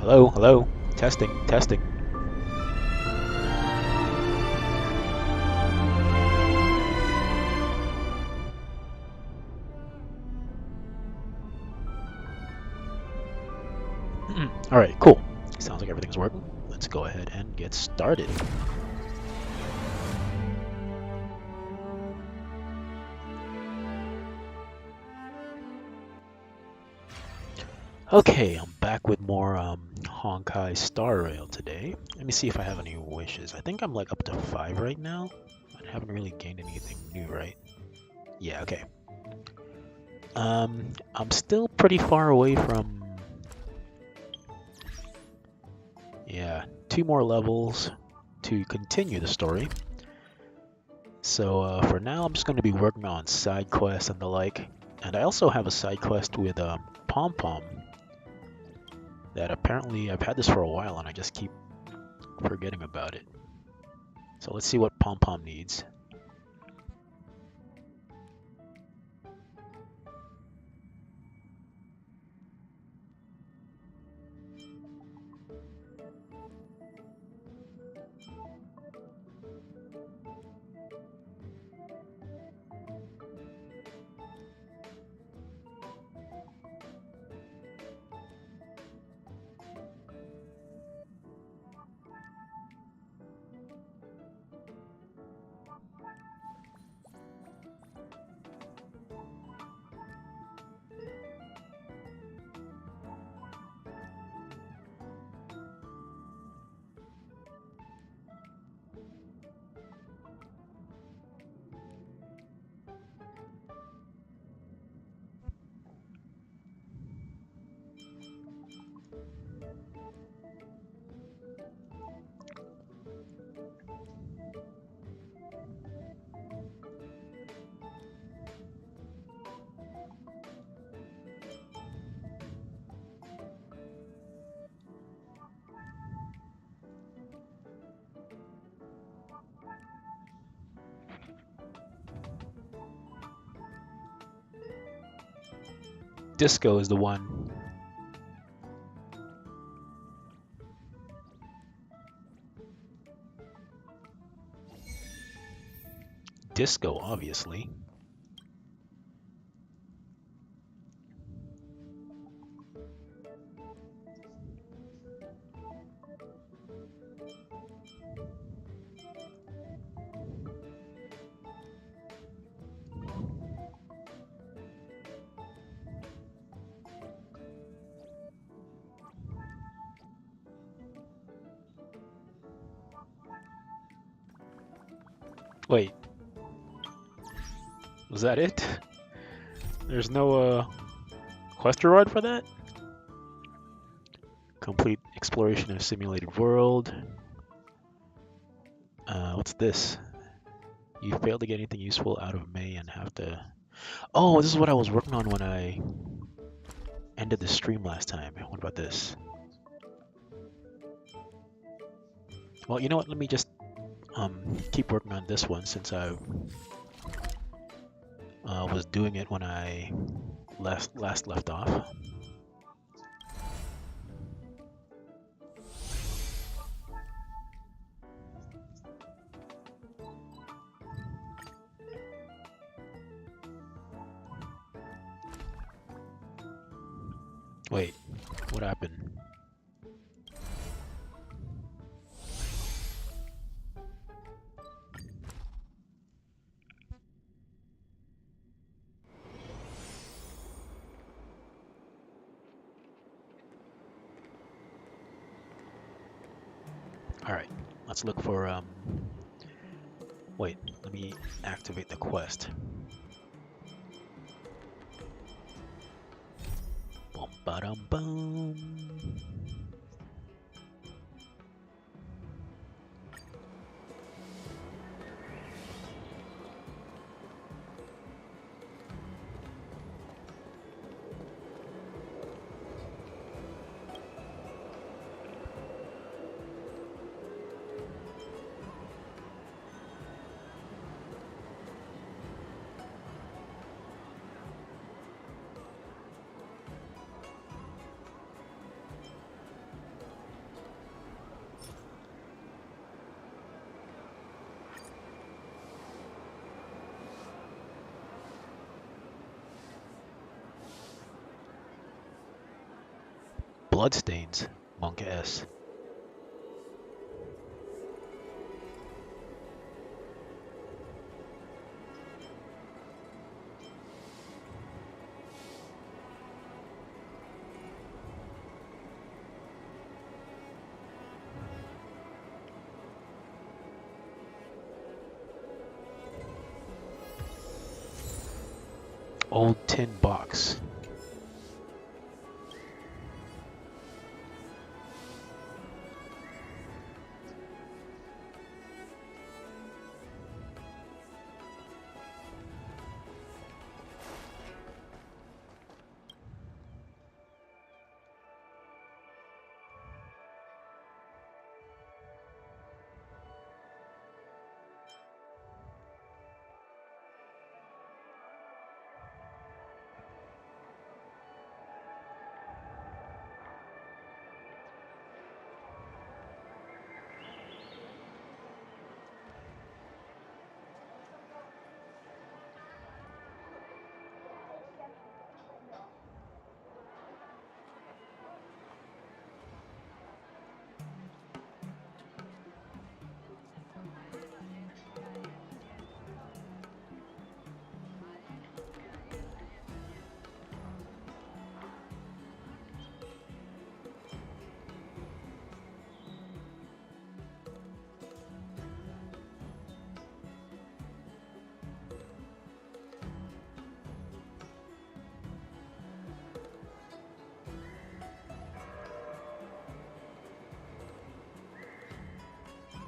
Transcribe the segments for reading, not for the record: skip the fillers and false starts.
Hello, hello. Testing, testing. All right, cool. Sounds like everything's working. Let's go ahead and get started. Okay, I'm back with more Honkai Star Rail today. Let me see if I have any wishes. I think I'm like up to 5 right now. I haven't really gained anything new, right? Yeah, okay. I'm still pretty far away from... Yeah, 2 more levels to continue the story. So for now, I'm just going to be working on side quests and the like. And I also have a side quest with Pom Pom that apparently I've had this for a while and I just keep forgetting about it. So let's see what Pom Pom needs. Disco is the one. Disco, obviously. Wait, was that it? There's no quest reward for that? Complete exploration of simulated world. What's this? You failed to get anything useful out of May and have to... Oh, this is what I was working on when I ended the stream last time. What about this? Well, you know what? Let me just keep working on this one since I was doing it when I last left off. Wait, what happened? Alright, let's look for, wait, let me activate the quest. Bum ba dum bum. bloodstains. Monk S. Old tin box.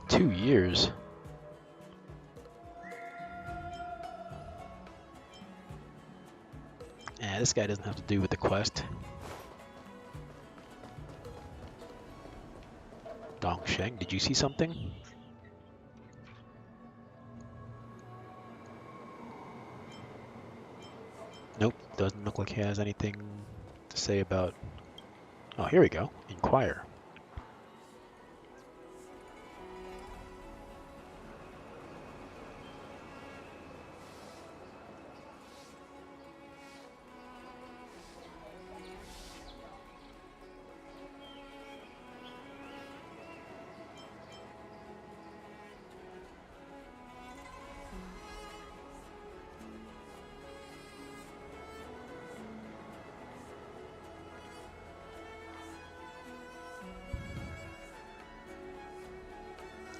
Two years. This guy doesn't have to do with the quest. Dongsheng, did you see something? Nope, doesn't look like he has anything to say about... Oh, here we go. Inquire.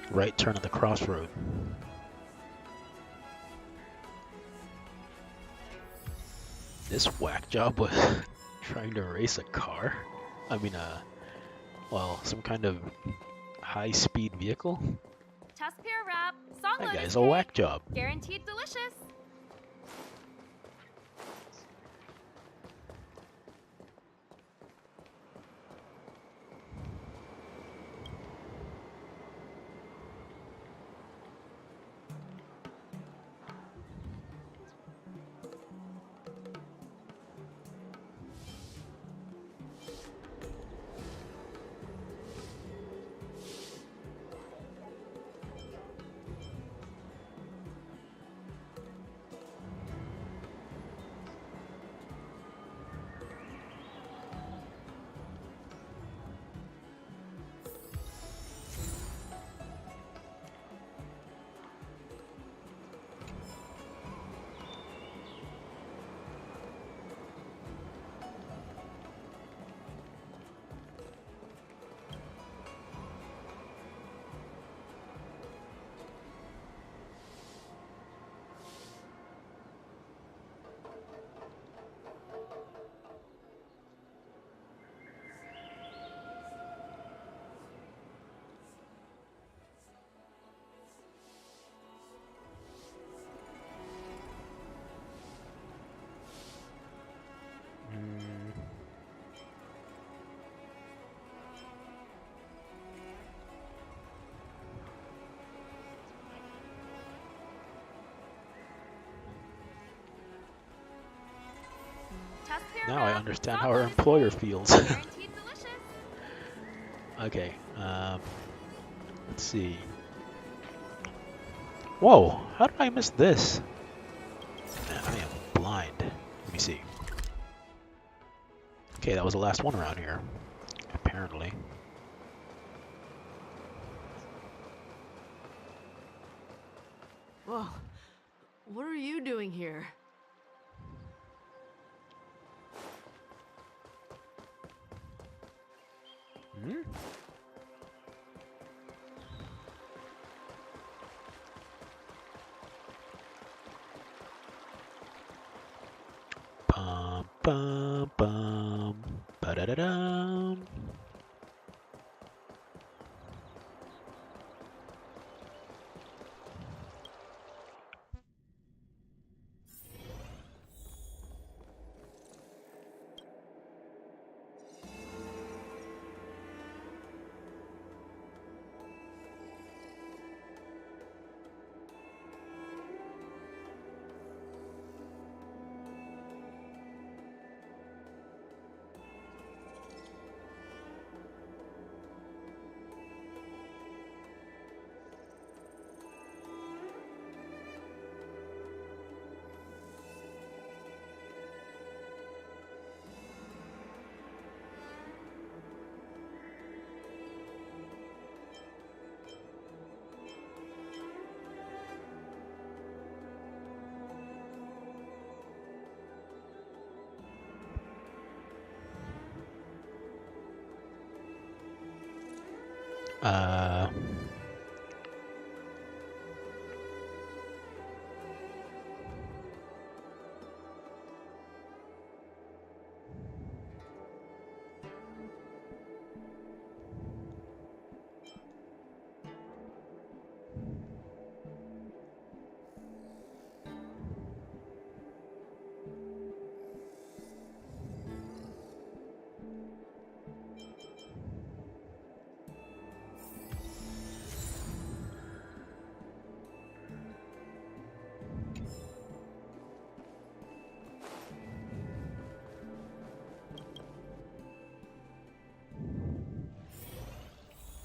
Right turn at the crossroad. This whack job was trying to race a car? I mean, well, some kind of high-speed vehicle? Test pair wrap, song That lotus guy's a cake, whack job. guaranteed delicious. Test pair Now I wrap, understand song how our lotus employer cake, feels. guaranteed delicious. Okay, let's see. Whoa, how did I miss this? Man, I am blind. Let me see. Okay, that was the last one around here. apparently. Whoa, what are you doing here? Hmm? Bum bum bum ba da da dum. Uh,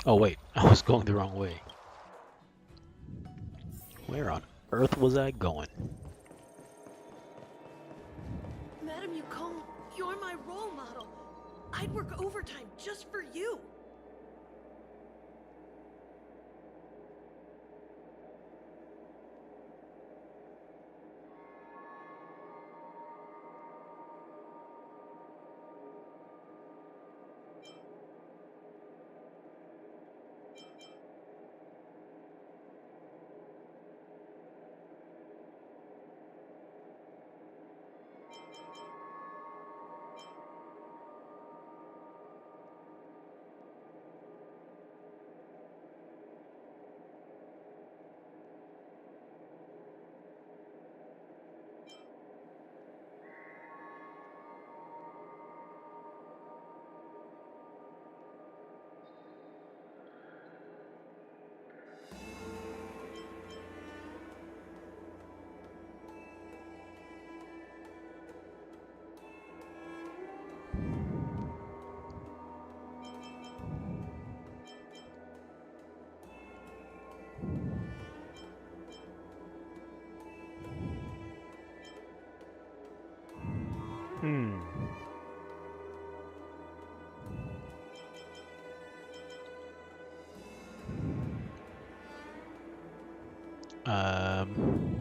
oh wait, I was going the wrong way. Where on earth was I going? Madam Yukong, you're my role model. I'd work overtime just for you. Hmm. Um.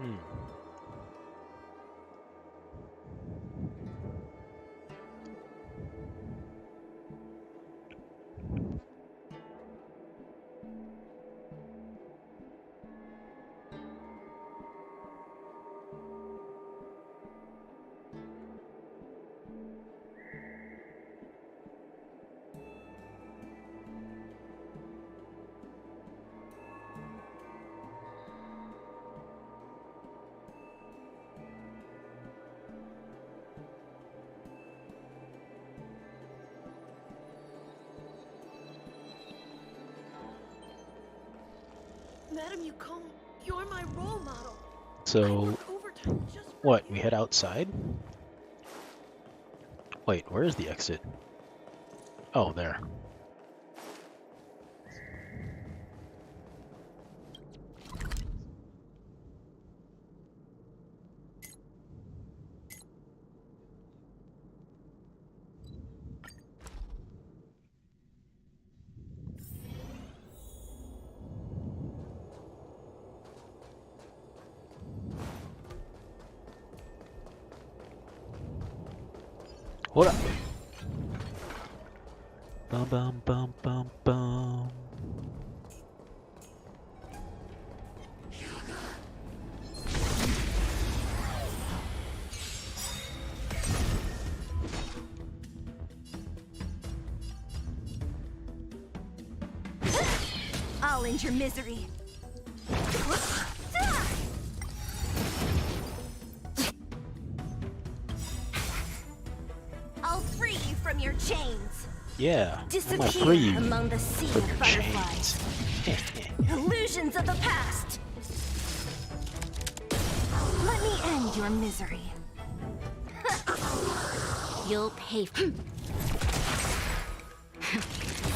Hmm. Madam Yukong, you're my role model. So, work overtime just for what? you. We head outside? Wait, where is the exit? Oh, there. Hold up. Bum bum bum bum bum. I'll end your misery. I'll free you from your chains. Yeah, I'm gonna free Disappear you among the sea from of your butterflies. chains. Illusions of the past. Let me end your misery. You'll pay for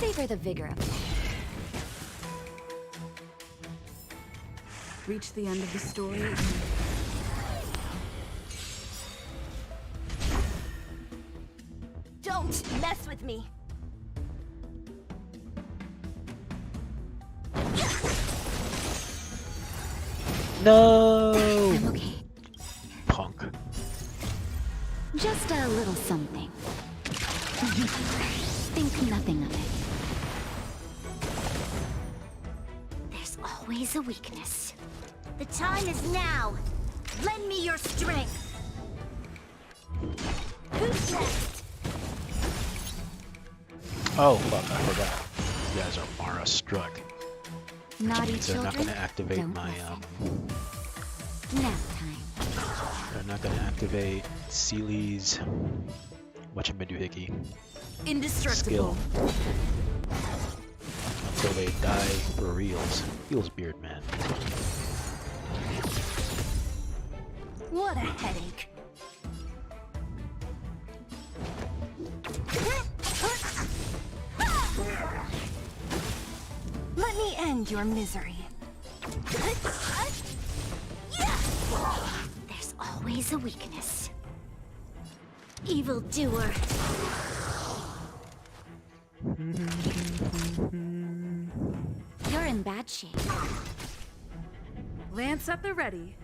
savor the vigor of it. Reach the end of the story. Don't mess with me. No! I'm okay. Punk. Just a little something. Think nothing of it. There's always a weakness. The time is now. Lend me your strength. Who's next? Oh, fuck, I forgot. You guys are Mara struck. Naughty Means they're not children, gonna activate don't my, listen. Nap time. They're not gonna activate Seely's whatchamajoohickey Indestructible. skill until they die for reals. Feels beard, man. What a headache. Let me end your misery. There's always a weakness. Evildoer. You're in bad shape. Lance at the ready.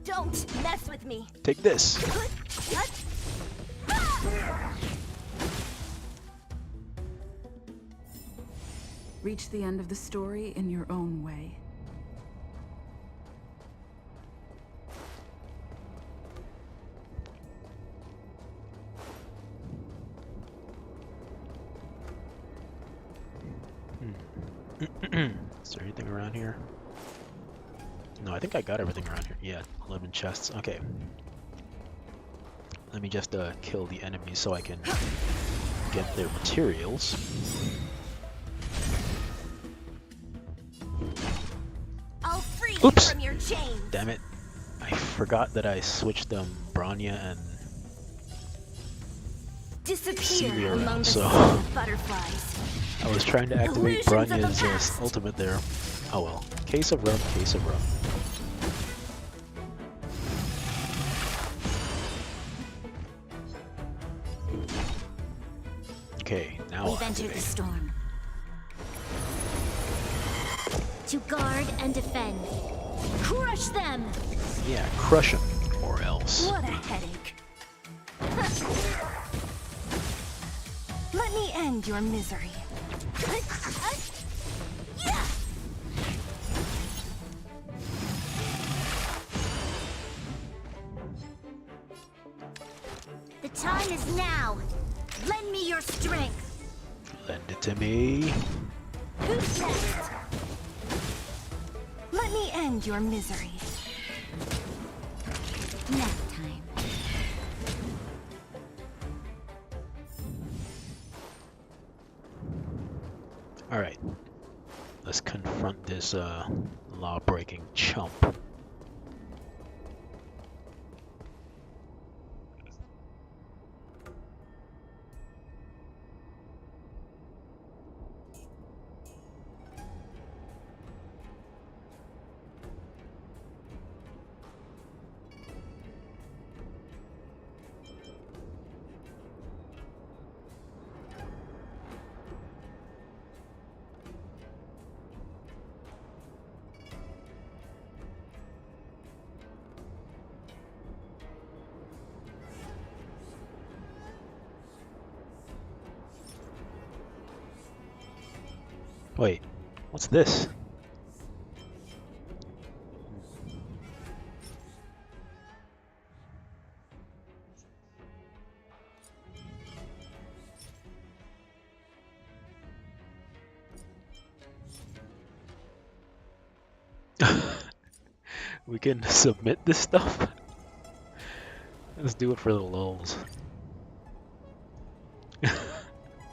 Don't mess with me. Take this. Reach the end of the story in your own way. Is there anything around here? No, I think I got everything around here. Yeah, 11 chests. Okay. Let me just kill the enemies so I can get their materials. I'll free Oops. you from your chains. Damn it. I forgot that I switched them Branya and Disappear Celia among around, the so sea of butterflies. I was trying to activate Illusions of the Branya's past. ultimate there. Oh well. Case of rum, case of rum. Okay, now We've entered the activate. storm. To guard and defend. Crush them! Yeah, crush him, or else. What a headache. Let me end your misery. The time is now. Lend me your strength. Lend it to me. Who's next? Let me end your misery. Nap time. Alright, let's confront this law-breaking chump. Wait, what's this? We can submit this stuff? Let's do it for the lulz.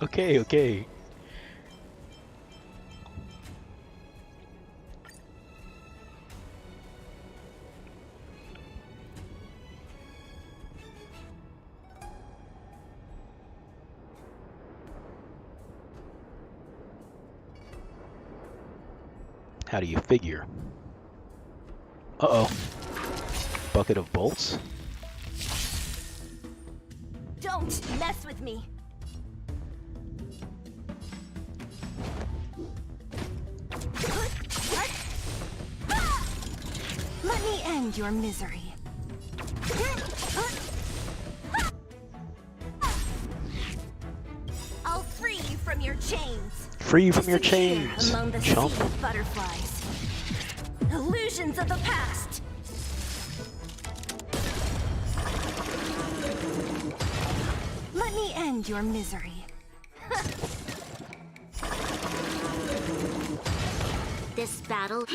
Okay, okay. How do you figure? Uh-oh. Bucket of bolts? Don't mess with me. Let me end your misery. I'll free you from your chains. Free from your Disappear chains, among the chump. sea of butterflies. Illusions of the past. Let me end your misery. This battle.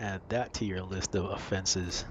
Add that to your list of offenses.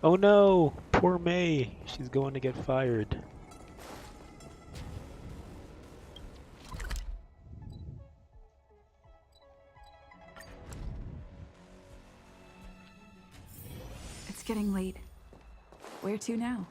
Oh no! Poor May! She's going to get fired. It's getting late. Where to now?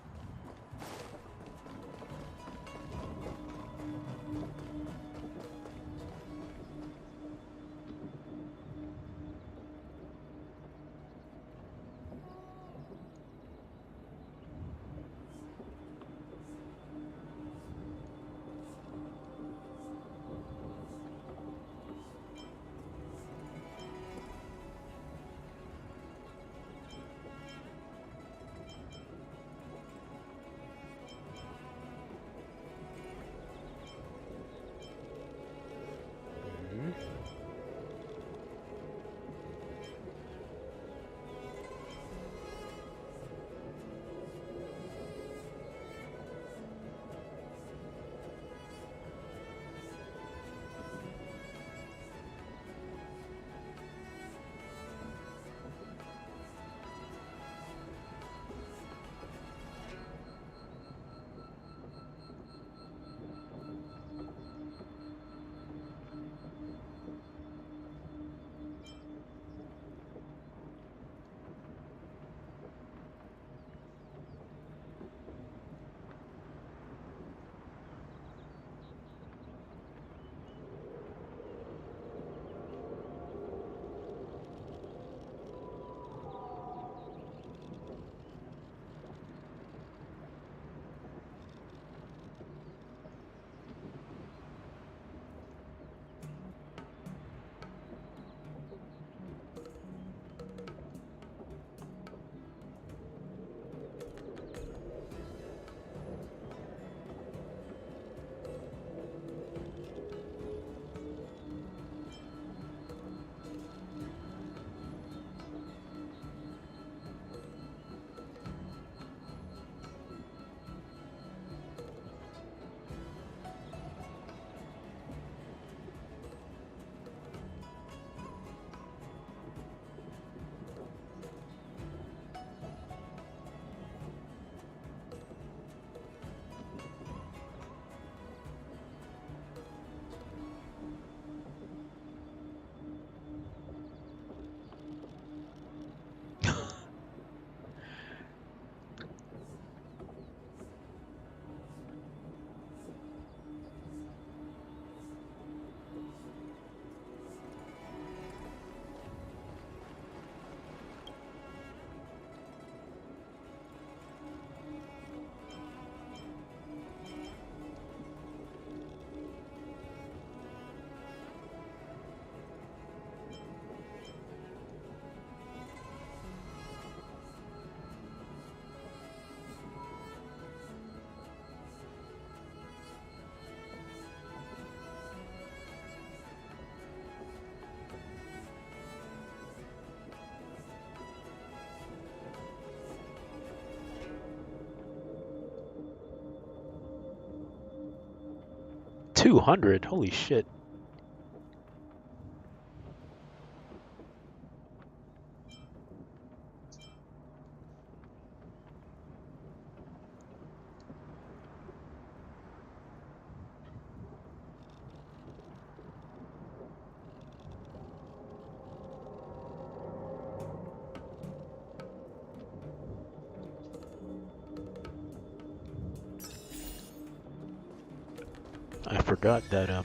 200? Holy shit. I forgot that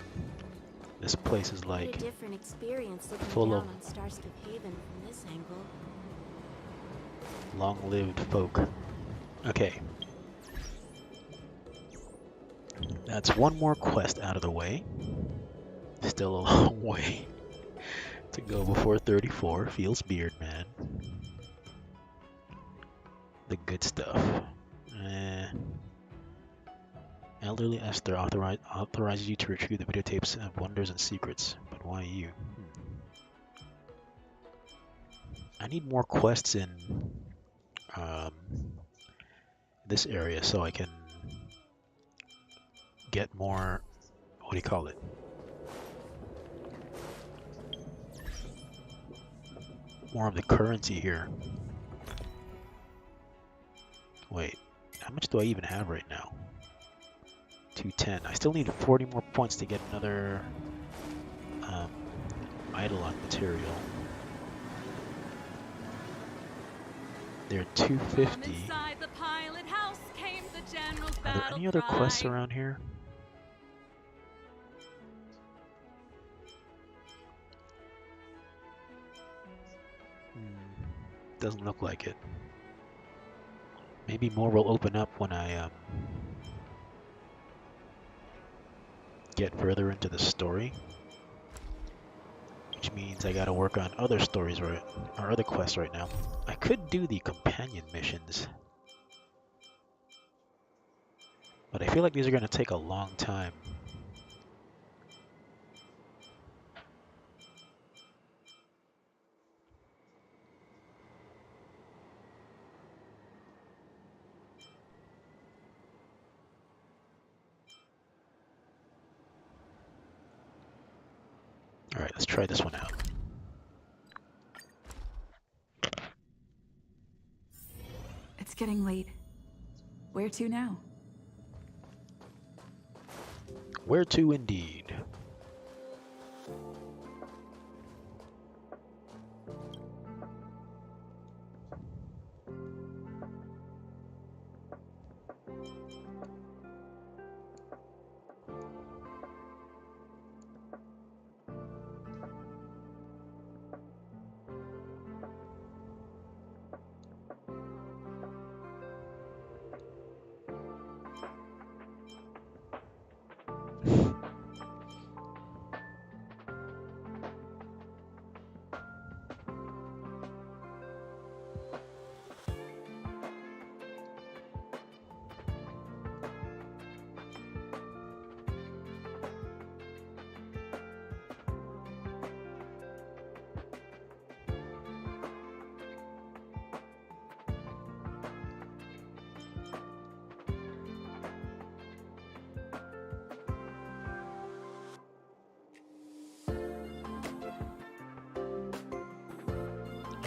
this place is Quite like a different experience looking full down of on Starskip Haven from this angle. long-lived folk. Okay. That's one more quest out of the way. Still a long way to go before 34. Feels beard, man. The good stuff. Eh. Elderly Esther authorizes you to retrieve the videotapes of wonders and secrets. But why you? I need more quests in um, this area so I can get more, what do you call it? More of the currency here. Wait, how much do I even have right now? 210. I still need 40 more points to get another Eidolon material. They're 250. Inside the pilot house came the general's Are there battle any other quests cry. around here? Doesn't look like it. Maybe more will open up when I get further into the story. Which means I gotta work on other stories or other quests right now. I could do the companion missions. But I feel like these are gonna take a long time. Alright, let's try this one out. It's getting late. Where to now? Where to indeed?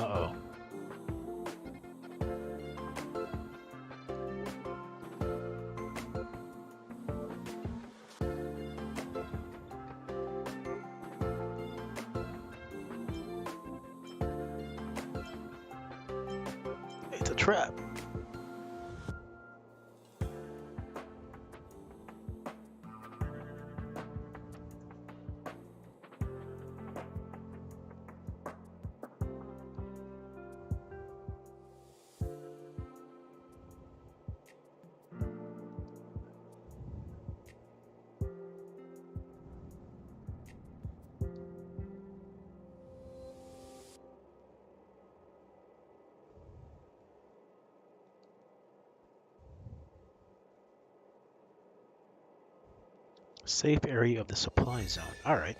Uh-oh. It's a trap. Safe area of the supply zone. Alright.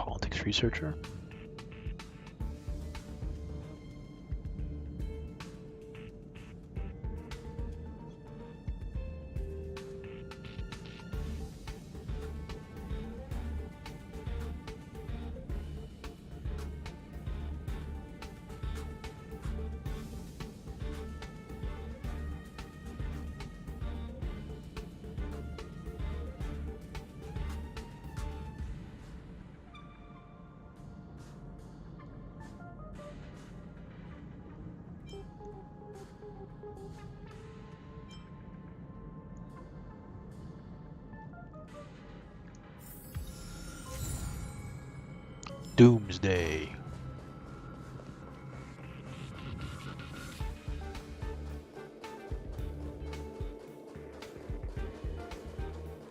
politics researcher. Doomsday.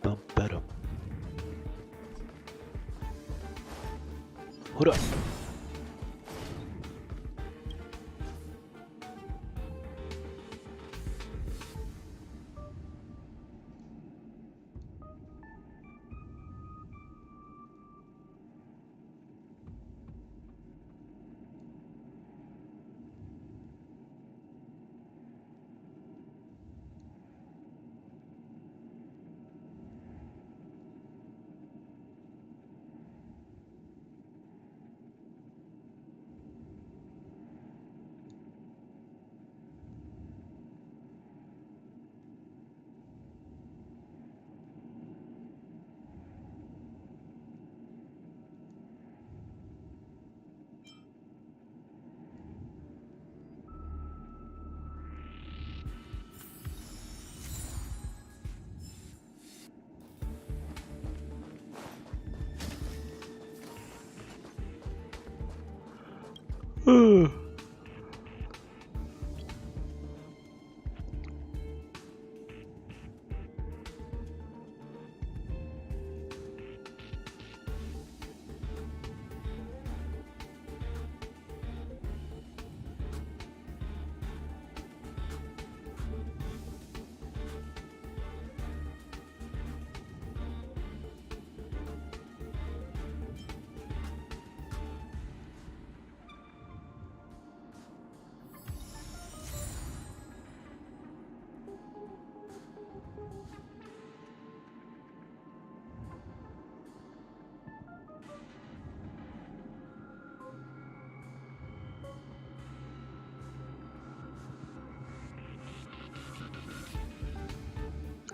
Bum ba-dum. Hold up.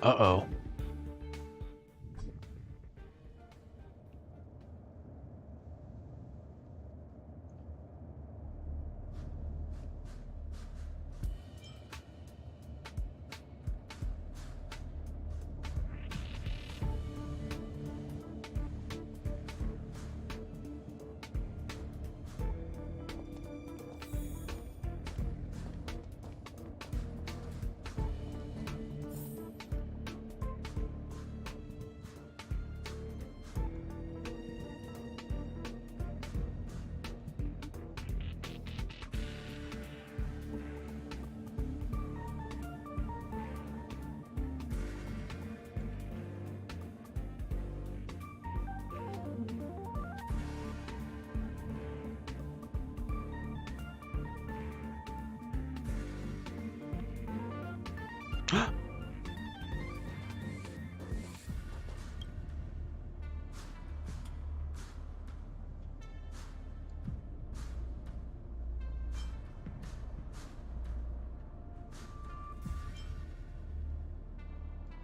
Uh-oh.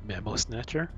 Memo Snatcher?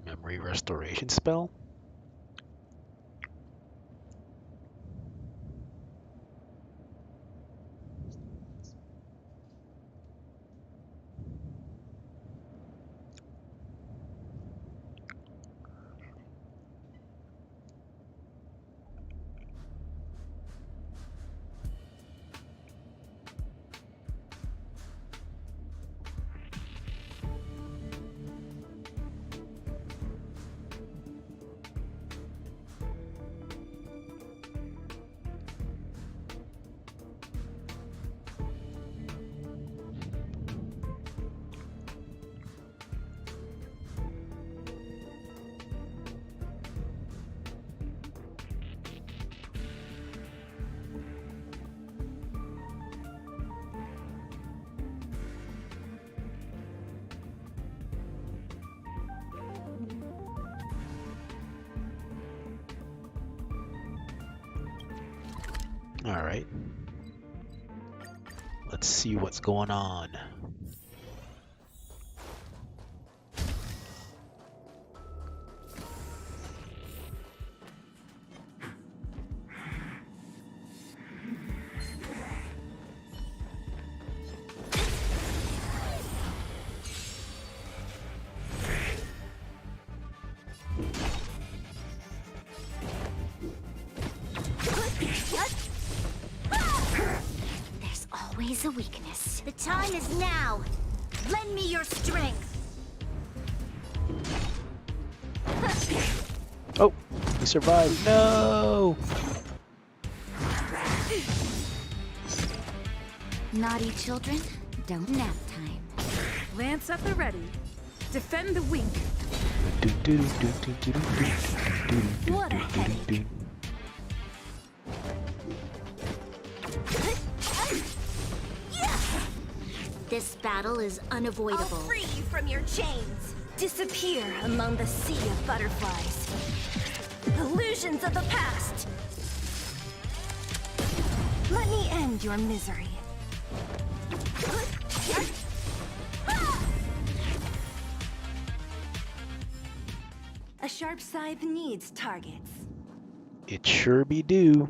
Memory restoration spell? Alright. Let's see what's going on. There's always a weakness. The time is now. Lend me your strength. Oh, he survived. No! Naughty children, don't nap time. Lance at the ready. Defend the weak. What a headache. This battle is unavoidable. I'll free you from your chains. Disappear among the sea of butterflies. Illusions of the past. Let me end your misery. A sharp scythe needs targets. It sure be do.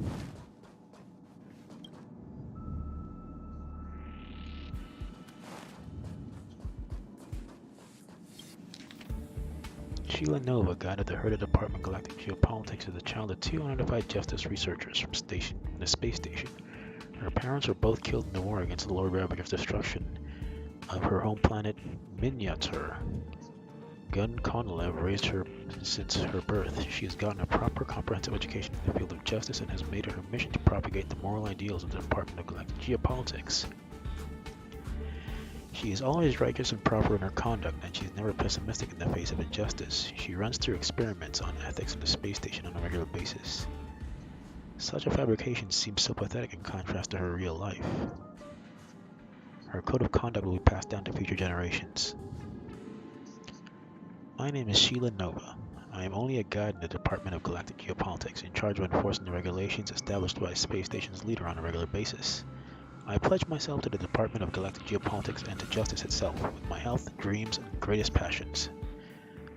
Sheila Nova guided the Herta Department Galactic Geopolitics as a child of two unidentified justice researchers from the space station. Her parents were both killed in the war against the Lord Ravagor's destruction of her home planet, Miniatur. Gun Konalev raised her since her birth. She has gotten a proper comprehensive education in the field of justice and has made it her mission to propagate the moral ideals of the Department of Galactic Geopolitics. She is always righteous and proper in her conduct, and she is never pessimistic in the face of injustice. She runs through experiments on ethics in the space station on a regular basis. Such a fabrication seems so pathetic in contrast to her real life. Her code of conduct will be passed down to future generations. My name is Sheila Nova. I am only a guide in the Department of Galactic Geopolitics, in charge of enforcing the regulations established by a space station's leader on a regular basis. I pledge myself to the Department of Galactic Geopolitics and to justice itself, with my health, dreams, and greatest passions.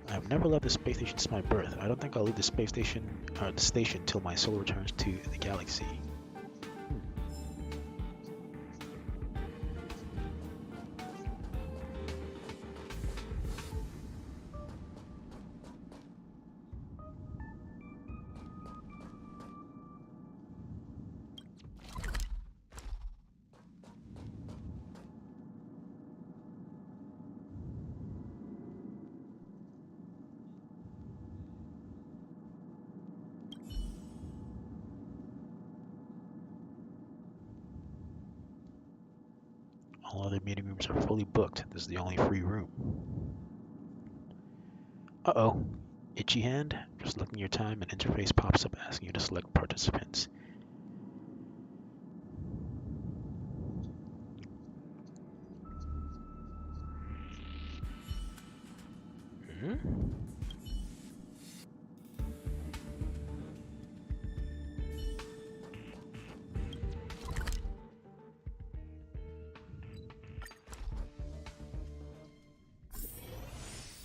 I have never left the space station since my birth. I don't think I'll leave the space station, or the station, till my soul returns to the galaxy. All other meeting rooms are fully booked. This is the only free room. Uh-oh. Itchy hand? Just looking at your time, an interface pops up asking you to select participants. Hmm?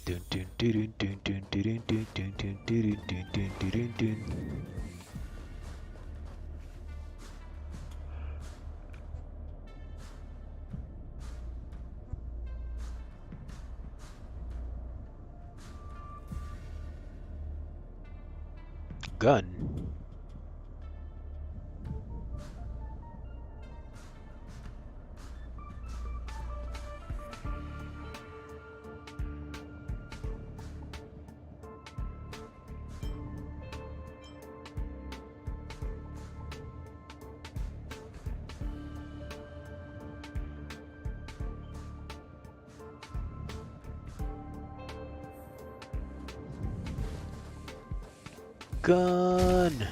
Dun dun dun dun dun dun dun dun dun dun dun dun dun dun dun. Gun. Gun.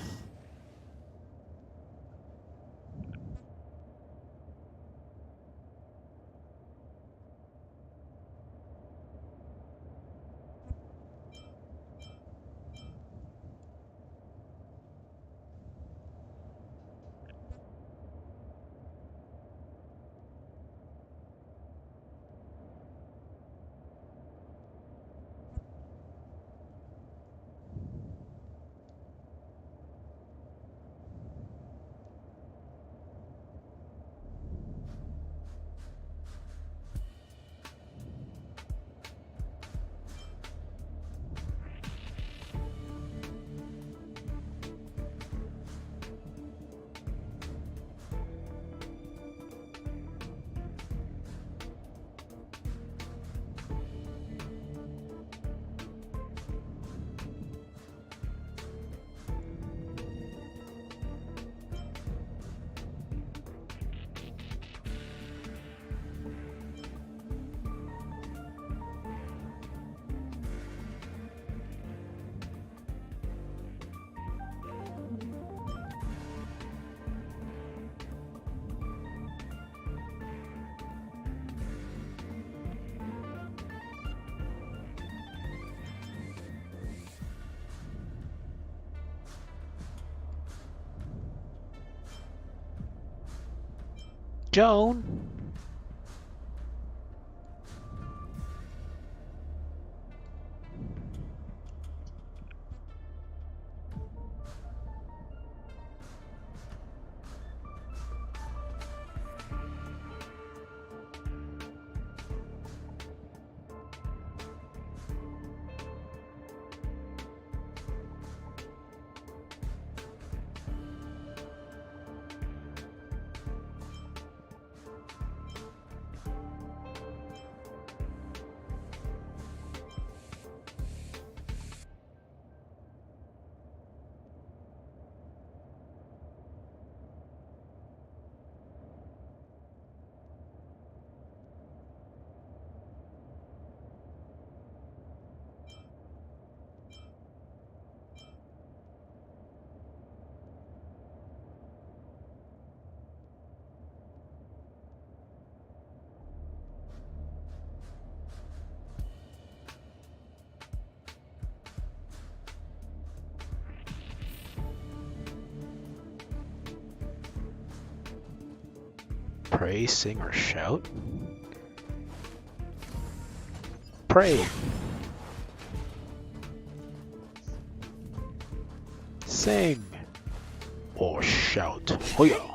Joan! Pray, sing, or shout? Pray. Sing. Or shout. Hoya.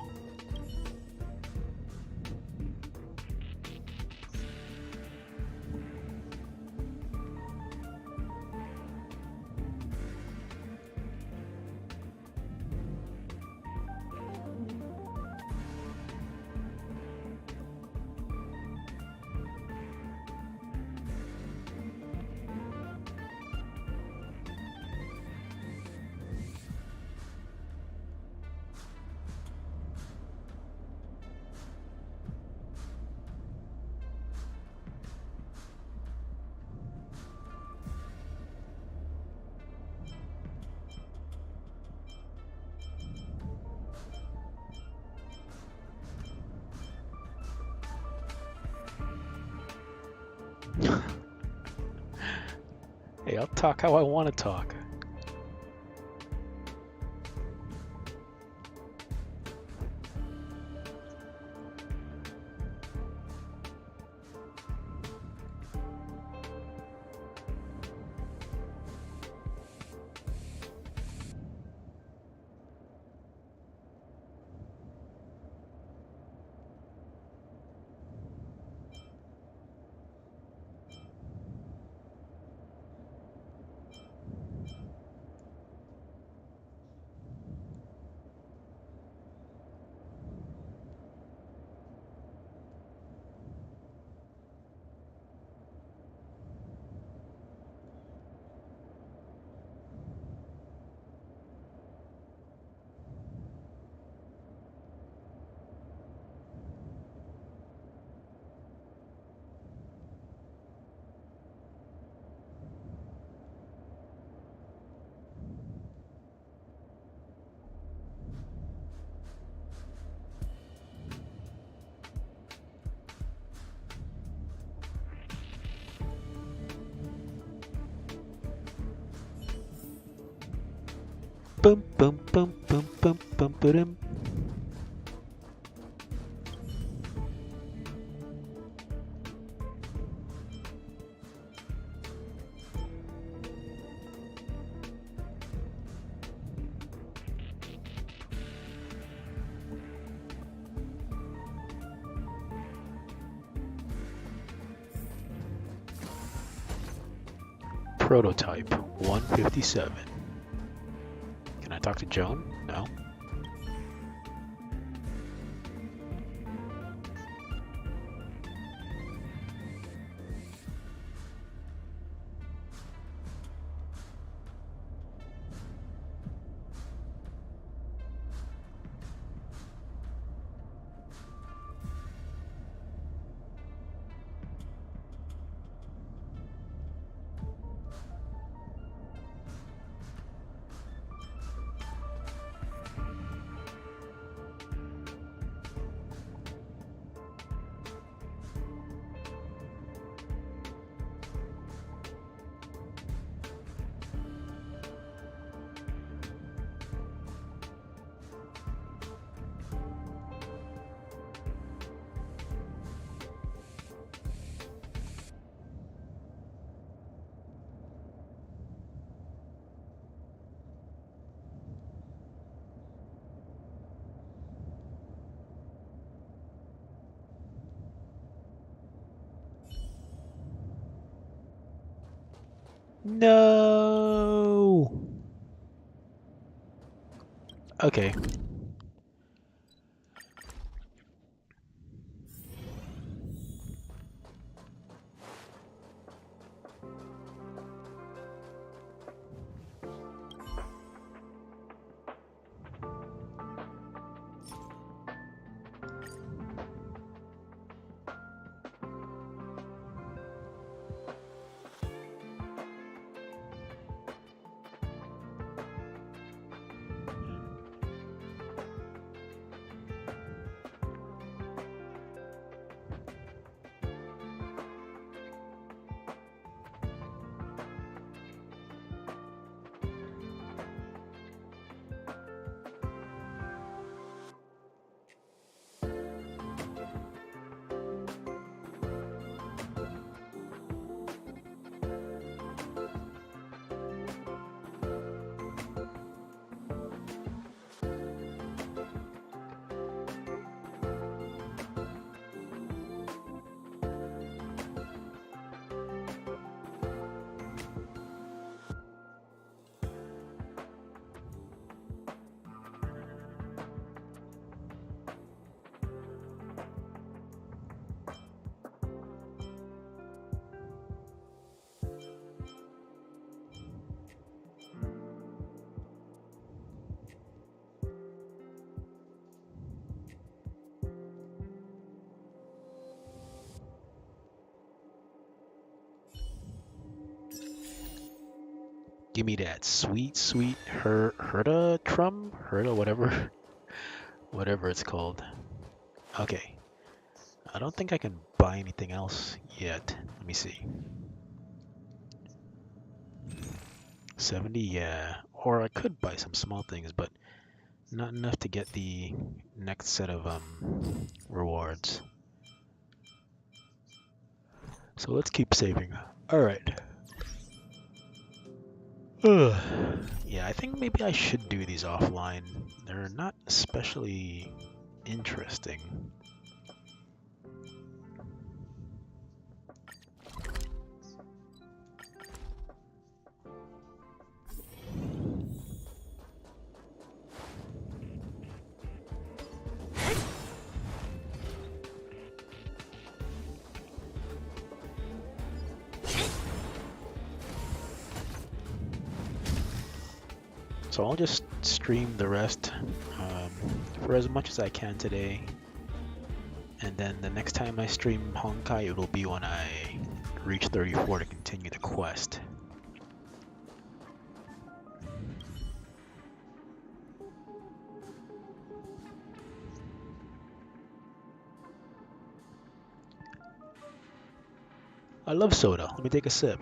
Hey, I'll talk how I want to talk. Boom, boom, boom, boom, boom, boom, boom. Prototype 157. Can I talk to Joan? No. No! Okay. Give me that sweet, sweet Herda Trum? Herda, whatever. Whatever it's called. Okay. I don't think I can buy anything else yet. Let me see. 70, yeah. Or I could buy some small things, but not enough to get the next set of rewards. So let's keep saving. Alright. Yeah, I think maybe I should do these offline. They're not especially interesting. So I'll just stream the rest for as much as I can today. And then the next time I stream Honkai, it'll be when I reach 34 to continue the quest. I love soda. Let me take a sip.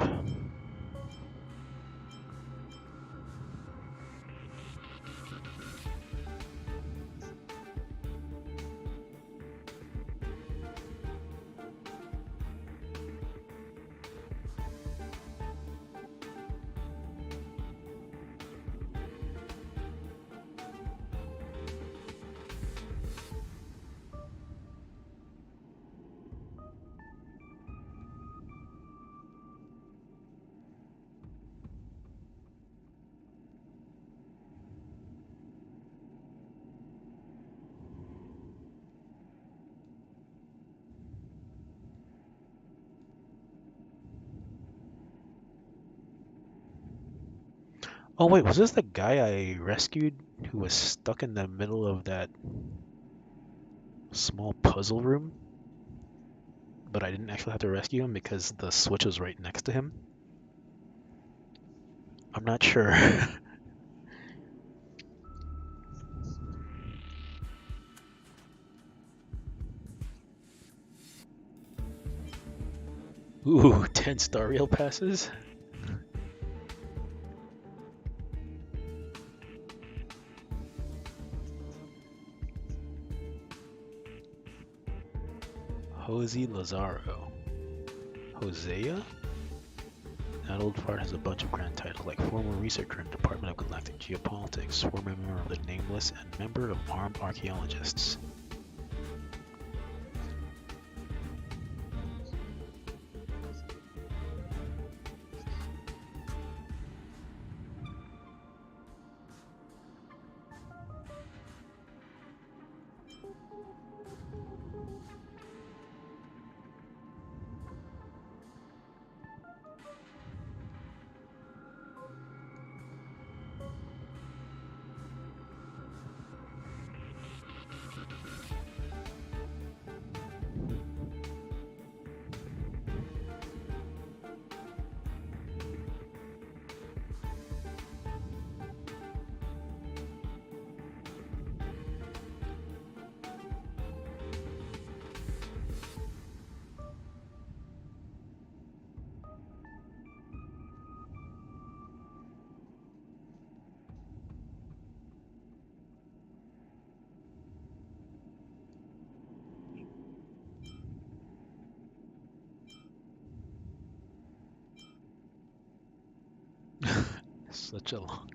Oh wait, was this the guy I rescued who was stuck in the middle of that small puzzle room? But I didn't actually have to rescue him because the switch was right next to him? I'm not sure. Ooh, 10 star rail passes? Jose Lazaro. Hosea? That old fart has a bunch of grand titles like former researcher in the Department of Galactic Geopolitics, former member of the Nameless, and member of Armed Archaeologists. Such a long.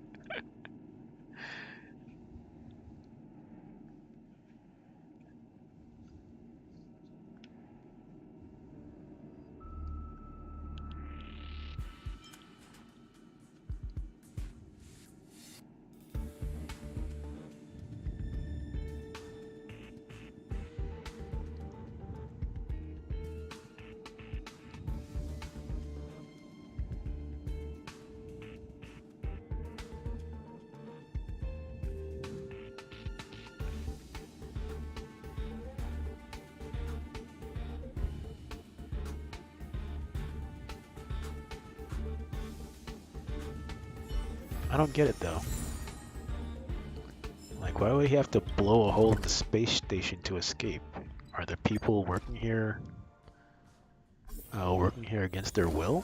I don't get it though. Like, why would he have to blow a hole in the space station to escape? Are there people working here against their will?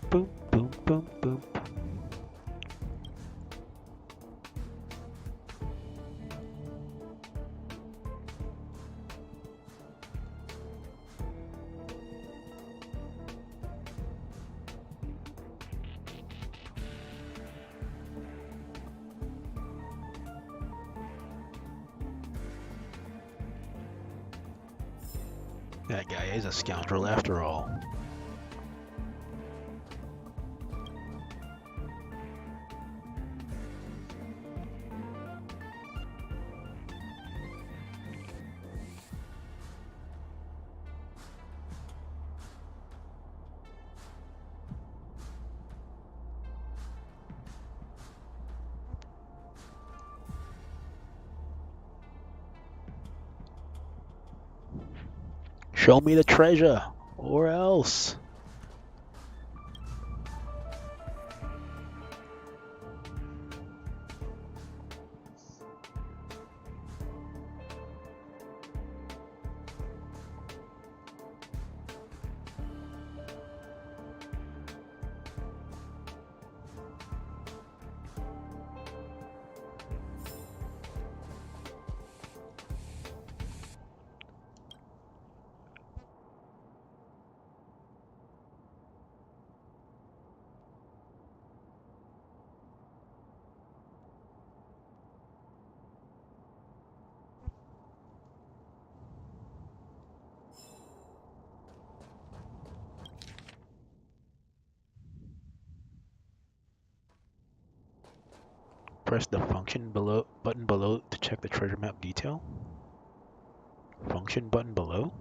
Boom, boom, boom, boom. That guy is a scoundrel after all. Show me the treasure, or else. Press the function button below to check the treasure map detail. Function button below.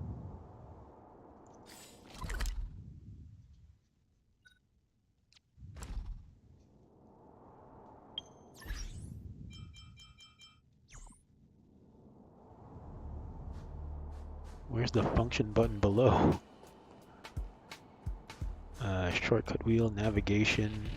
Where's the function button below? Shortcut wheel, navigation.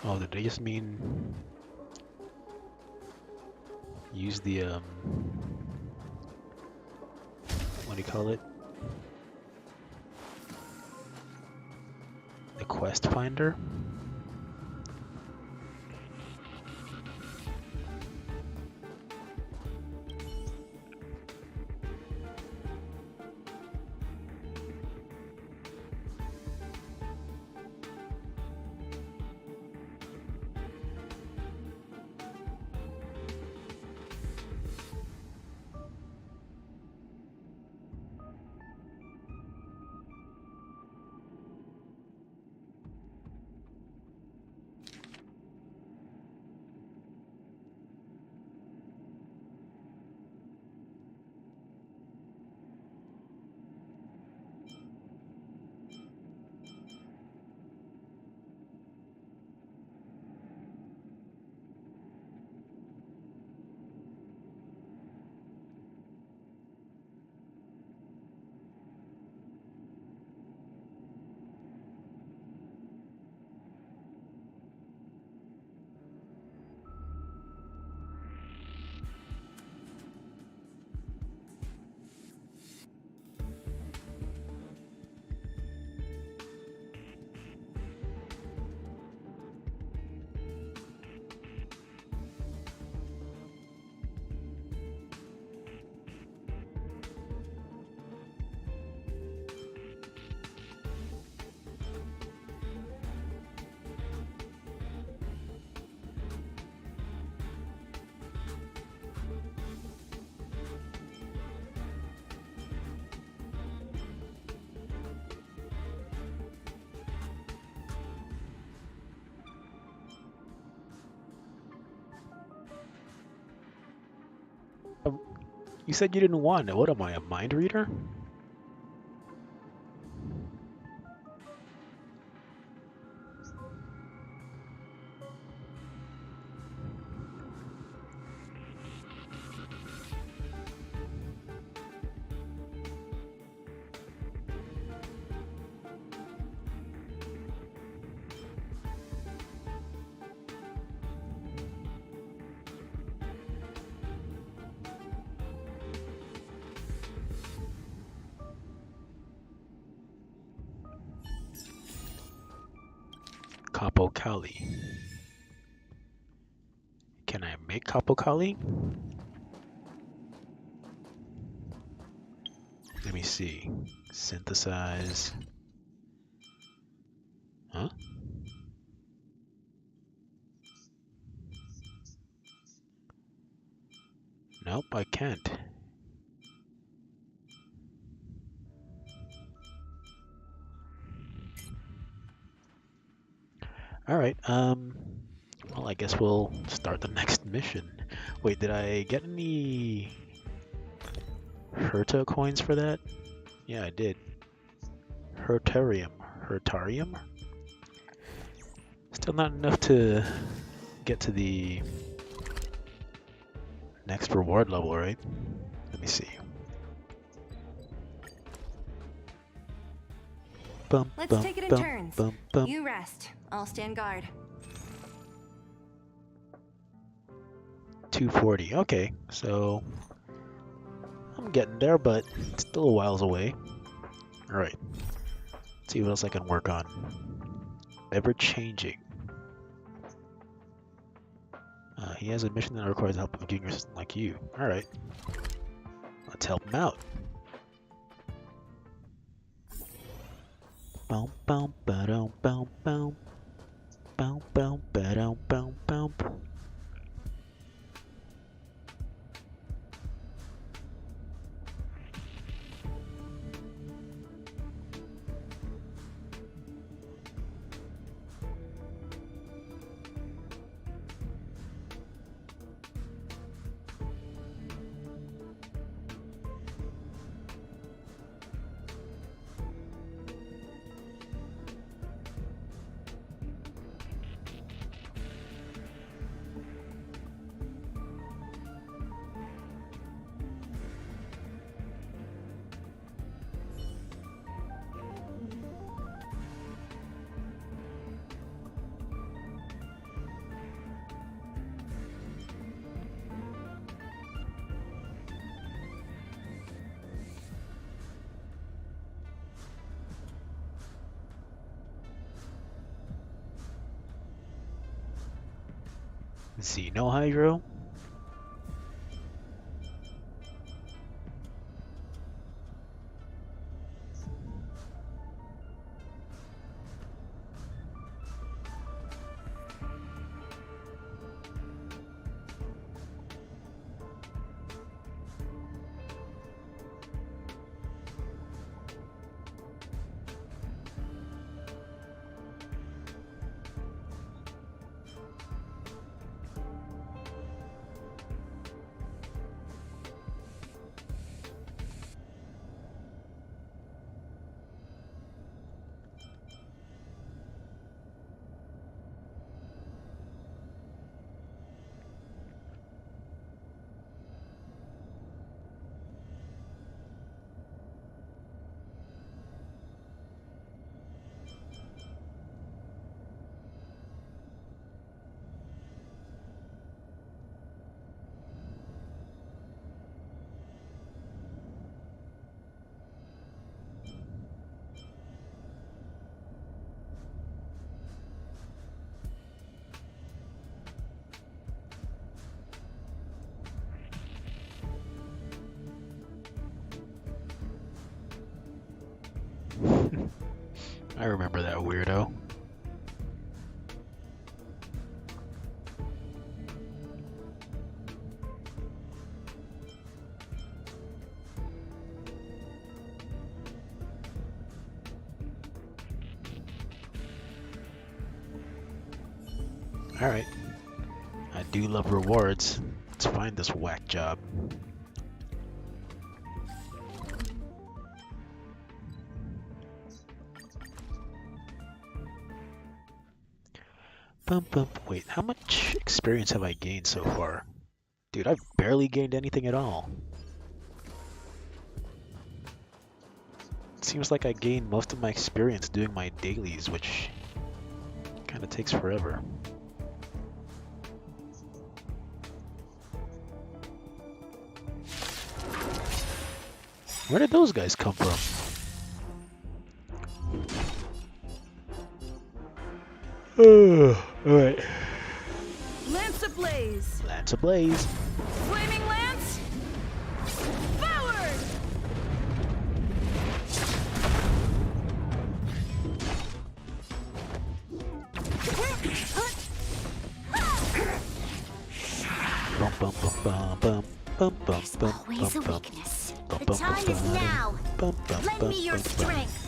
Oh, did they just mean use the what do you call it? The quest finder? You said you didn't want it. What am I, a mind reader? Capo Cali. Can I make Capo Cali? Let me see. Synthesize. Huh? Nope, I can't. Alright, well, I guess we'll start the next mission. Wait, did I get any Herta coins for that? Yeah, I did. Hertarium. Hertarium? Still not enough to get to the next reward level, right? Let me see. Bum, Let's bum, take it in bum, turns. bum, bum. You rest. I'll stand guard. 240. Okay, so I'm getting there, but it's still a whiles away. Alright, let's see what else I can work on. Ever changing. He has a mission that requires the help of a junior assistant like you. Alright, let's help him out. Boom, boom, ba-dum, boom, boom. Boom, boom, ba-dum, boom, boom. Xenohydro? I remember that weirdo. Alright. I do love rewards. Let's find this whack job. Bum, bum. Wait, how much experience have I gained so far? Dude, I've barely gained anything at all. It seems like I gained most of my experience doing my dailies, which kind of takes forever. Where did those guys come from? Alright. Lance ablaze! Lance ablaze. Flaming lance! Forward! Bum bum bum bum bum bum bum There's bum always a bum weakness. bum The bum time is bum now. bum bum Lend bum me your bum bum. strength.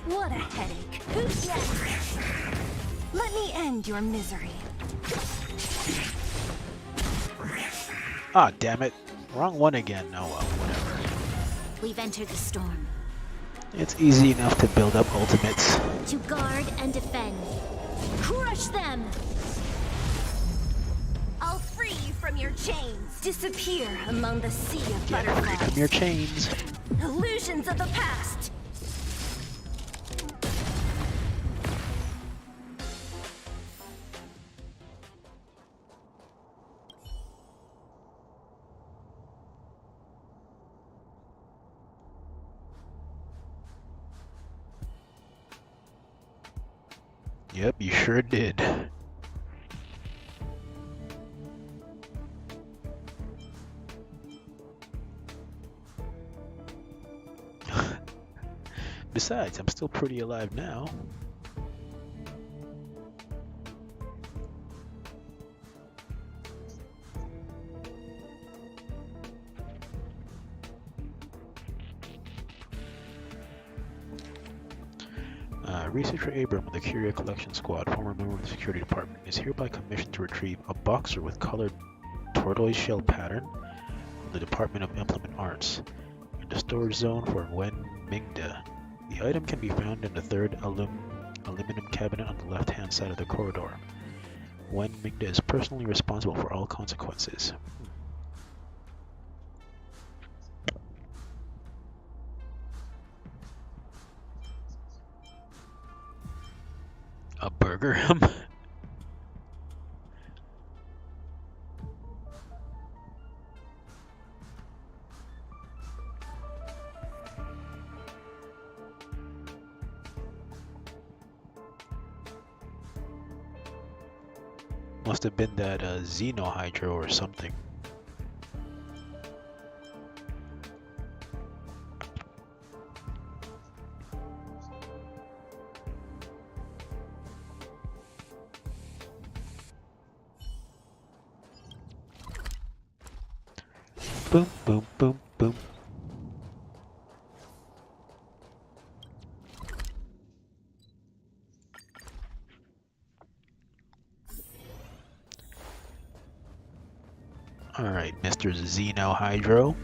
What a headache. Who's next? Let me end your misery. Ah, damn it. Wrong one again. Oh well, whatever. We've entered the storm. It's easy enough to build up ultimates. To guard and defend. Crush them! I'll free you from your chains. Disappear among the sea of Get free butterflies. from your chains. Illusions of the past. Yep, you sure did. Besides, I'm still pretty alive now. Researcher Abram of the Curia Collection Squad, former member of the Security Department, is hereby commissioned to retrieve a boxer with colored tortoise shell pattern from the Department of Implement Arts in the storage zone for Wen Mingda. The item can be found in the third aluminum cabinet on the left-hand side of the corridor. Wen Mingda is personally responsible for all consequences. A burger? Must have been that Xenohydro or something. Boom, boom, boom, boom. Alright, Mr. Xenohydro.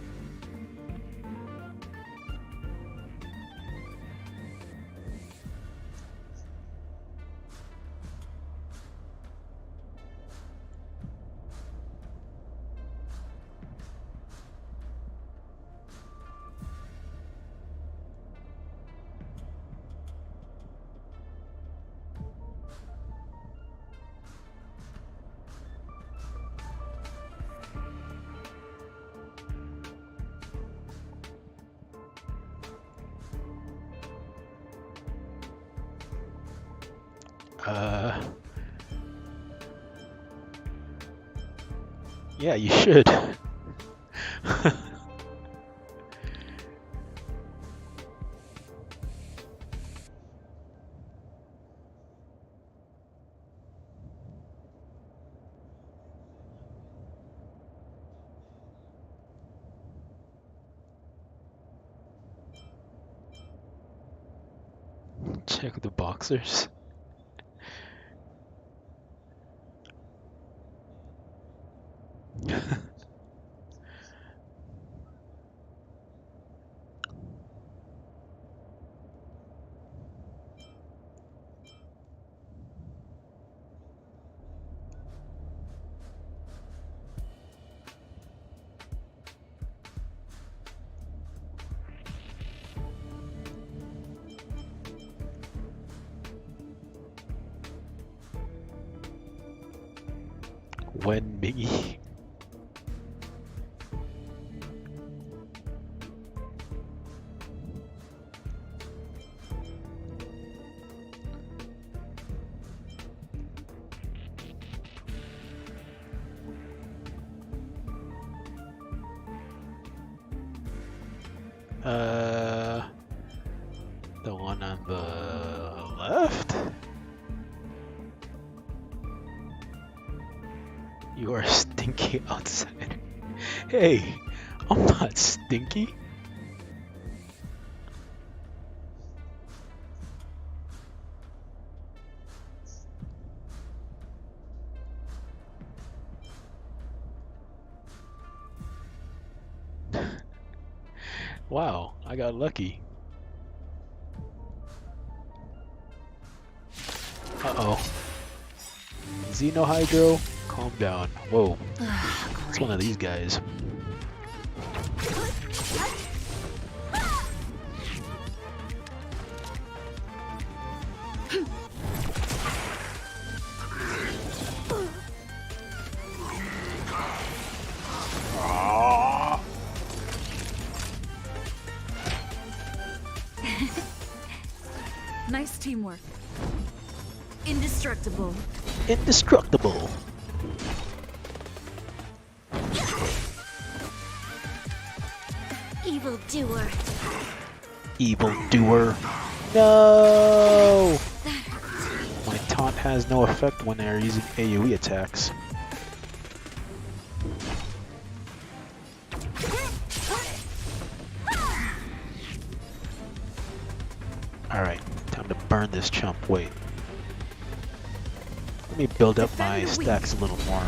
Yeah, you should. Check the boxers. When Miggy. The one on the left? You are stinky outside. Hey, I'm not stinky. Wow, I got lucky. Uh-oh. Xenohydro, calm down. Whoa, it's one of these guys. Nice teamwork. Indestructible. Indestructible. Evil doer. Evil doer. No! My taunt has no effect when they're using AoE attacks. Alright, time to burn this chump. Wait. Let me build up my stacks a little more.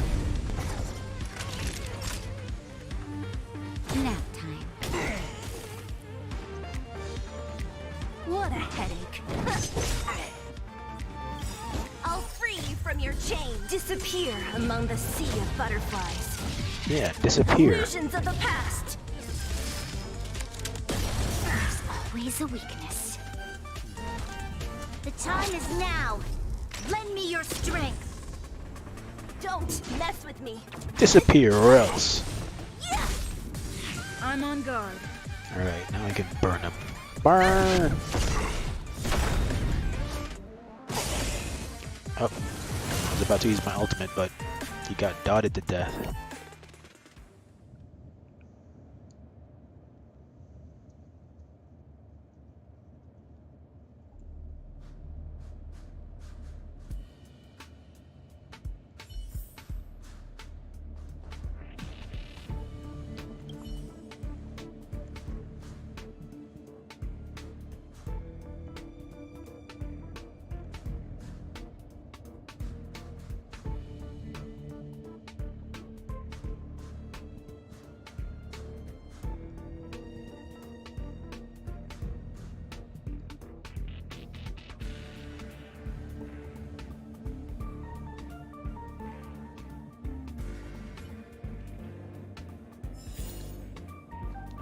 Nap time. What a headache. I'll free you from your chain. Disappear among the sea of butterflies. Yeah, disappear. Illusions of the past. There's always a weakness. The time is now. Lend me your strength. Don't mess with me. Disappear or else. I'm on guard. Alright, now I can burn him. Burn! Oh, I was about to use my ultimate, but he got dotted to death.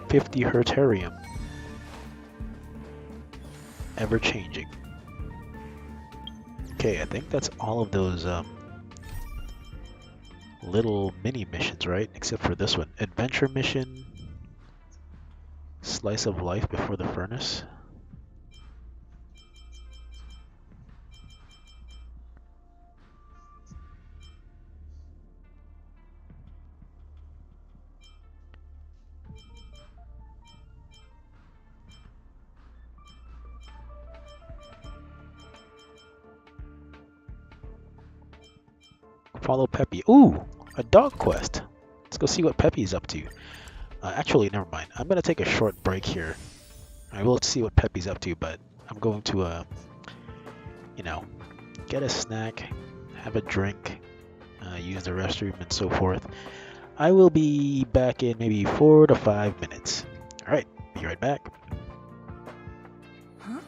$50 Hertarium. Ever changing. Okay, I think that's all of those little mini missions, right? Except for this one. Adventure mission. Slice of life before the furnace. Follow Peppy. Ooh, a dog quest. Let's go see what Peppy's up to. Actually, never mind. I'm gonna take a short break here. I will see what Peppy's up to, but I'm going to, you know, get a snack, have a drink, use the restroom, and so forth. I will be back in maybe 4 to 5 minutes. All right, be right back. Huh?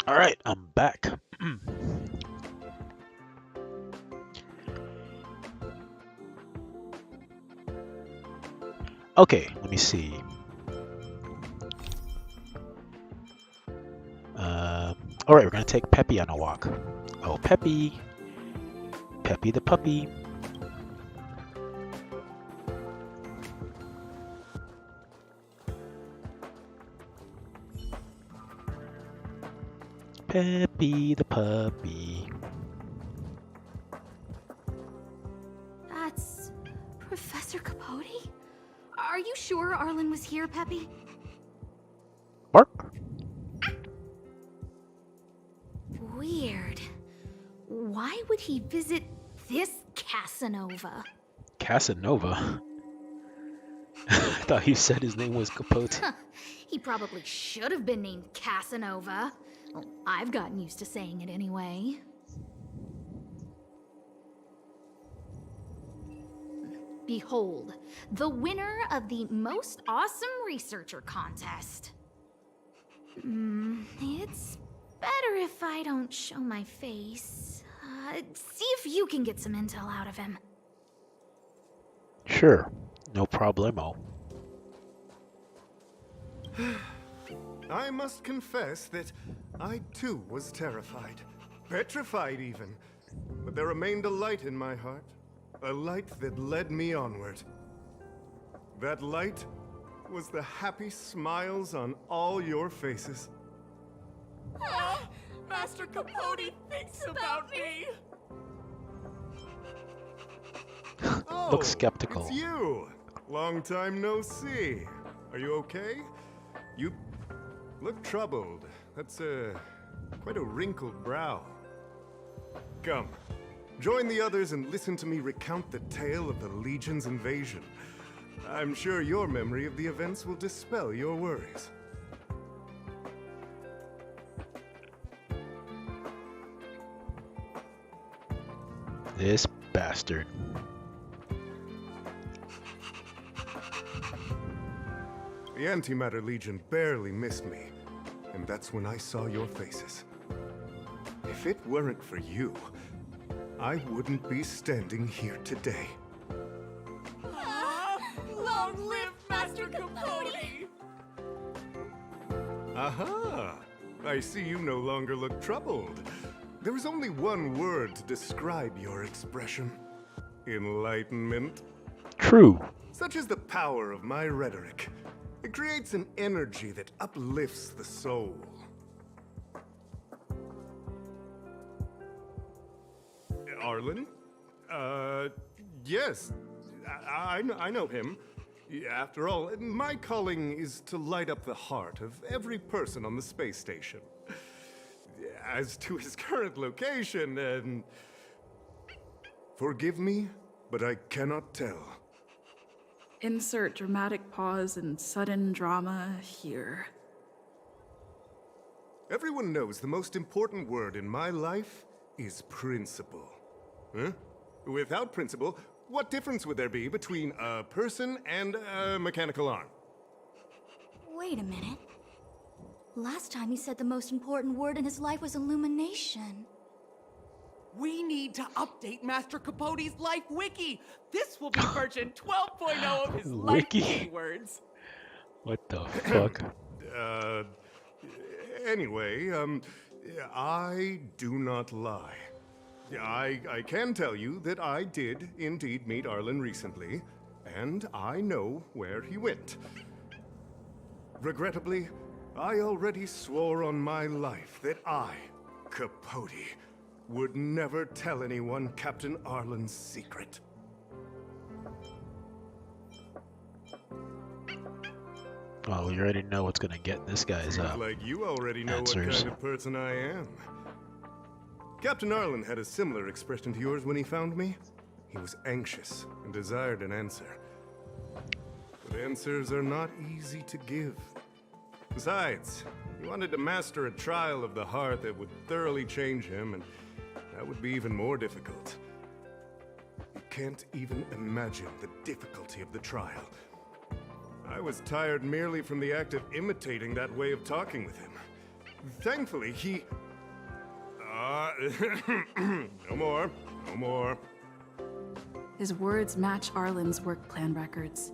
All right, I'm back. Okay, let me see. All right, we're gonna take Peppy on a walk. Oh, Peppy, Peppy the puppy. Peppy the puppy. That's Professor Capote? Are you sure Arlen was here, Peppy? Bark. Weird. Why would he visit this Casanova? Casanova. I thought you said his name was Capote. He probably should have been named Casanova. Well, I've gotten used to saying it anyway. Behold, the winner of the Most Awesome Researcher contest. It's better if I don't show my face. See if you can get some intel out of him. Sure, no problemo. I must confess that I too was terrified. Petrified even. But there remained a light in my heart. A light that led me onward. That light was the happy smiles on all your faces. Master Capote thinks about me. Oh, Looks skeptical. It's you. Long time no see. Are you okay? You look troubled. That's quite a wrinkled brow. Come, join the others and listen to me recount the tale of the Legion's invasion. I'm sure your memory of the events will dispel your worries. This bastard. The Antimatter Legion barely missed me, and that's when I saw your faces. If it weren't for you, I wouldn't be standing here today. Long live Master Capote! Aha! I see you no longer look troubled. There is only one word to describe your expression. Enlightenment. True. Such is the power of my rhetoric. It creates an energy that uplifts the soul. Arlen? Yes. I know him. After all, my calling is to light up the heart of every person on the space station. As to his current location, forgive me, but I cannot tell. Insert dramatic pause and sudden drama here. Everyone knows the most important word in my life is principle. Huh? Without principle, what difference would there be between a person and a mechanical arm? Wait a minute. Last time he said the most important word in his life was illumination. We need to update Master Capote's Life Wiki. This will be version 12.0 of his life Wiki? keywords. What the fuck? Anyway, I do not lie. I can tell you that I did indeed meet Arlen recently, and I know where he went. Regrettably, I already swore on my life that I, Capote, would never tell anyone Captain Arlen's secret. Well, we already know what's gonna get this guy's Seems like you already know what answers. kind of person I am. Captain Arlen had a similar expression to yours when he found me. He was anxious and desired an answer. But answers are not easy to give. Besides, he wanted to master a trial of the heart that would thoroughly change him, and that would be even more difficult. You can't even imagine the difficulty of the trial. I was tired merely from the act of imitating that way of talking with him. thankfully, he... no more. No more. His words match Arlen's work plan records.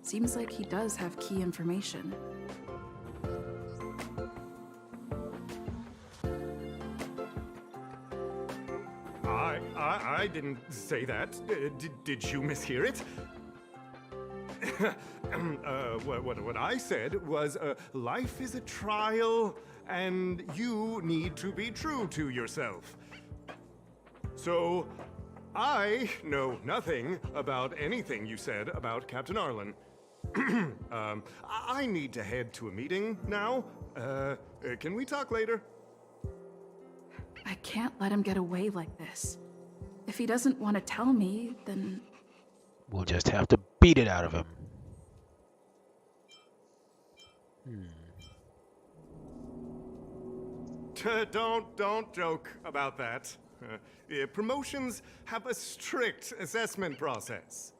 Seems like he does have key information. I didn't say that. Did you mishear it? What I said was, life is a trial, and you need to be true to yourself. So, I know nothing about anything you said about Captain Arlen. I need to head to a meeting now. Can we talk later? I can't let him get away like this. If he doesn't want to tell me, then... We'll just have to beat it out of him. Don't joke about that. Promotions have a strict assessment process.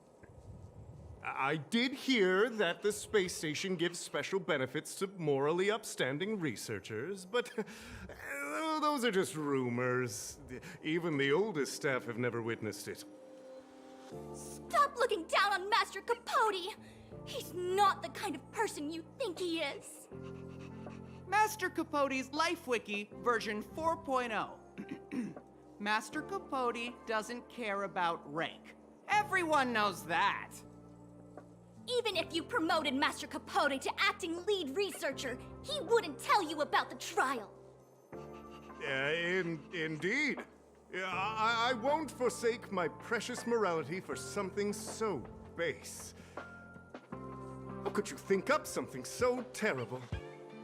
I did hear that the space station gives special benefits to morally upstanding researchers, but those are just rumors. Even the oldest staff have never witnessed it. Stop looking down on Master Capote! He's not the kind of person you think he is. Master Capote's Life Wiki version 4.0. Master Capote doesn't care about rank. Everyone knows that. Even if you promoted Master Capote to acting lead researcher, he wouldn't tell you about the trial. Indeed. I won't forsake my precious morality for something so base. How could you think up something so terrible?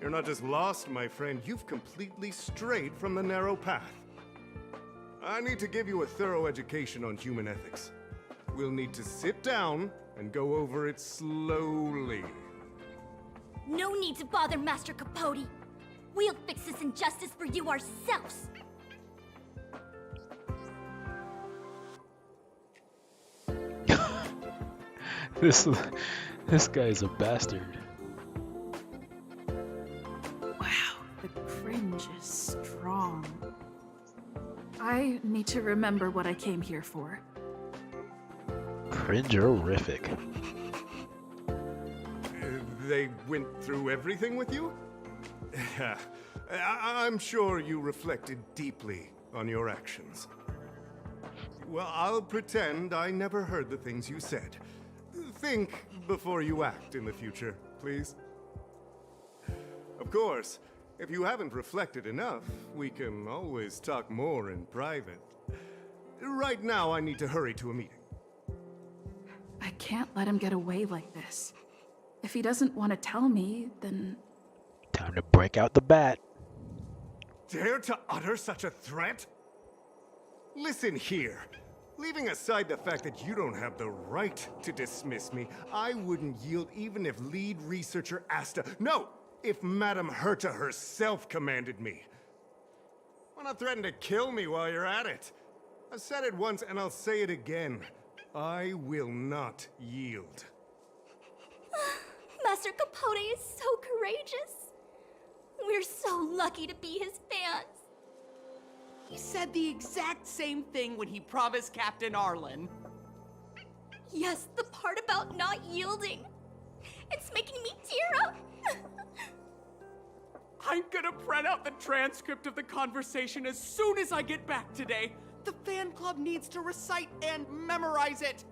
You're not just lost, my friend. You've completely strayed from the narrow path. I need to give you a thorough education on human ethics. We'll need to sit down and go over it slowly. No need to bother Master Capote. We'll fix this injustice for you ourselves. This guy's a bastard. Wow, the cringe is strong. I need to remember what I came here for. Cringe-orific. They went through everything with you? I'm sure you reflected deeply on your actions. Well, I'll pretend I never heard the things you said. Think before you act in the future, please. Of course, if you haven't reflected enough, we can always talk more in private. Right now, I need to hurry to a meeting. I can't let him get away like this. If he doesn't want to tell me, then... Time to break out the bat. Dare to utter such a threat? Listen here. Leaving aside the fact that you don't have the right to dismiss me, I wouldn't yield even if lead researcher Asta... No! If Madame Herta herself commanded me. Why not threaten to kill me while you're at it? I've said it once and I'll say it again. I will not yield. Master Capote is so courageous. We're so lucky to be his fans. He said the exact same thing when he promised Captain Arlen. Yes, the part about not yielding. It's making me tear up. I'm gonna print out the transcript of the conversation as soon as I get back today. The fan club needs to recite and memorize it.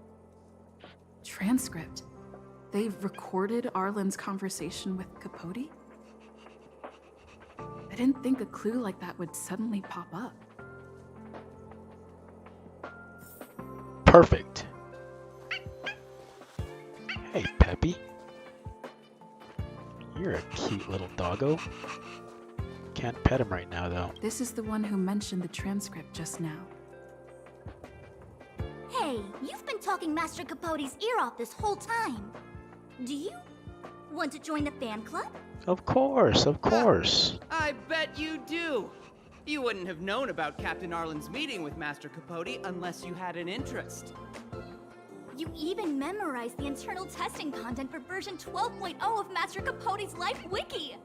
Transcript? They've recorded Arlen's conversation with Capote? I didn't think a clue like that would suddenly pop up. Perfect. Hey, Peppy. You're a cute little doggo. Can't pet him right now, though. This is the one who mentioned the transcript just now. Hey, you've been talking Master Capote's ear off this whole time. Do you want to join the fan club? Of course, of course. I bet you do. You wouldn't have known about Captain Arlen's meeting with Master Capote unless you had an interest. You even memorized the internal testing content for version 12.0 of Master Capote's Life Wiki.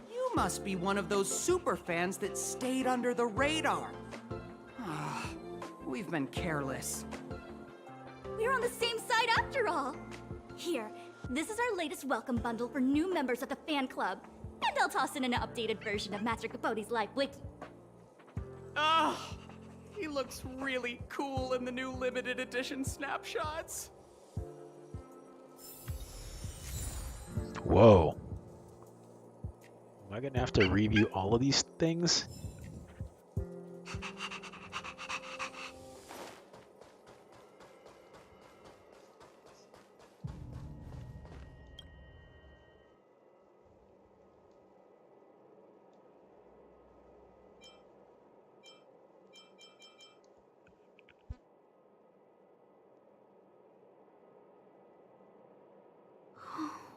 You must be one of those super fans that stayed under the radar. We've been careless. We're on the same side after all. Here, this is our latest welcome bundle for new members of the fan club. And I'll toss in an updated version of Master Capote's live wiki. He looks really cool in the new limited edition snapshots. Whoa. Am I gonna have to review all of these things?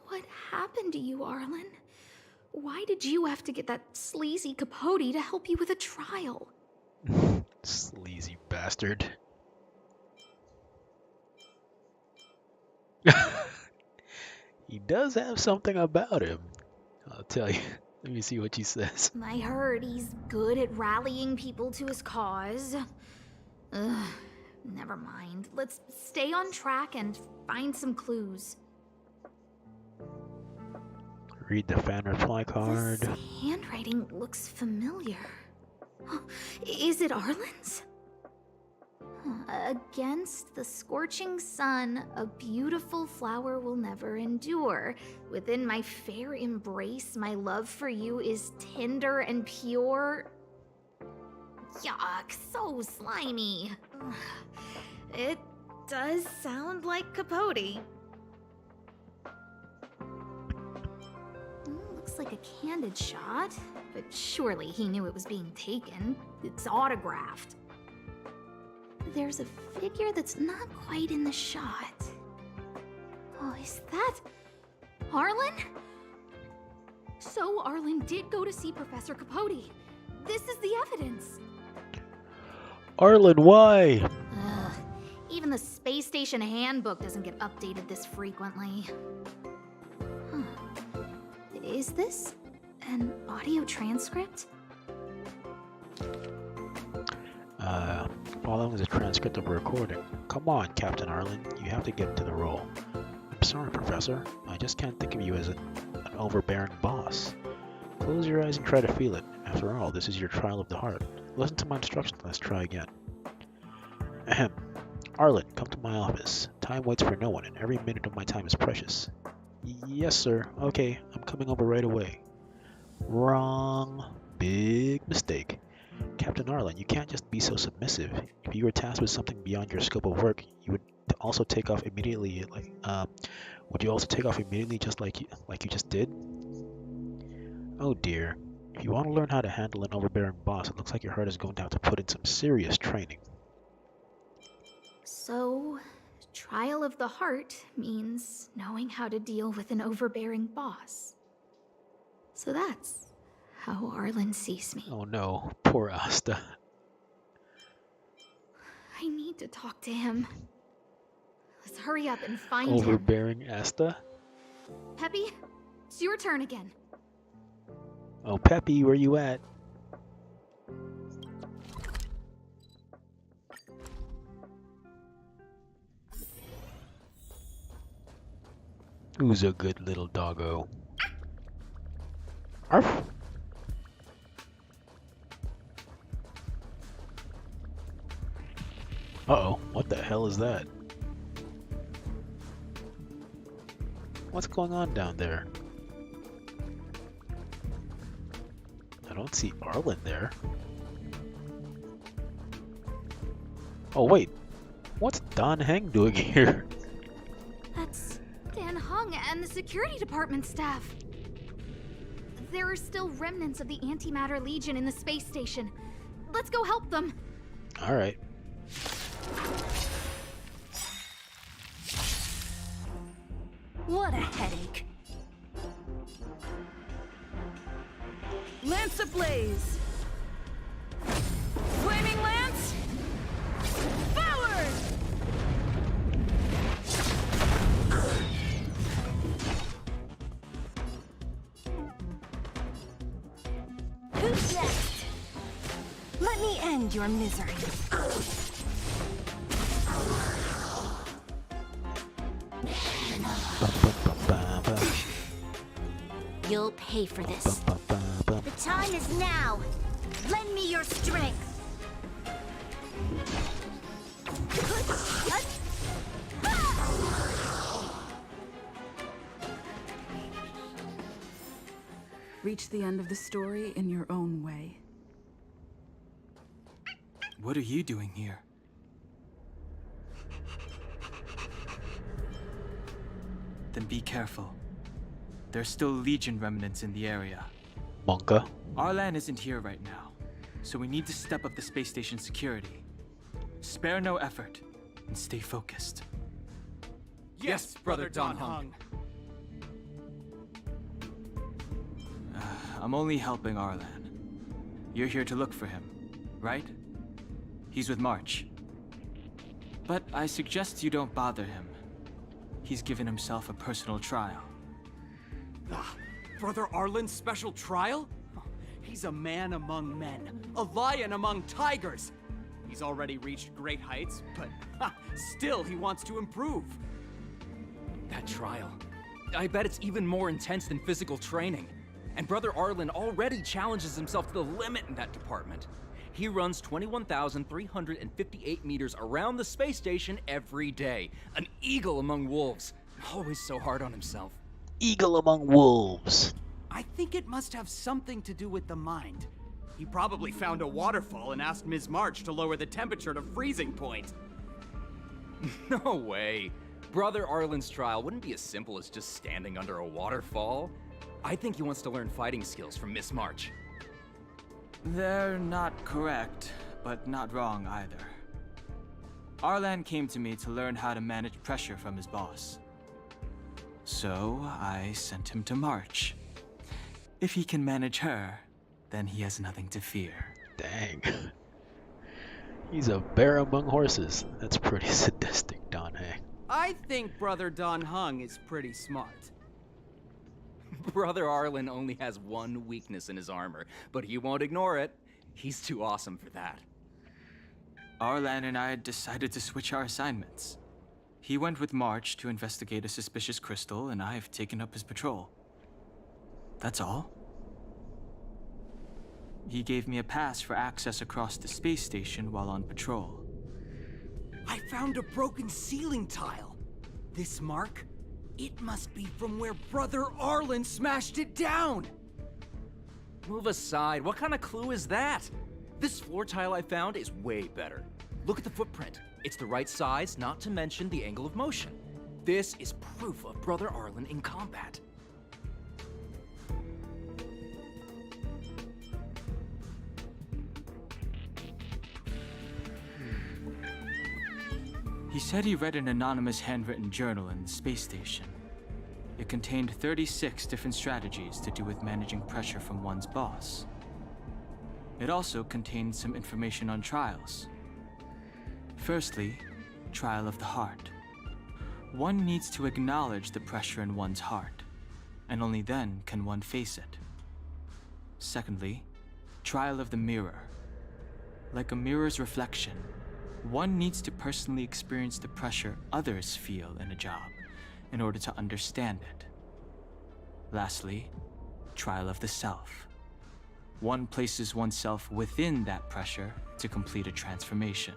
What happened to you, Arlen? Why did you have to get that sleazy Capote to help you with a trial? Sleazy bastard. He does have something about him. I'll tell you. Let me see what she says. I heard he's good at rallying people to his cause. Ugh, never mind. Let's stay on track and find some clues. Read the fan reply card. This handwriting looks familiar. Is it Arlen's? Against the scorching sun, a beautiful flower will never endure. Within my fair embrace, my love for you is tender and pure. Yuck, so slimy. It does sound like Capote. Looks like a candid shot, but surely he knew it was being taken. It's autographed. There's a figure that's not quite in the shot. Oh, is that Arlen? So Arlen did go to see Professor Capote. This is the evidence. Arlen, why? Ugh, even the space station handbook doesn't get updated this frequently. Huh. Is this an audio transcript? Following is a transcript of a recording. Come on, Captain Arlen, you have to get into the role. I'm sorry, Professor. I just can't think of you as an overbearing boss. Close your eyes and try to feel it. After all, this is your trial of the heart. Listen to my instructions, let's try again. Ahem. Arlen, come to my office. Time waits for no one, and every minute of my time is precious. Yes, sir. Okay, I'm coming over right away. Wrong. Big mistake. Captain Arlen, you can't just be so submissive. If you were tasked with something beyond your scope of work, you would also take off immediately. Would you also take off immediately, just like you just did? Oh dear. If you want to learn how to handle an overbearing boss, it looks like your heart is going to have to put in some serious training. So, trial of the heart means knowing how to deal with an overbearing boss. So that's how Arlen sees me. Oh no, poor Asta. I need to talk to him. Let's hurry up and find him. Overbearing Asta? Peppy, it's your turn again. Oh, Peppy, where you at? Who's a good little doggo? Arf! Uh-oh, what the hell is that? What's going on down there? I don't see Arlen there. Oh wait, what's Don Heng doing here? That's Dan Hung and the security department staff. There are still remnants of the Antimatter Legion in the space station. Let's go help them. Alright. What a headache. Lance ablaze! Flaming lance! Forward! end your misery. You'll pay for this. The time is now. Lend me your strength. Reach the end of the story in your own way. What are you doing here? Then be careful. There's still Legion remnants in the area. Monka. Arlan isn't here right now, so we need to step up the space station security. Spare no effort, and stay focused. Yes, Brother Don Hung. I'm only helping Arlan. You're here to look for him, right? He's with March. But I suggest you don't bother him. He's given himself a personal trial. Brother Arlen's special trial? He's a man among men, a lion among tigers. He's already reached great heights, but still he wants to improve. That trial. I bet it's even more intense than physical training. And Brother Arlen already challenges himself to the limit in that department. He runs 21,358 meters around the space station every day. An eagle among wolves. Always so hard on himself. Eagle among wolves. I think it must have something to do with the mind. He probably found a waterfall and asked Ms. March to lower the temperature to freezing point. No way. Brother Arlen's trial wouldn't be as simple as just standing under a waterfall. I think he wants to learn fighting skills from Miss March. They're not correct, but not wrong either. Arlan came to me to learn how to manage pressure from his boss. So I sent him to March. If he can manage her, then he has nothing to fear. Dang. He's a bear among horses. That's pretty sadistic, Don Hang. I think Brother Don Hung is pretty smart. Brother Arlen only has one weakness in his armor, but he won't ignore it. He's too awesome for that. Arlan and I decided to switch our assignments. He went with March to investigate a suspicious crystal, and I've taken up his patrol. That's all. He gave me a pass for access across the space station while on patrol. I found a broken ceiling tile. This mark? It must be from where Brother Arlen smashed it down! Move aside, what kind of clue is that? This floor tile I found is way better. Look at the footprint. It's the right size, not to mention the angle of motion. This is proof of Brother Arlen in combat. He said he read an anonymous handwritten journal in the space station. It contained 36 different strategies to do with managing pressure from one's boss. It also contained some information on trials. Firstly, trial of the heart. One needs to acknowledge the pressure in one's heart, and only then can one face it. Secondly, trial of the mirror. Like a mirror's reflection, one needs to personally experience the pressure others feel in a job in order to understand it. Lastly, trial of the self. One places oneself within that pressure to complete a transformation.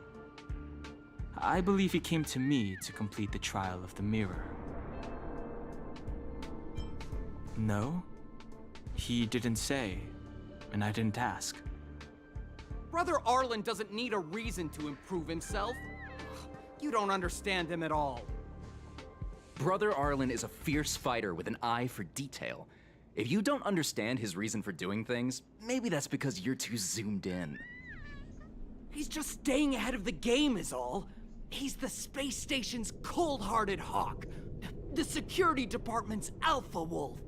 I believe he came to me to complete the trial of the mirror. No, he didn't say, and I didn't ask. Brother Arlen doesn't need a reason to improve himself. You don't understand him at all. Brother Arlen is a fierce fighter with an eye for detail. If you don't understand his reason for doing things, maybe that's because you're too zoomed in. He's just staying ahead of the game is all. He's the space station's cold-hearted hawk. The security department's alpha wolf.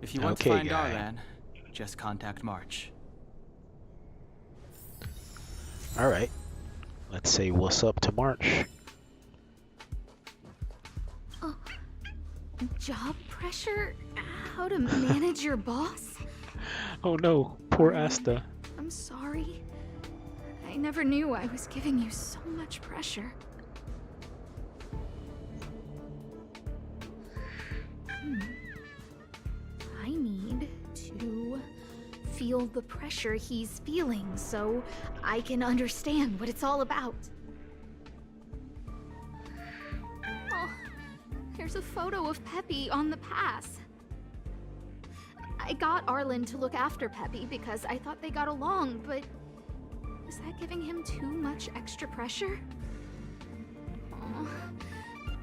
If you want to find Arlan, just contact March. Alright. Let's say what's up to March. Job pressure? How to manage your boss? Oh no, poor Asta. I'm I'm sorry. I never knew I was giving you so much pressure. I need to feel the pressure he's feeling so I can understand what it's all about. Oh, there's a photo of Peppy on the pass. I got Arlen to look after Peppy because I thought they got along, but is that giving him too much extra pressure? Oh,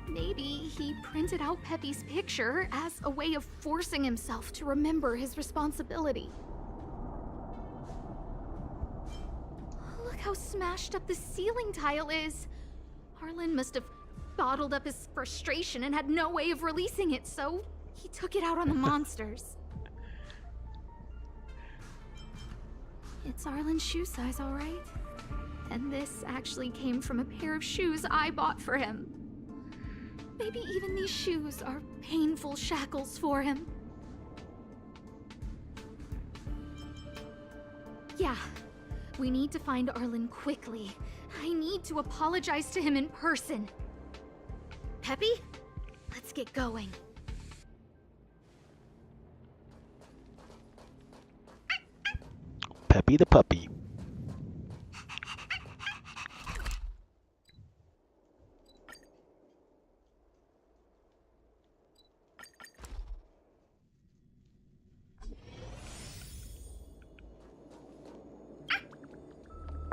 maybe he printed out Peppy's picture as a way of forcing himself to remember his responsibility. Look how smashed up the ceiling tile is. Arlen must have bottled up his frustration and had no way of releasing it, so he took it out on the monsters. It's Arlen's shoe size, all right? And this actually came from a pair of shoes I bought for him. Maybe even these shoes are painful shackles for him. Yeah, we need to find Arlen quickly. I need to apologize to him in person. Peppy, let's get going. Peppy the puppy.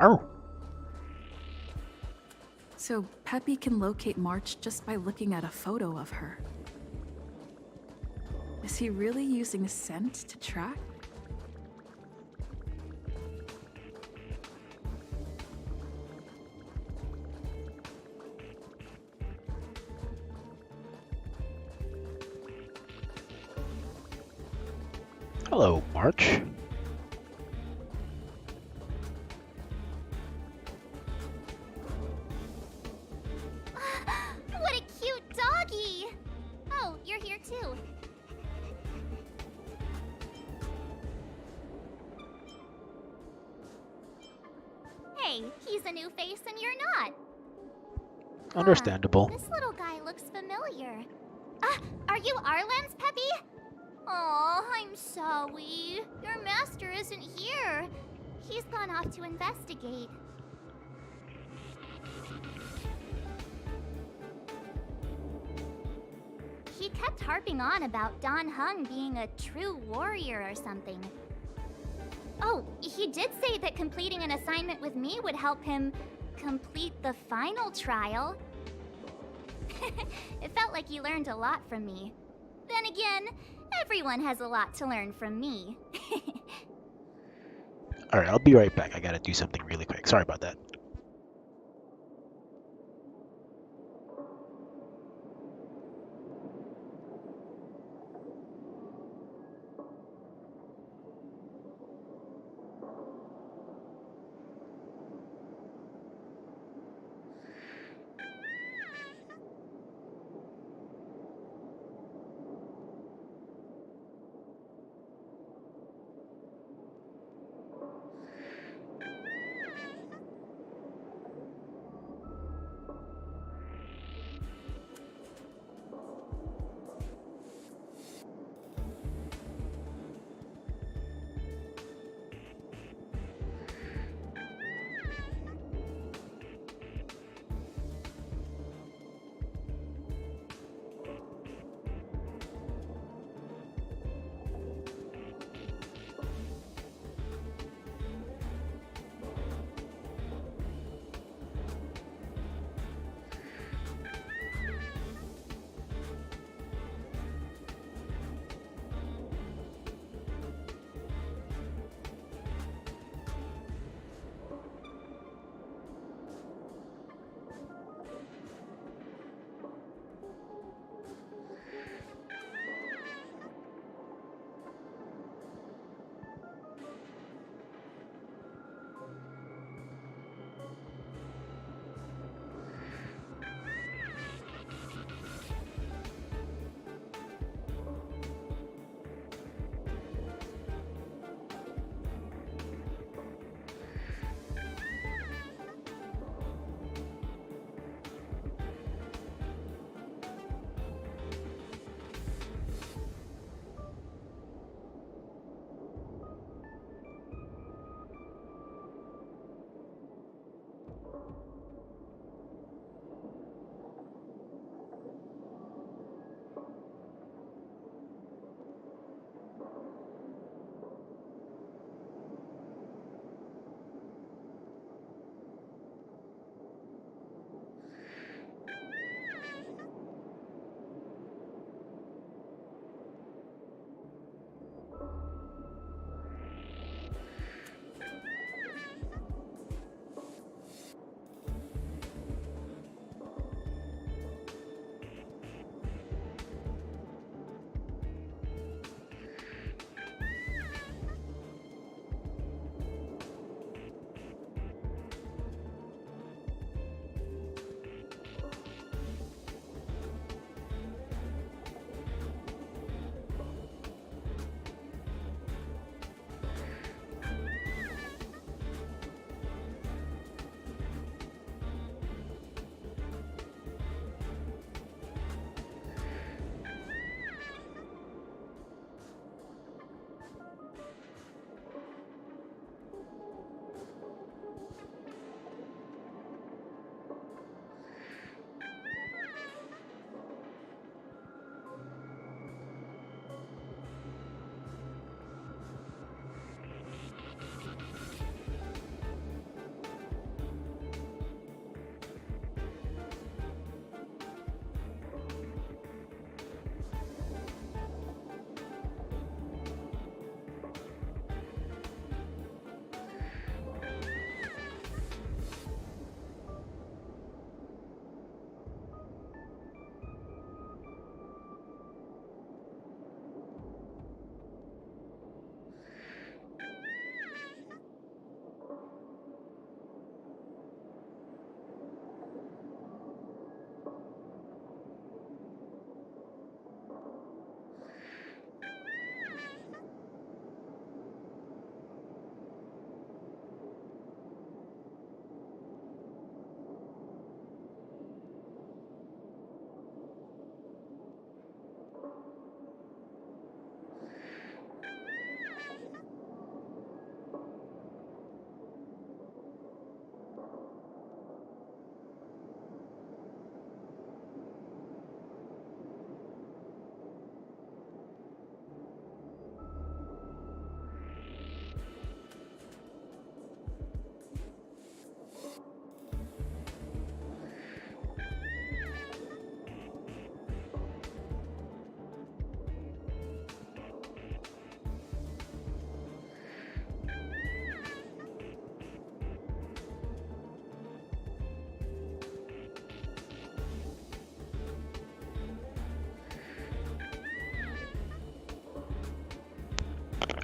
Oh. So Peppy can locate March just by looking at a photo of her. Is he really using scent to track? Hello, March. What a cute doggy! Oh, you're here too. Hey, he's a new face and you're not. Understandable. This little guy looks familiar. Are you Arlen's Peppy? Oh, I'm sorry. Your master isn't here. He's gone off to investigate. He kept harping on about Don Hung being a true warrior or something. Oh, he did say that completing an assignment with me would help him complete the final trial. It felt like he learned a lot from me. Then again, everyone has a lot to learn from me. Alright, I'll be right back. I gotta do something really quick. Sorry about that.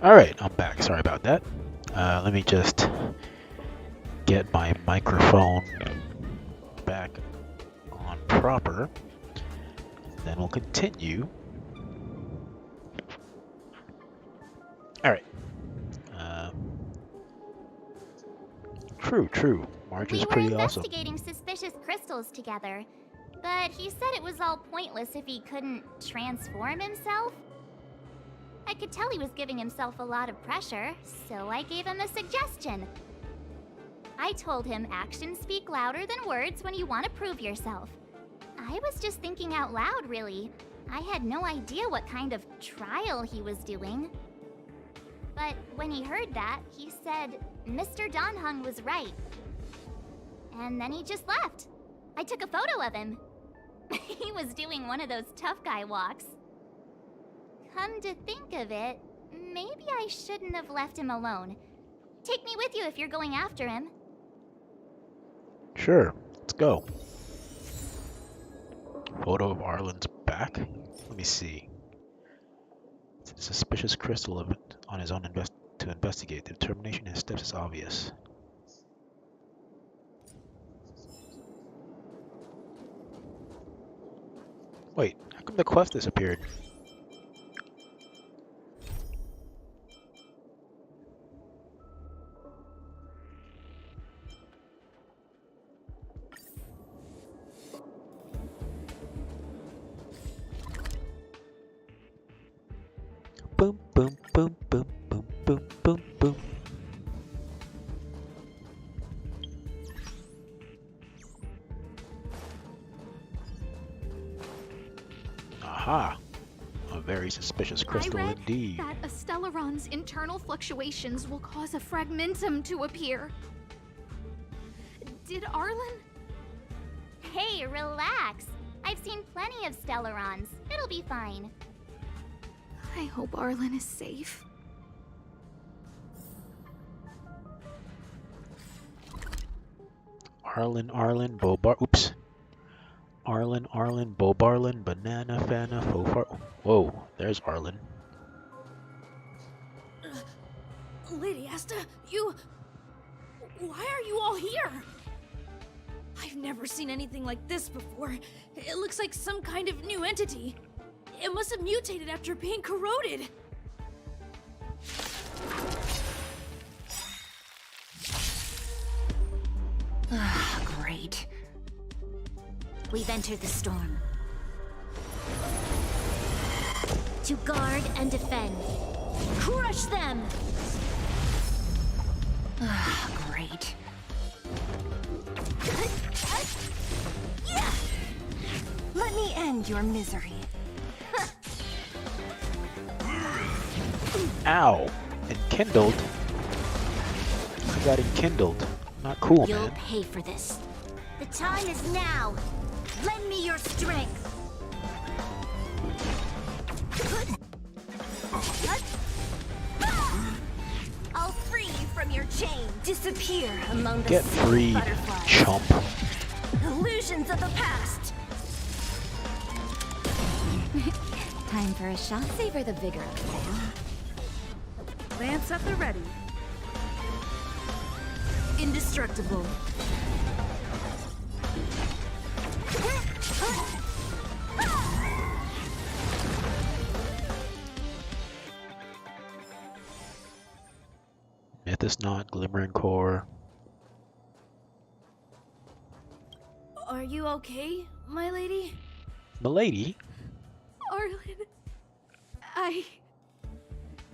Alright, I'm back. Sorry about that. Let me just get my microphone back on proper. Then we'll continue. Alright. True. March is We were pretty awesome. investigating suspicious crystals together, but he said it was all pointless if he couldn't transform himself. I could tell he was giving himself a lot of pressure, so I gave him a suggestion. I told him actions speak louder than words when you want to prove yourself. I was just thinking out loud, really. I had no idea what kind of trial he was doing. But when he heard that, he said Mr. Dan Heng was right. And then he just left. I took a photo of him. He was doing one of those tough guy walks. Come to think of it, maybe I shouldn't have left him alone. Take me with you if you're going after him. Sure, let's go. Photo of Arlen's back? Let me see. Suspicious crystal on his own to investigate. The determination in his steps is obvious. Wait, how come the quest disappeared? Boom, boom, boom, boom, boom, boom, boom, boom. Aha! A very suspicious crystal I read indeed. that a Stellaron's internal fluctuations will cause a fragmentum to appear. Did Arlen? Hey, relax. I've seen plenty of Stellarons. It'll be fine. I hope Arlen is safe. Arlen, Bobar. Oops. Arlen, Bobarlen, Banana, Fana, Fofar. Whoa, there's Arlen. Lady Asta, you... Why are you all here? I've never seen anything like this before. It looks like some kind of new entity. It must have mutated after being corroded. Great. We've entered the storm. To guard and defend. Crush them! Great. Let me end your misery. Ow! Enkindled? I got enkindled. Not cool, You'll man. pay for this. The time is now. Lend me your strength. I'll free you from your chain. Disappear among the Get sea of free, butterflies. chump. Illusions of the past. Time for a shot. Savor the vigor of it. Lance at the ready. Indestructible. Mythos Knot, Glimmering Core. Are you okay, my lady? Milady? Arlen,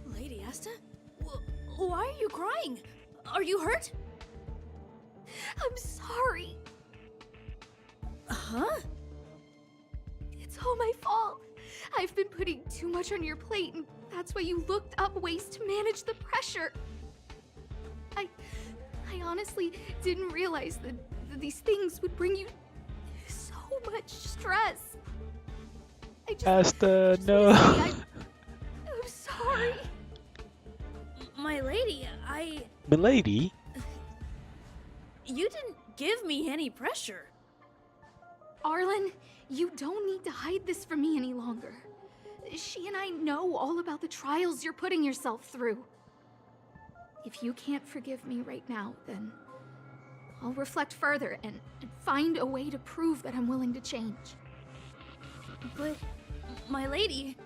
Lady Asta? Why are you crying? Are you hurt? I'm sorry. Huh? It's all my fault. I've been putting too much on your plate, and that's why you looked up ways to manage the pressure. I honestly didn't realize that these things would bring you so much stress. Asta, no. I'm sorry. My lady, Milady? You didn't give me any pressure. Arlen, you don't need to hide this from me any longer. She and I know all about the trials you're putting yourself through. If you can't forgive me right now, then I'll reflect further and find a way to prove that I'm willing to change. But, my lady...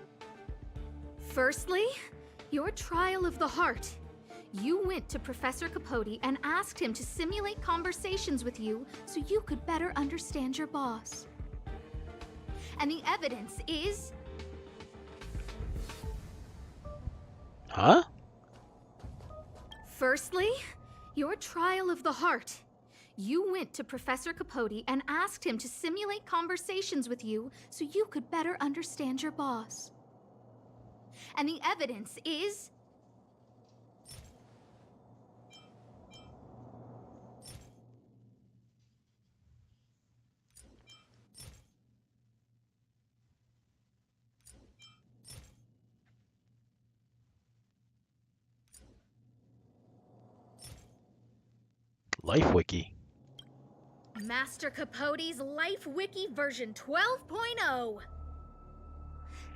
Firstly, your trial of the heart. You went to Professor Capote and asked him to simulate conversations with you so you could better understand your boss. And the evidence is... Huh? Firstly, your trial of the heart. You went to Professor Capote and asked him to simulate conversations with you so you could better understand your boss. And the evidence is... Life Wiki. Master Capote's Life Wiki version 12.0.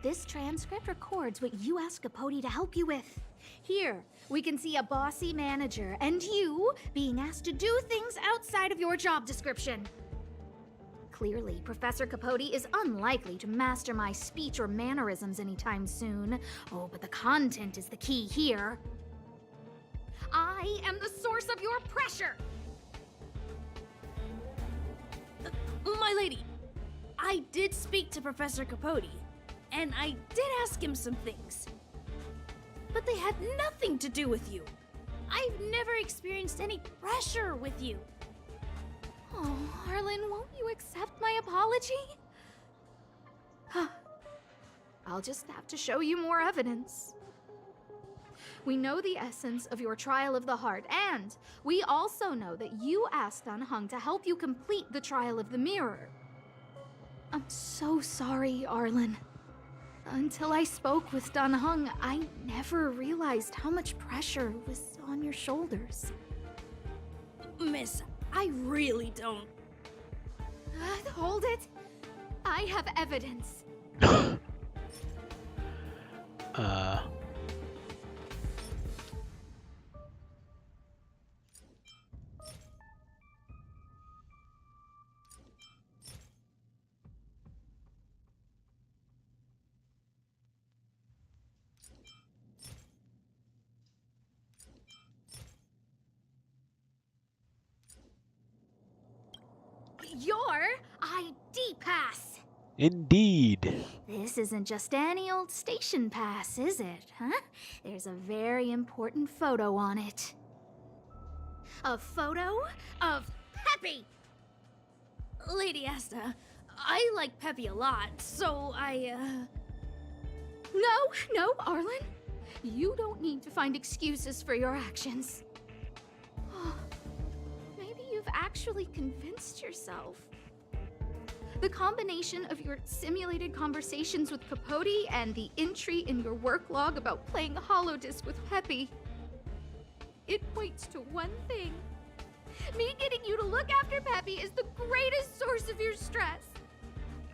This transcript records what you asked Capote to help you with. Here, we can see a bossy manager and you being asked to do things outside of your job description. Clearly, Professor Capote is unlikely to master my speech or mannerisms anytime soon. Oh, but the content is the key here. I am the source of your pressure! My lady, I did speak to Professor Capote, and I did ask him some things. But they had nothing to do with you. I've never experienced any pressure with you. Oh, Arlen, won't you accept my apology? I'll just have to show you more evidence. We know the essence of your trial of the heart, and we also know that you asked Dan Heng to help you complete the trial of the mirror. I'm so sorry, Arlen. Until I spoke with Dan Heng, I never realized how much pressure was on your shoulders. Miss, I really don't. Hold it. I have evidence. Your ID pass. Indeed. This isn't just any old station pass, is it, huh? There's a very important photo on it. A photo of Peppy! Lady Asta, I like Peppy a lot, so No, Arlen. You don't need to find excuses for your actions. Maybe you've actually convinced yourself. The combination of your simulated conversations with Capote and the entry in your work log about playing Holodisc with Peppy, it points to one thing. Me getting you to look after Peppy is the greatest source of your stress.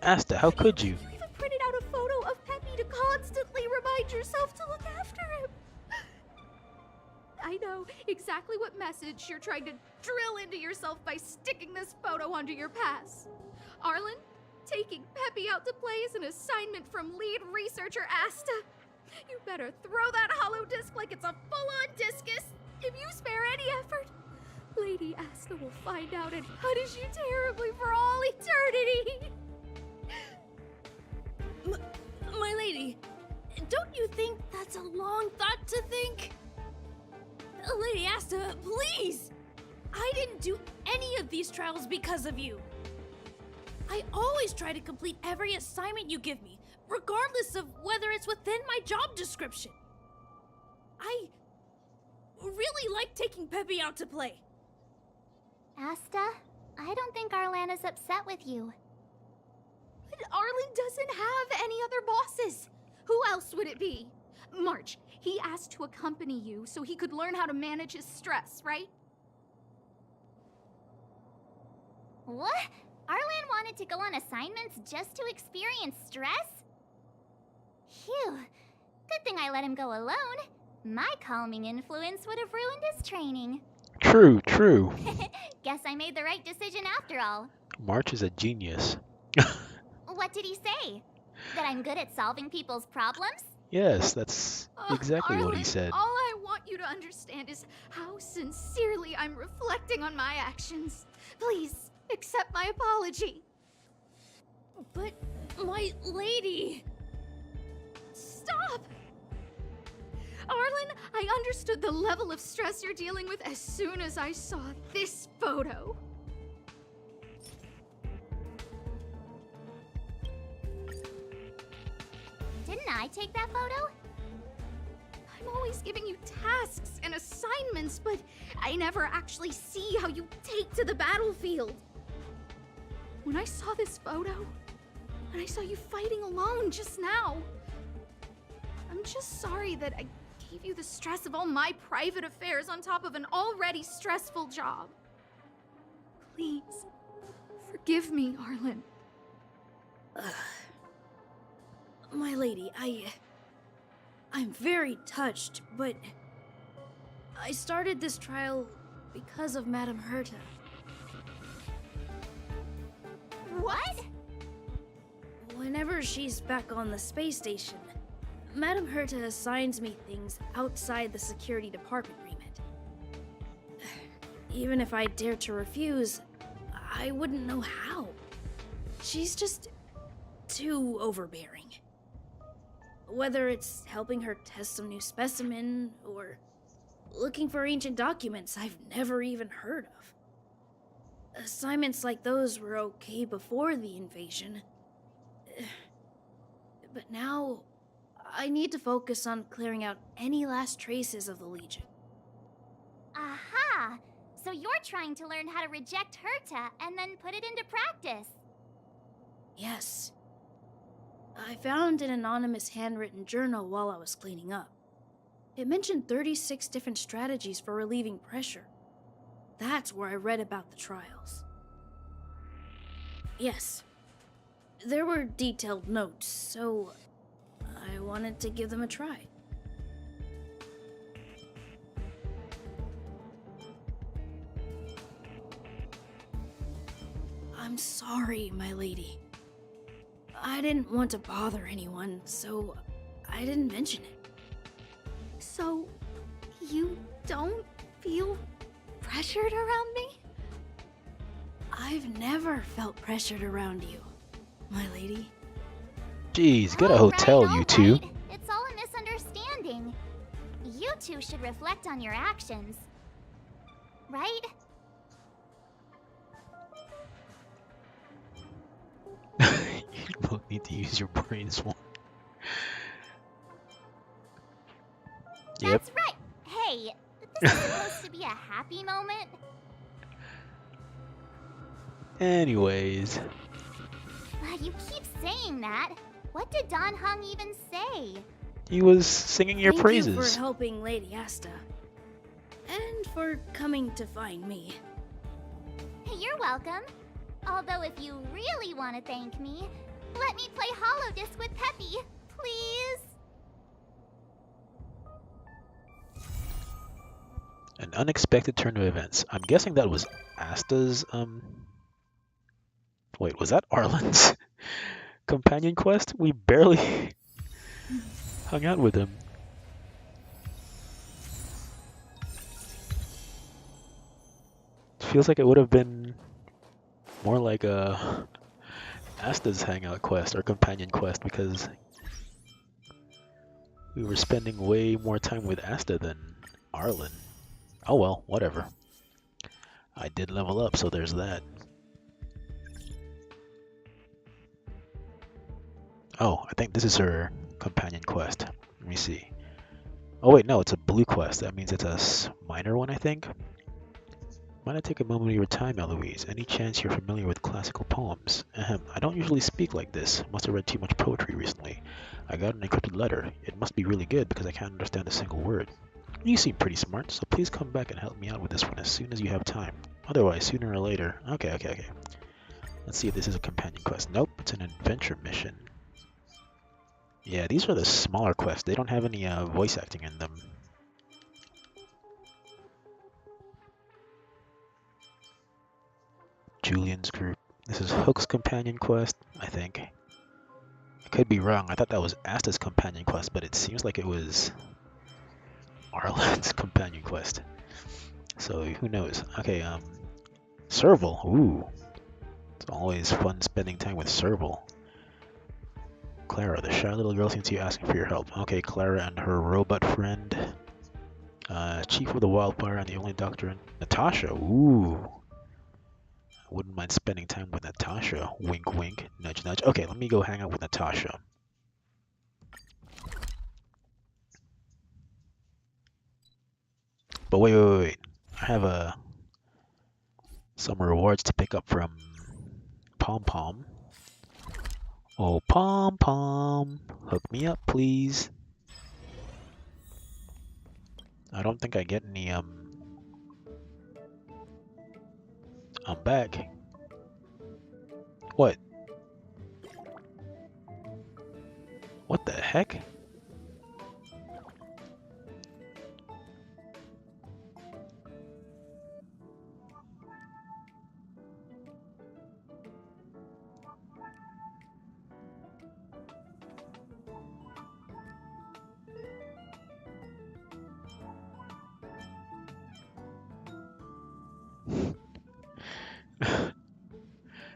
Asta, how could you? You even printed out a photo of Peppy to constantly remind yourself to look after him. I know exactly what message you're trying to drill into yourself by sticking this photo onto your pass. Arlen, taking Peppy out to play is an assignment from lead researcher Asta. You better throw that holodisc like it's a full-on discus. If you spare any effort, Lady Asta will find out and punish you terribly for all eternity. My lady, don't you think that's a long thought to think? Lady Asta, please! I didn't do any of these trials because of you. I always try to complete every assignment you give me, regardless of whether it's within my job description. I really like taking Peppy out to play. Asta, I don't think Arlan is upset with you. But Arlen doesn't have any other bosses. Who else would it be? March, he asked to accompany you so he could learn how to manage his stress, right? What? Arlan wanted to go on assignments just to experience stress? Phew. Good thing I let him go alone. My calming influence would have ruined his training. True, true. Guess I made the right decision after all. March is a genius. What did he say? That I'm good at solving people's problems? Yes, that's exactly what he Arlen, said. All I want you to understand is how sincerely I'm reflecting on my actions. Please, accept my apology. But, my lady... Stop! Arlen, I understood the level of stress you're dealing with as soon as I saw this photo. Didn't I take that photo? I'm always giving you tasks and assignments, but I never actually see how you take to the battlefield. When I saw this photo, and I saw you fighting alone just now, I'm just sorry that I gave you the stress of all my private affairs on top of an already stressful job. Please, forgive me, Arlen. My lady, I'm very touched, but I started this trial because of Madame Herta. What? Whenever she's back on the space station, Madame Herta assigns me things outside the security department remit. Even if I dared to refuse, I wouldn't know how. She's just too overbearing. Whether it's helping her test some new specimen, or looking for ancient documents I've never even heard of. Assignments like those were okay before the invasion. But now, I need to focus on clearing out any last traces of the Legion. Aha! So you're trying to learn how to reject Herta and then put it into practice. Yes. I found an anonymous handwritten journal while I was cleaning up. It mentioned 36 different strategies for relieving pressure. That's where I read about the trials. Yes. There were detailed notes, so I wanted to give them a try. I'm sorry, my lady. I didn't want to bother anyone, so I didn't mention it. So, you don't feel pressured around me? I've never felt pressured around you, my lady. Jeez, get a hotel, you two. Right. It's all a misunderstanding. You two should reflect on your actions. Right? You both need to use your brains more. Yep. That's right. Hey, this is supposed to be a happy moment. Anyways. You keep saying that. What did Don Hung even say? He was singing your Thank praises. you for helping Lady Asta. And for coming to find me. You're welcome. Although if you really want to thank me, let me play Hollow Disc with Peppy, please. An unexpected turn of events. I'm guessing that was Asta's, Wait, was that Arlen's companion quest? We barely hung out with him. Feels like it would have been more like a Asta's hangout quest or companion quest, because we were spending way more time with Asta than Arlen. Oh well, whatever. I did level up, so there's that. Oh, I think this is her companion quest. Let me see. Oh wait, no, it's a blue quest. That means it's a minor one, I think. Might I take a moment of your time, Eloise? Any chance you're familiar with classical poems? Ahem, I don't usually speak like this. Must have read too much poetry recently. I got an encrypted letter. It must be really good because I can't understand a single word. You seem pretty smart, so please come back and help me out with this one as soon as you have time. Otherwise, sooner or later... Okay. Let's see if this is a companion quest. Nope, it's an adventure mission. Yeah, these are the smaller quests. They don't have any voice acting in them. Julian's group. This is Hook's companion quest, I think. I could be wrong. I thought that was Asta's companion quest, but it seems like it was Arlen's companion quest. So who knows? Okay, Serval. Ooh. It's always fun spending time with Serval. Clara, the shy little girl seems to be asking for your help. Okay, Clara and her robot friend. Chief of the Wildfire and the only doctor in Natasha. Ooh. I wouldn't mind spending time with Natasha. Wink, wink. Nudge, nudge. Okay, let me go hang out with Natasha. But wait. I have some rewards to pick up from Pom Pom. Oh, Pom Pom, hook me up, please. I don't think I get any, I'm back. What? What the heck?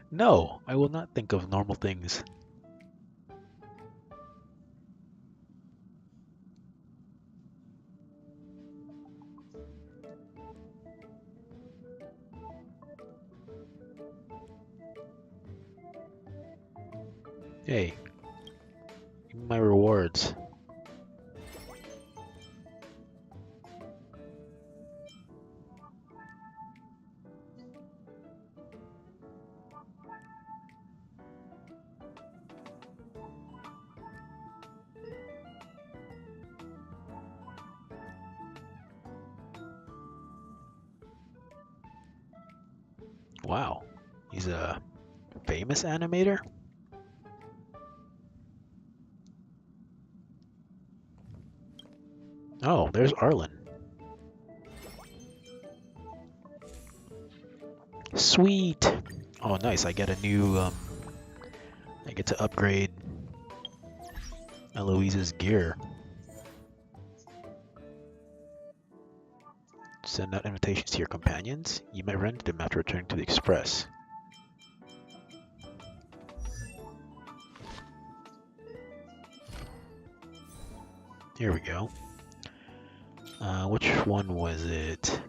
No, I will not think of normal things. Hey, give me my rewards. Wow, he's a famous animator? Oh, there's Arlen. Sweet! Oh, nice, I get a new, I get to upgrade Eloise's gear. Send out invitations to your companions. You may rent them after returning to the Express. Here we go. Which one was it?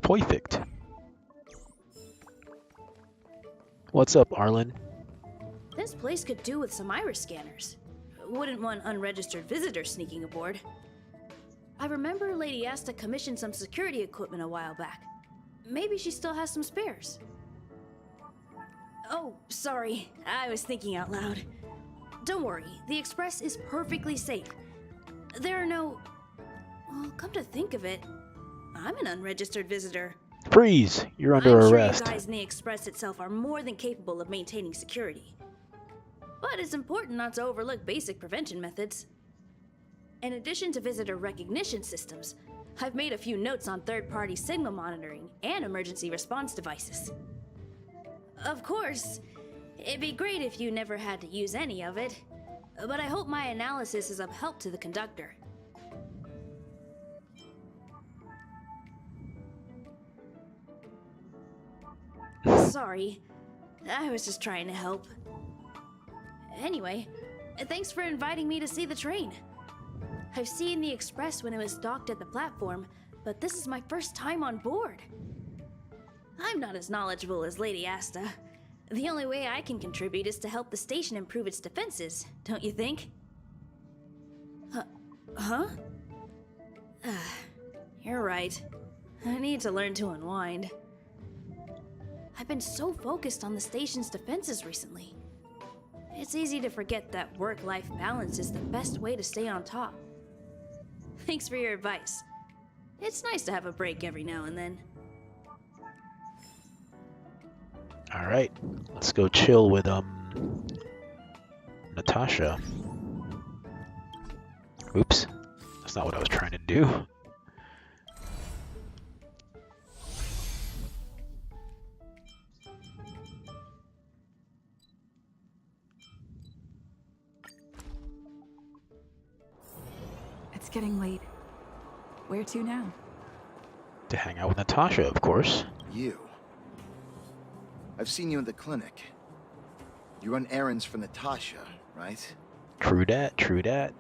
Perfect. What's up, Arlen? This place could do with some iris scanners. Wouldn't want unregistered visitors sneaking aboard. I remember Lady Asta commissioned some security equipment a while back. Maybe she still has some spares. Oh, sorry. I was thinking out loud. Don't worry, the Express is perfectly safe. There are no... Well, come to think of it, I'm an unregistered visitor. Freeze! You're under I'm arrest. sure you guys in the Express itself are more than capable of maintaining security. But it's important not to overlook basic prevention methods. In addition to visitor recognition systems, I've made a few notes on third-party signal monitoring and emergency response devices. Of course, it'd be great if you never had to use any of it, but I hope my analysis is of help to the conductor. Sorry, I was just trying to help. Anyway, thanks for inviting me to see the train. I've seen the Express when it was docked at the platform, but this is my first time on board. I'm not as knowledgeable as Lady Asta. The only way I can contribute is to help the station improve its defenses, don't you think? Huh? You're right. I need to learn to unwind. I've been so focused on the station's defenses recently. It's easy to forget that work-life balance is the best way to stay on top. Thanks for your advice. It's nice to have a break every now and then. Alright, let's go chill with Natasha. Oops, that's not what I was trying to do. It's getting late. Where to now? To hang out with Natasha, of course. You. I've seen you in the clinic. You run errands for Natasha, right? True dat, true dat.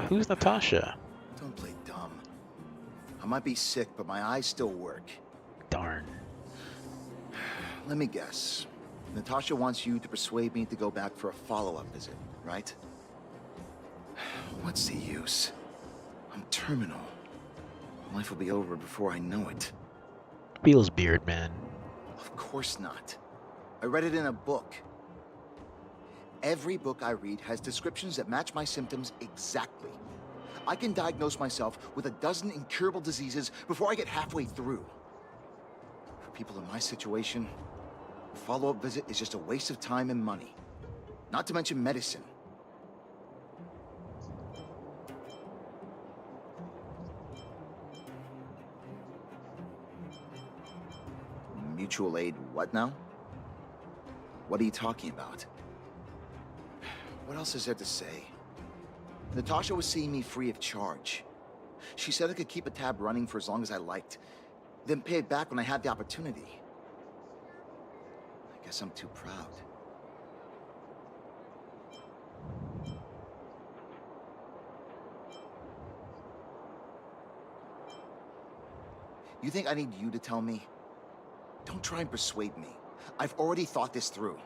Who's Natasha? Don't play dumb. I might be sick, but my eyes still work. Darn. Let me guess. Natasha wants you to persuade me to go back for a follow-up visit, right? What's the use? I'm terminal. Life will be over before I know it. Feels beard, man. Of course not. I read it in a book. Every book I read has descriptions that match my symptoms exactly. I can diagnose myself with a dozen incurable diseases before I get halfway through. For people in my situation, a follow-up visit is just a waste of time and money. Not to mention medicine. Mutual aid what now? What are you talking about? What else is there to say? Natasha was seeing me free of charge. She said I could keep a tab running for as long as I liked, then pay it back when I had the opportunity. I guess I'm too proud. You think I need you to tell me? Don't try and persuade me. I've already thought this through.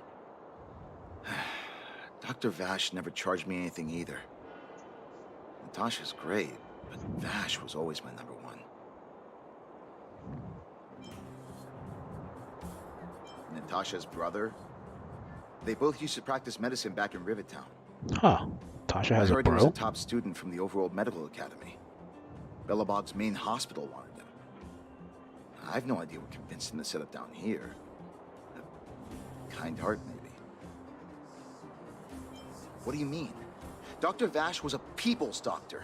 Dr. Vash never charged me anything either. Natasha's great, but Vash was always my number one. Natasha's brother? They both used to practice medicine back in Rivertown. Huh. Tasha has I a heard he was a bro? top student from the Overworld Medical Academy. Bellabog's main hospital wanted him. I have no idea what convinced him to set up down here. A kind heart, maybe. What do you mean? Dr. Vash was a people's doctor.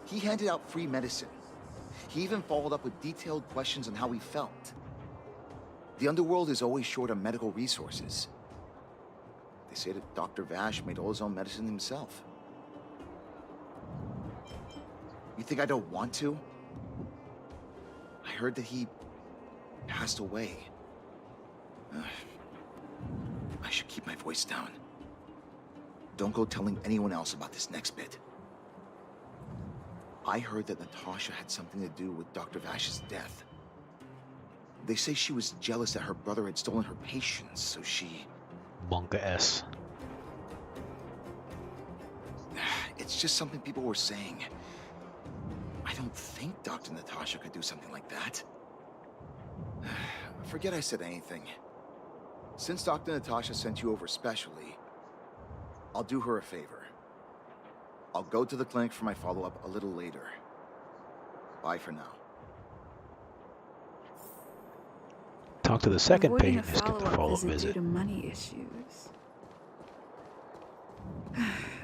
He handed out free medicine. He even followed up with detailed questions on how he felt. The underworld is always short on medical resources. They say that Dr. Vash made all his own medicine himself. You think I don't want to? I heard that he passed away. I should keep my voice down. Don't go telling anyone else about this next bit. I heard that Natasha had something to do with Dr. Vash's death. They say she was jealous that her brother had stolen her patients, so she... Monka S. It's just something people were saying. I don't think Dr. Natasha could do something like that. Forget I said anything. Since Dr. Natasha sent you over specially, I'll do her a favor. I'll go to the clinic for my follow-up a little later. Bye for now. Talk to the second Avoiding patient a who skipped the follow-up follow-up visit due visit. to money issues.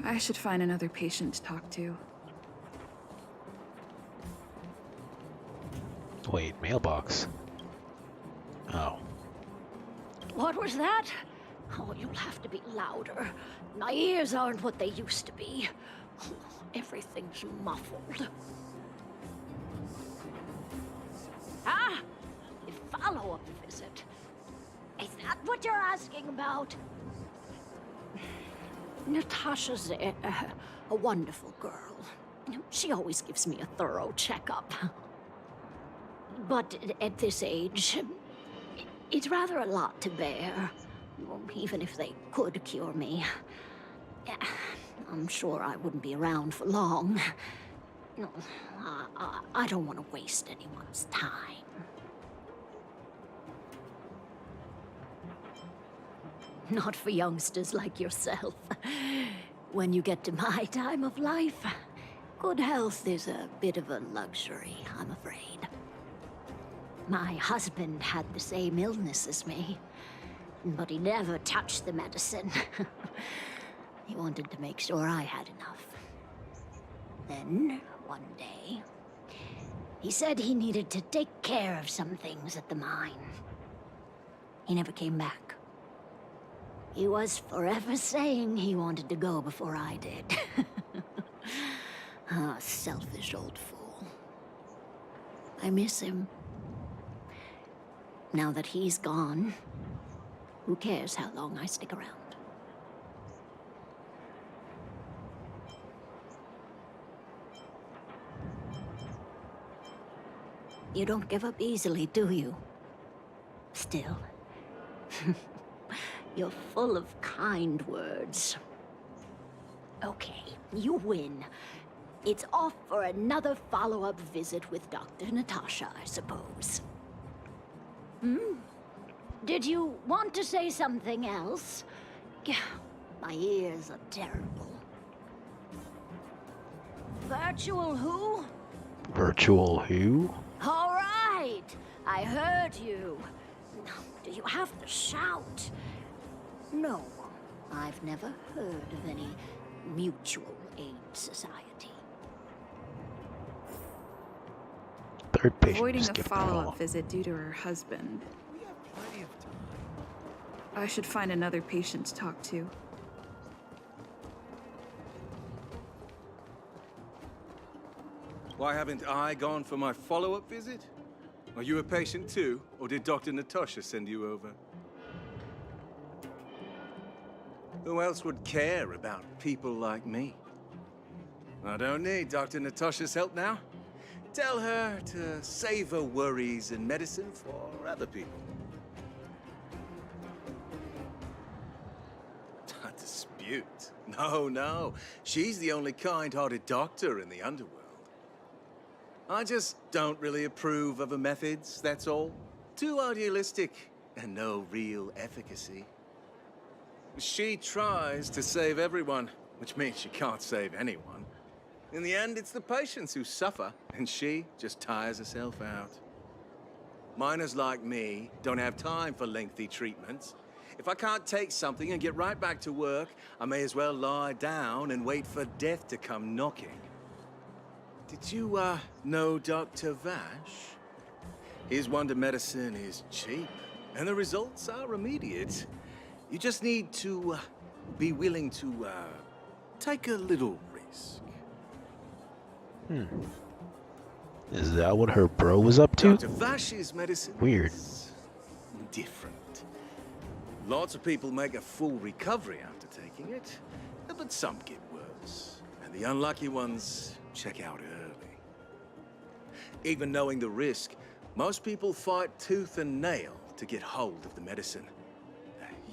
I should find another patient to talk to. Wait, mailbox. Oh. What was that? Oh, you'll have to be louder. My ears aren't what they used to be. Oh, everything's muffled. Ah! A follow-up visit. Is that what you're asking about? Natasha's a wonderful girl. She always gives me a thorough checkup. But at this age, it's rather a lot to bear. Even if they could cure me. I'm sure I wouldn't be around for long. No, I don't want to waste anyone's time. Not for youngsters like yourself. When you get to my time of life, good health is a bit of a luxury, I'm afraid. My husband had the same illness as me, but he never touched the medicine. He wanted to make sure I had enough. Then, one day, he said he needed to take care of some things at the mine. He never came back. He was forever saying he wanted to go before I did. Ah, selfish old fool. I miss him. Now that he's gone, who cares how long I stick around? You don't give up easily, do you? Still. You're full of kind words. Okay, you win. It's off for another follow-up visit with Dr. Natasha, I suppose. Did you want to say something else? My ears are terrible. Virtual who? Virtual who? All right, I heard you. Do you have to shout? No, I've never heard of any mutual aid society. Third patient Avoiding a skipped follow-up all. visit due to her husband. I should find another patient to talk to. Why haven't I gone for my follow-up visit? Are you a patient too, or did Dr. Natasha send you over? Who else would care about people like me? I don't need Dr. Natasha's help now. Tell her to save her worries and medicine for other people. A dispute? No. She's the only kind-hearted doctor in the underworld. I just don't really approve of her methods, that's all. Too idealistic and no real efficacy. She tries to save everyone, which means she can't save anyone. In the end, it's the patients who suffer, and she just tires herself out. Miners like me don't have time for lengthy treatments. If I can't take something and get right back to work, I may as well lie down and wait for death to come knocking. Did you, know Dr. Vash? His wonder medicine is cheap, and the results are immediate. You just need to, be willing to, take a little risk. Is that what her bro was up to? Dr. Vash's medicine Weird. is different. Lots of people make a full recovery after taking it, but some get worse. And the unlucky ones check out early. Even knowing the risk, most people fight tooth and nail to get hold of the medicine.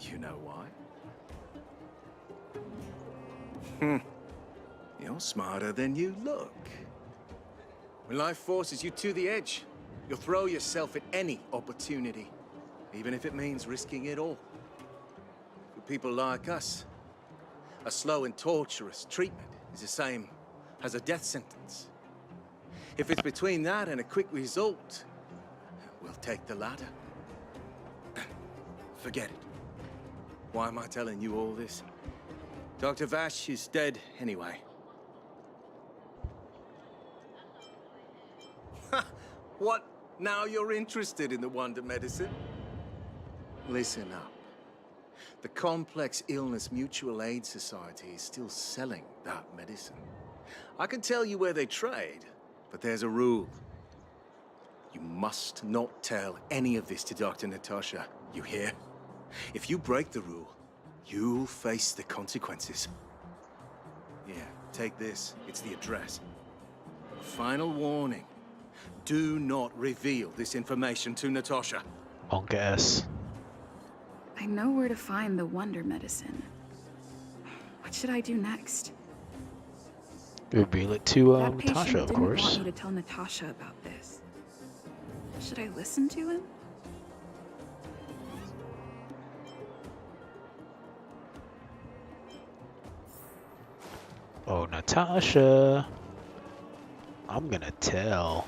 You know why? You're smarter than you look. When life forces you to the edge, you'll throw yourself at any opportunity, even if it means risking it all. For people like us, a slow and torturous treatment is the same as a death sentence. If it's between that and a quick result, we'll take the latter. Forget it. Why am I telling you all this? Dr. Vash is dead anyway. What? Now you're interested in the wonder medicine? Listen up. The Complex Illness Mutual Aid Society is still selling that medicine. I can tell you where they trade, but there's a rule. You must not tell any of this to Dr. Natasha, you hear? If you break the rule, you'll face the consequences. Yeah, take this. It's the address. Final warning. Do not reveal this information to Natasha. Honkai S. I know where to find the wonder medicine. What should I do next? Reveal it to That patient Natasha, of didn't course. want me to tell Natasha about this. Should I listen to him? Natasha! I'm gonna tell.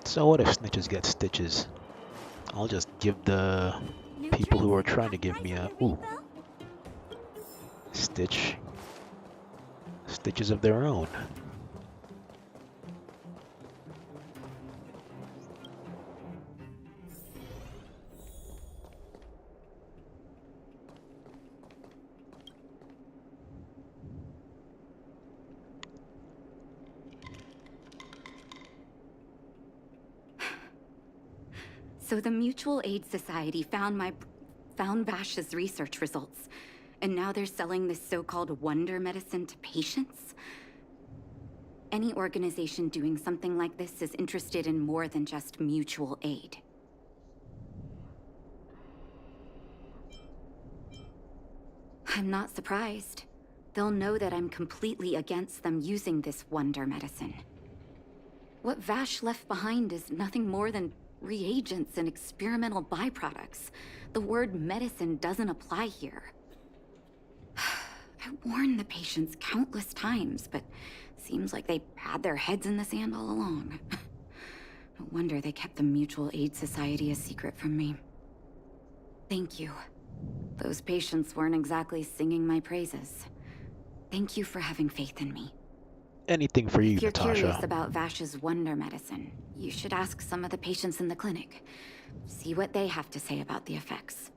So what if snitches get stitches? I'll just give the people who are trying to give me a stitches of their own. So the Mutual Aid Society found Vash's research results, and now they're selling this so-called wonder medicine to patients? Any organization doing something like this is interested in more than just mutual aid. I'm not surprised. They'll know that I'm completely against them using this wonder medicine. What Vash left behind is nothing more than reagents and experimental byproducts. The word medicine doesn't apply here. I warned the patients countless times, but seems like they had their heads in the sand all along. No wonder they kept the Mutual Aid Society a secret from me. Thank you. Those patients weren't exactly singing my praises. Thank you for having faith in me. Anything for you, If you're Natasha. curious about Vash's wonder medicine, you should ask some of the patients in the clinic. See what they have to say about the effects.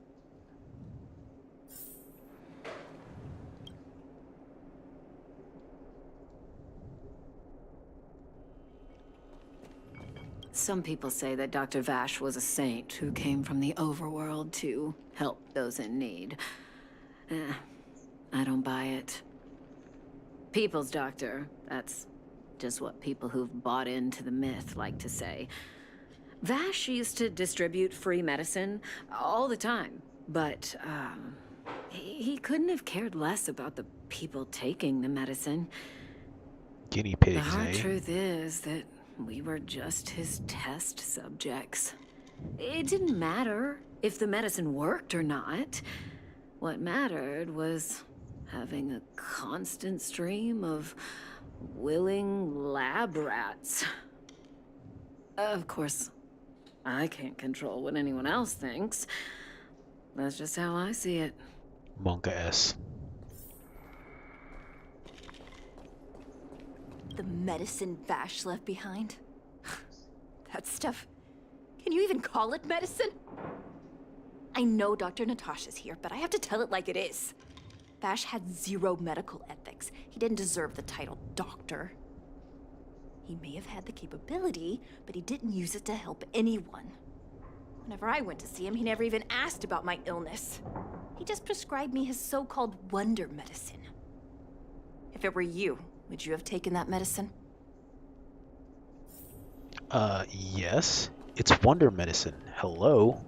Some people say that Dr. Vash was a saint who came from the overworld to help those in need. I don't buy it. People's doctor, that's just what people who've bought into the myth like to say. Vash used to distribute free medicine all the time, but he couldn't have cared less about the people taking the medicine. Guinea pigs, The hard eh? truth is that we were just his test subjects. It didn't matter if the medicine worked or not. What mattered was having a constant stream of willing lab rats. Of course, I can't control what anyone else thinks. That's just how I see it. Monka S. The medicine Vash left behind? That stuff... Can you even call it medicine? I know Dr. Natasha's here, but I have to tell it like it is. Vash had zero medical ethics. He didn't deserve the title doctor. He may have had the capability, but he didn't use it to help anyone. Whenever I went to see him, he never even asked about my illness. He just prescribed me his so-called wonder medicine. If it were you, would you have taken that medicine? Yes. It's wonder medicine. Hello?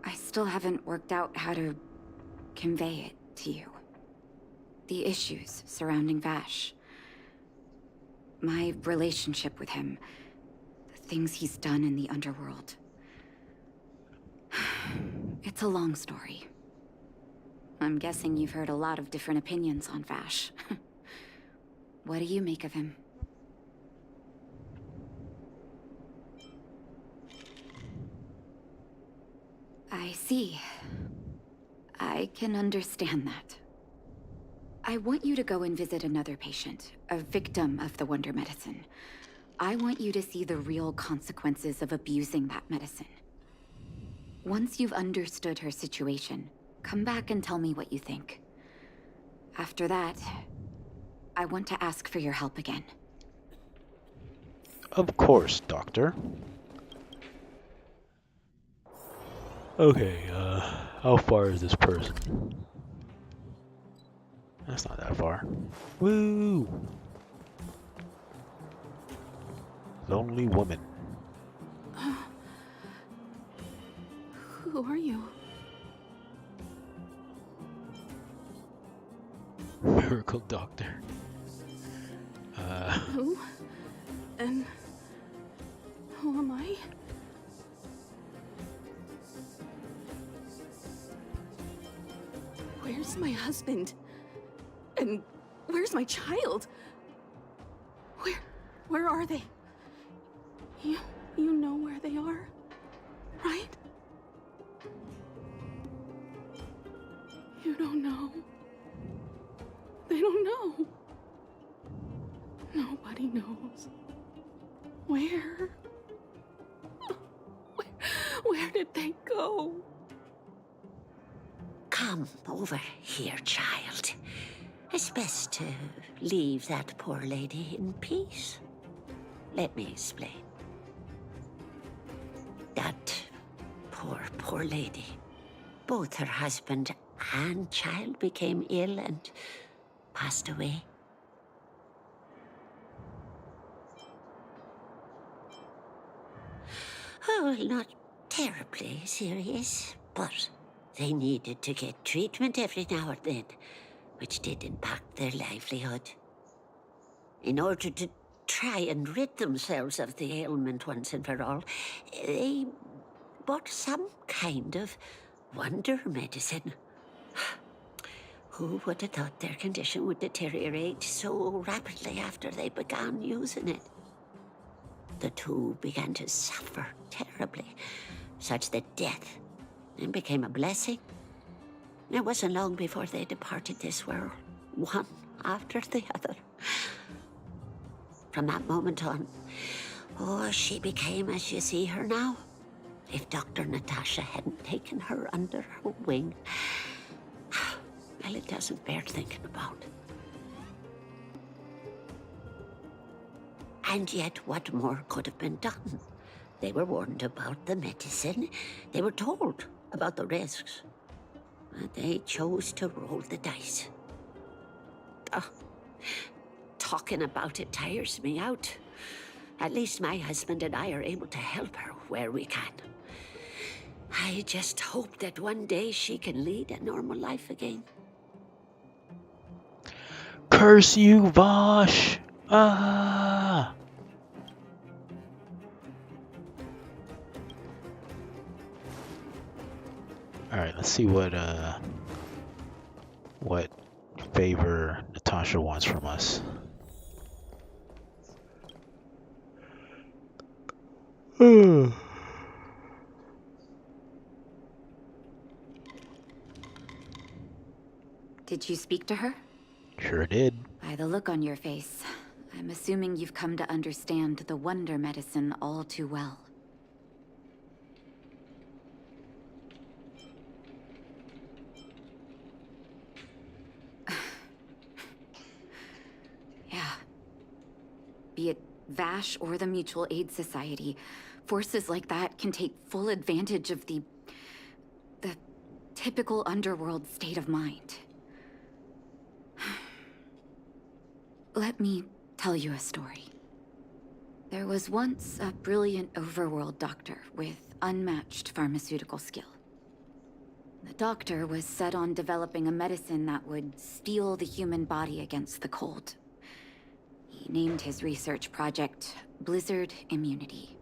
I still haven't worked out how to convey it to you. The issues surrounding Vash. My relationship with him. The things he's done in the underworld. It's a long story. I'm guessing you've heard a lot of different opinions on Vash. What do you make of him? I see. I can understand that. I want you to go and visit another patient, a victim of the wonder medicine. I want you to see the real consequences of abusing that medicine. Once you've understood her situation, come back and tell me what you think. After that, I want to ask for your help again. Of course, Doctor. Okay, how far is this person? That's not that far. Woo! Lonely woman. Who are you? Miracle Doctor. Who? And who am I? Where's my husband? And where's my child? Where are they? You know where they are, right? You don't know. They don't know. Nobody knows. Where? Where did they go? Come over here, child. It's best to leave that poor lady in peace. Let me explain. That poor lady. Both her husband and child became ill and passed away. Oh, well, not terribly serious, but they needed to get treatment every now and then, which did impact their livelihood. In order to try and rid themselves of the ailment once and for all, they bought some kind of wonder medicine. Who would have thought their condition would deteriorate so rapidly after they began using it? The two began to suffer terribly, such that death then became a blessing. It wasn't long before they departed this world, one after the other. From that moment on, she became as you see her now. If Dr. Natasha hadn't taken her under her wing, well, it doesn't bear thinking about. And yet, what more could have been done? They were warned about the medicine. They were told about the risks. And they chose to roll the dice. Talking about it tires me out. At least my husband and I are able to help her where we can. I just hope that one day she can lead a normal life again. Curse you, Vosh! Ah! Alright, let's see what favor Natasha wants from us. Did you speak to her? Sure did. By the look on your face, I'm assuming you've come to understand the wonder medicine all too well. Yeah. Be it Vash or the Mutual Aid Society, forces like that can take full advantage of the typical underworld state of mind. Let me tell you a story. There was once a brilliant overworld doctor with unmatched pharmaceutical skill. The doctor was set on developing a medicine that would steel the human body against the cold. He named his research project Blizzard Immunity.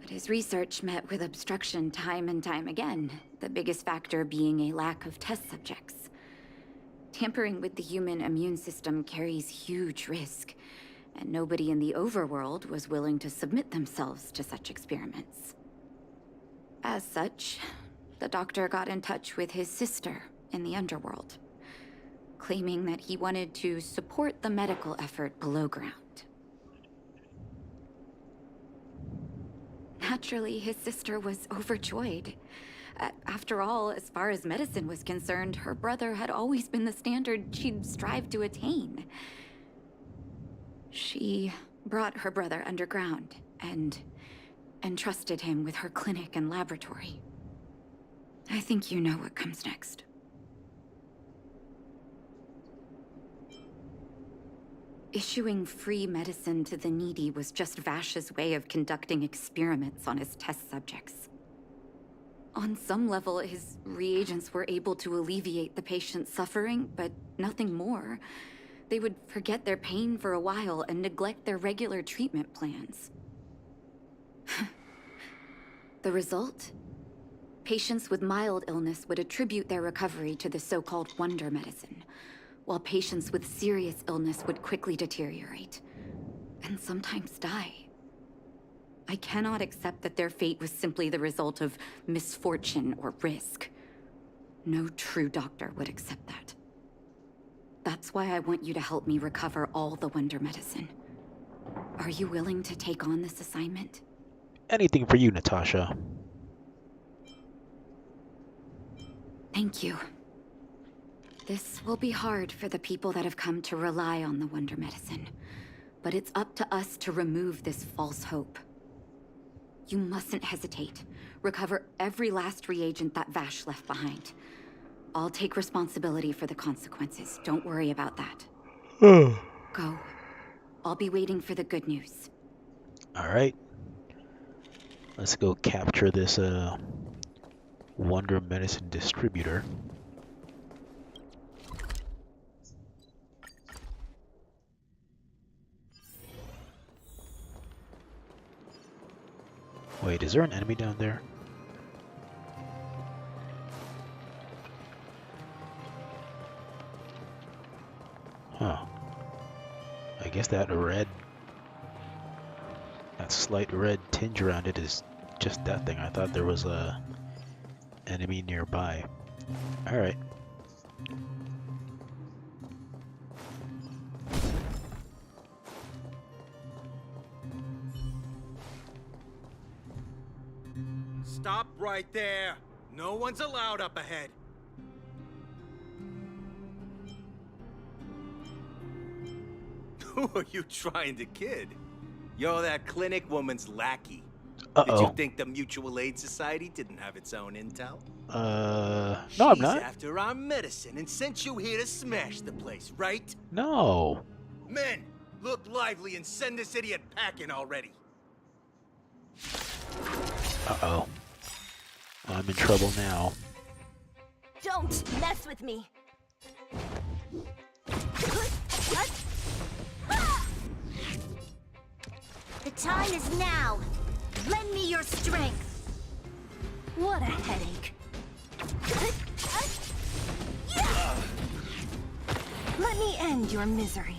But his research met with obstruction time and time again, the biggest factor being a lack of test subjects. Tampering with the human immune system carries huge risk, and nobody in the overworld was willing to submit themselves to such experiments. As such, the doctor got in touch with his sister in the underworld, claiming that he wanted to support the medical effort below ground. Naturally, his sister was overjoyed. After all, as far as medicine was concerned, her brother had always been the standard she'd strive to attain. She brought her brother underground and entrusted him with her clinic and laboratory. I think you know what comes next. Issuing free medicine to the needy was just Vash's way of conducting experiments on his test subjects. On some level, his reagents were able to alleviate the patient's suffering, but nothing more. They would forget their pain for a while and neglect their regular treatment plans. The result? Patients with mild illness would attribute their recovery to the so-called wonder medicine, while patients with serious illness would quickly deteriorate, and sometimes die. I cannot accept that their fate was simply the result of misfortune or risk. No true doctor would accept that. That's why I want you to help me recover all the wonder medicine. Are you willing to take on this assignment? Anything for you, Natasha. Thank you. This will be hard for the people that have come to rely on the wonder medicine, but it's up to us to remove this false hope. You mustn't hesitate. Recover every last reagent that Vash left behind. I'll take responsibility for the consequences. Don't worry about that. Go. I'll be waiting for the good news. Alright. Let's go capture this Wonder Medicine distributor. Wait, is there an enemy down there? Huh. I guess that slight red tinge around it is just that thing. I thought there was a enemy nearby. Alright. Stop right there. No one's allowed up ahead. Who are you trying to kid? You're that clinic woman's lackey. Did you think the Mutual Aid Society didn't have its own intel? No, I'm not. She's after our medicine and sent you here to smash the place, right? No. Men, look lively and send this idiot packing already. Uh-oh. I'm in trouble now. Don't mess with me. The time is now. Lend me your strength. What a headache. Let me end your misery.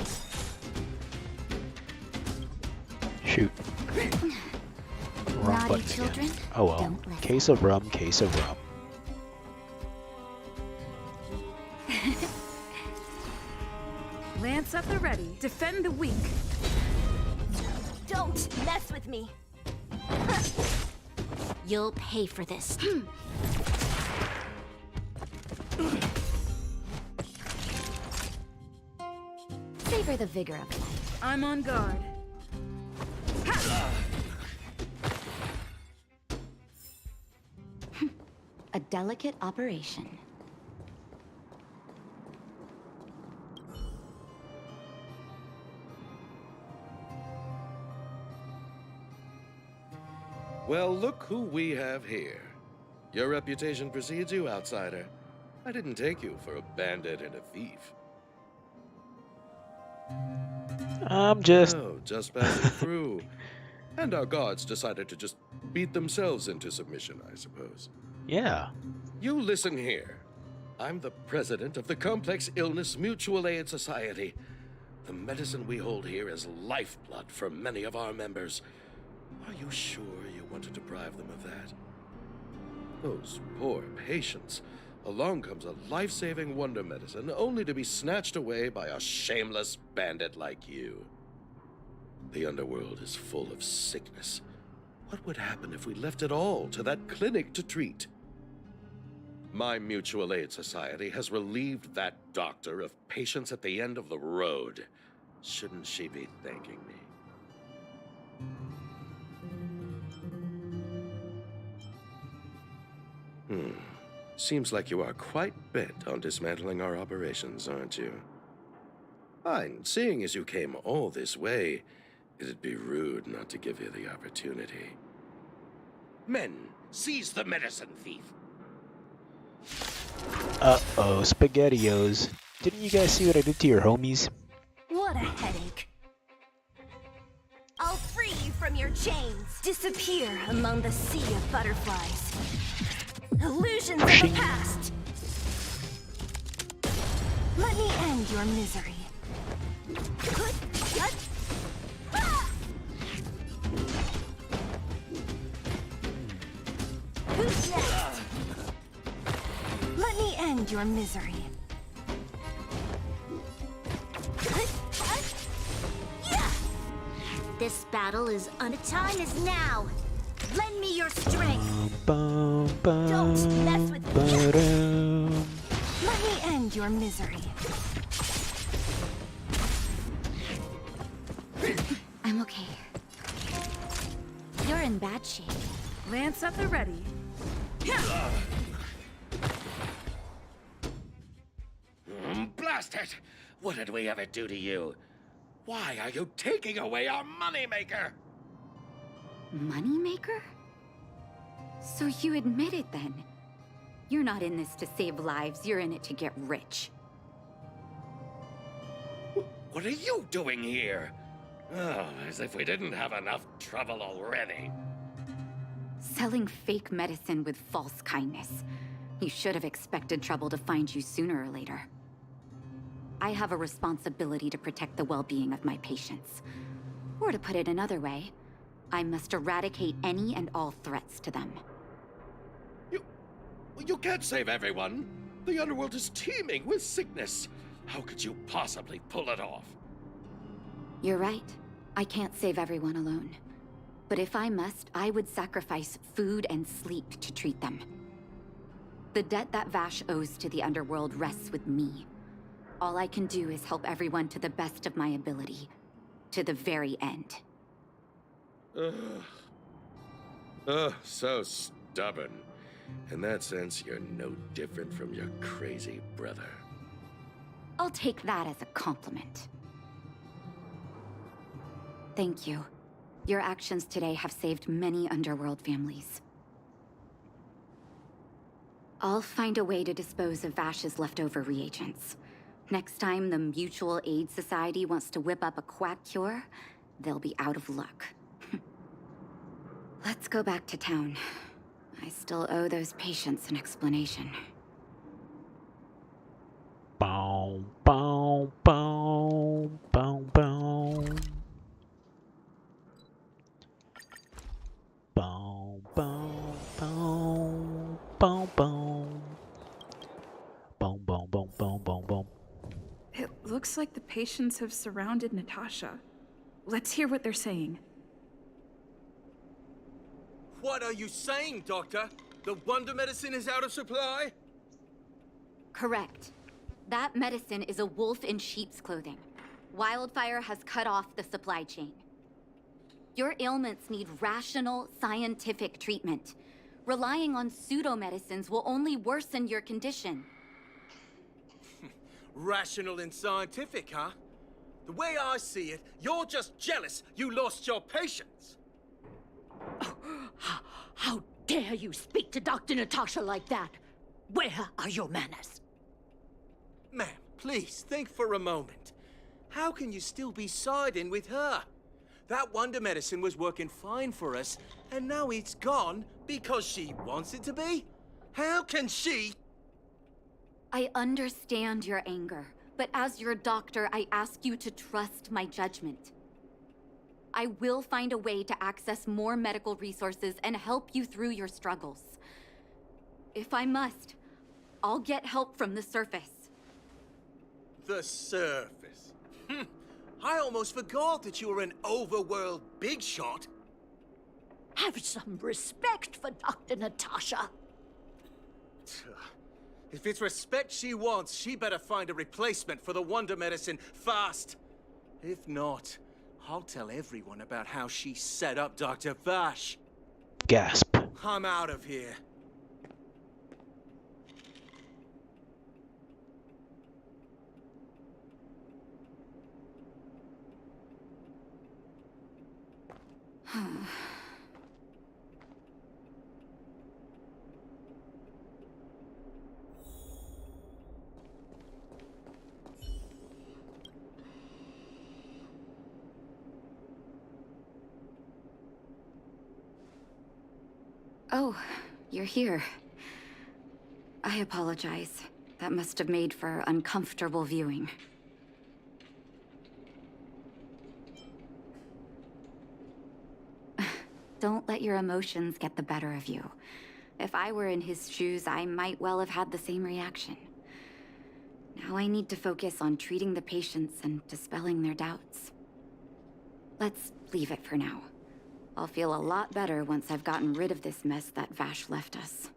Shoot. Wrong Naughty button children, again. Oh well. don't listen. Case of rum, case of rum. Lance at the ready. Defend the weak. Don't mess with me. You'll pay for this. Savor the vigor of life. I'm on guard. A delicate operation. Well, look who we have here. Your reputation precedes you, outsider. I didn't take you for a bandit and a thief. I'm just... No, just passing through. And our guards decided to just beat themselves into submission, I suppose. Yeah. You listen here. I'm the president of the Complex Illness Mutual Aid Society. The medicine we hold here is lifeblood for many of our members. Are you sure you want to deprive them of that? Those poor patients. Along comes a life-saving wonder medicine, only to be snatched away by a shameless bandit like you. The underworld is full of sickness. What would happen if we left it all to that clinic to treat? My Mutual Aid Society has relieved that doctor of patients at the end of the road. Shouldn't she be thanking me? Seems like you are quite bent on dismantling our operations, aren't you? Fine. Seeing as you came all this way, it'd be rude not to give you the opportunity. Men, seize the medicine thief. Uh-oh, SpaghettiOs. Didn't you guys see what I did to your homies? What a headache. I'll free you from your chains. Disappear among the sea of butterflies. Illusions of the past. Let me end your misery. Who's next? Let me end your misery. This battle is time is now. Lend me your strength. Don't mess with me. Let me end your misery. I'm okay. You're in bad shape. Lance at the ready. Blast it! What did we ever do to you? Why are you taking away our moneymaker? Moneymaker? So you admit it then? You're not in this to save lives, you're in it to get rich. What are you doing here? Oh, as if we didn't have enough trouble already. Selling fake medicine with false kindness. You should have expected trouble to find you sooner or later. I have a responsibility to protect the well-being of my patients. Or to put it another way, I must eradicate any and all threats to them. You can't save everyone. The underworld is teeming with sickness. How could you possibly pull it off? You're right. I can't save everyone alone. But if I must, I would sacrifice food and sleep to treat them. The debt that Vash owes to the underworld rests with me. All I can do is help everyone to the best of my ability. To the very end. So stubborn. In that sense, you're no different from your crazy brother. I'll take that as a compliment. Thank you. Your actions today have saved many underworld families. I'll find a way to dispose of Vash's leftover reagents. Next time the Mutual Aid Society wants to whip up a quack cure, they'll be out of luck. Let's go back to town. I still owe those patients an explanation. Bow, bow, bow, bow, bow. Bow, bow, bow, bow, bow. Boom, boom, boom, boom, boom, boom. It looks like the patients have surrounded Natasha. Let's hear what they're saying. What are you saying, Doctor? The wonder medicine is out of supply? Correct. That medicine is a wolf in sheep's clothing. Wildfire has cut off the supply chain. Your ailments need rational, scientific treatment. Relying on pseudo-medicines will only worsen your condition. Rational and scientific, huh? The way I see it, you're just jealous you lost your patients. How dare you speak to Dr. Natasha like that? Where are your manners? Ma'am, please think for a moment. How can you still be siding with her? That wonder medicine was working fine for us, and now it's gone because she wants it to be? How can she? I understand your anger, but as your doctor, I ask you to trust my judgment. I will find a way to access more medical resources and help you through your struggles. If I must, I'll get help from the surface. The surface. I almost forgot that you were an overworld big shot. Have some respect for Dr. Natasha. If it's respect she wants, she better find a replacement for the wonder medicine fast. If not, I'll tell everyone about how she set up Dr. Vash. Gasp. I'm out of here. Oh, you're here. I apologize. That must have made for uncomfortable viewing. Don't let your emotions get the better of you. If I were in his shoes, I might well have had the same reaction. Now I need to focus on treating the patients and dispelling their doubts. Let's leave it for now. I'll feel a lot better once I've gotten rid of this mess that Vash left us.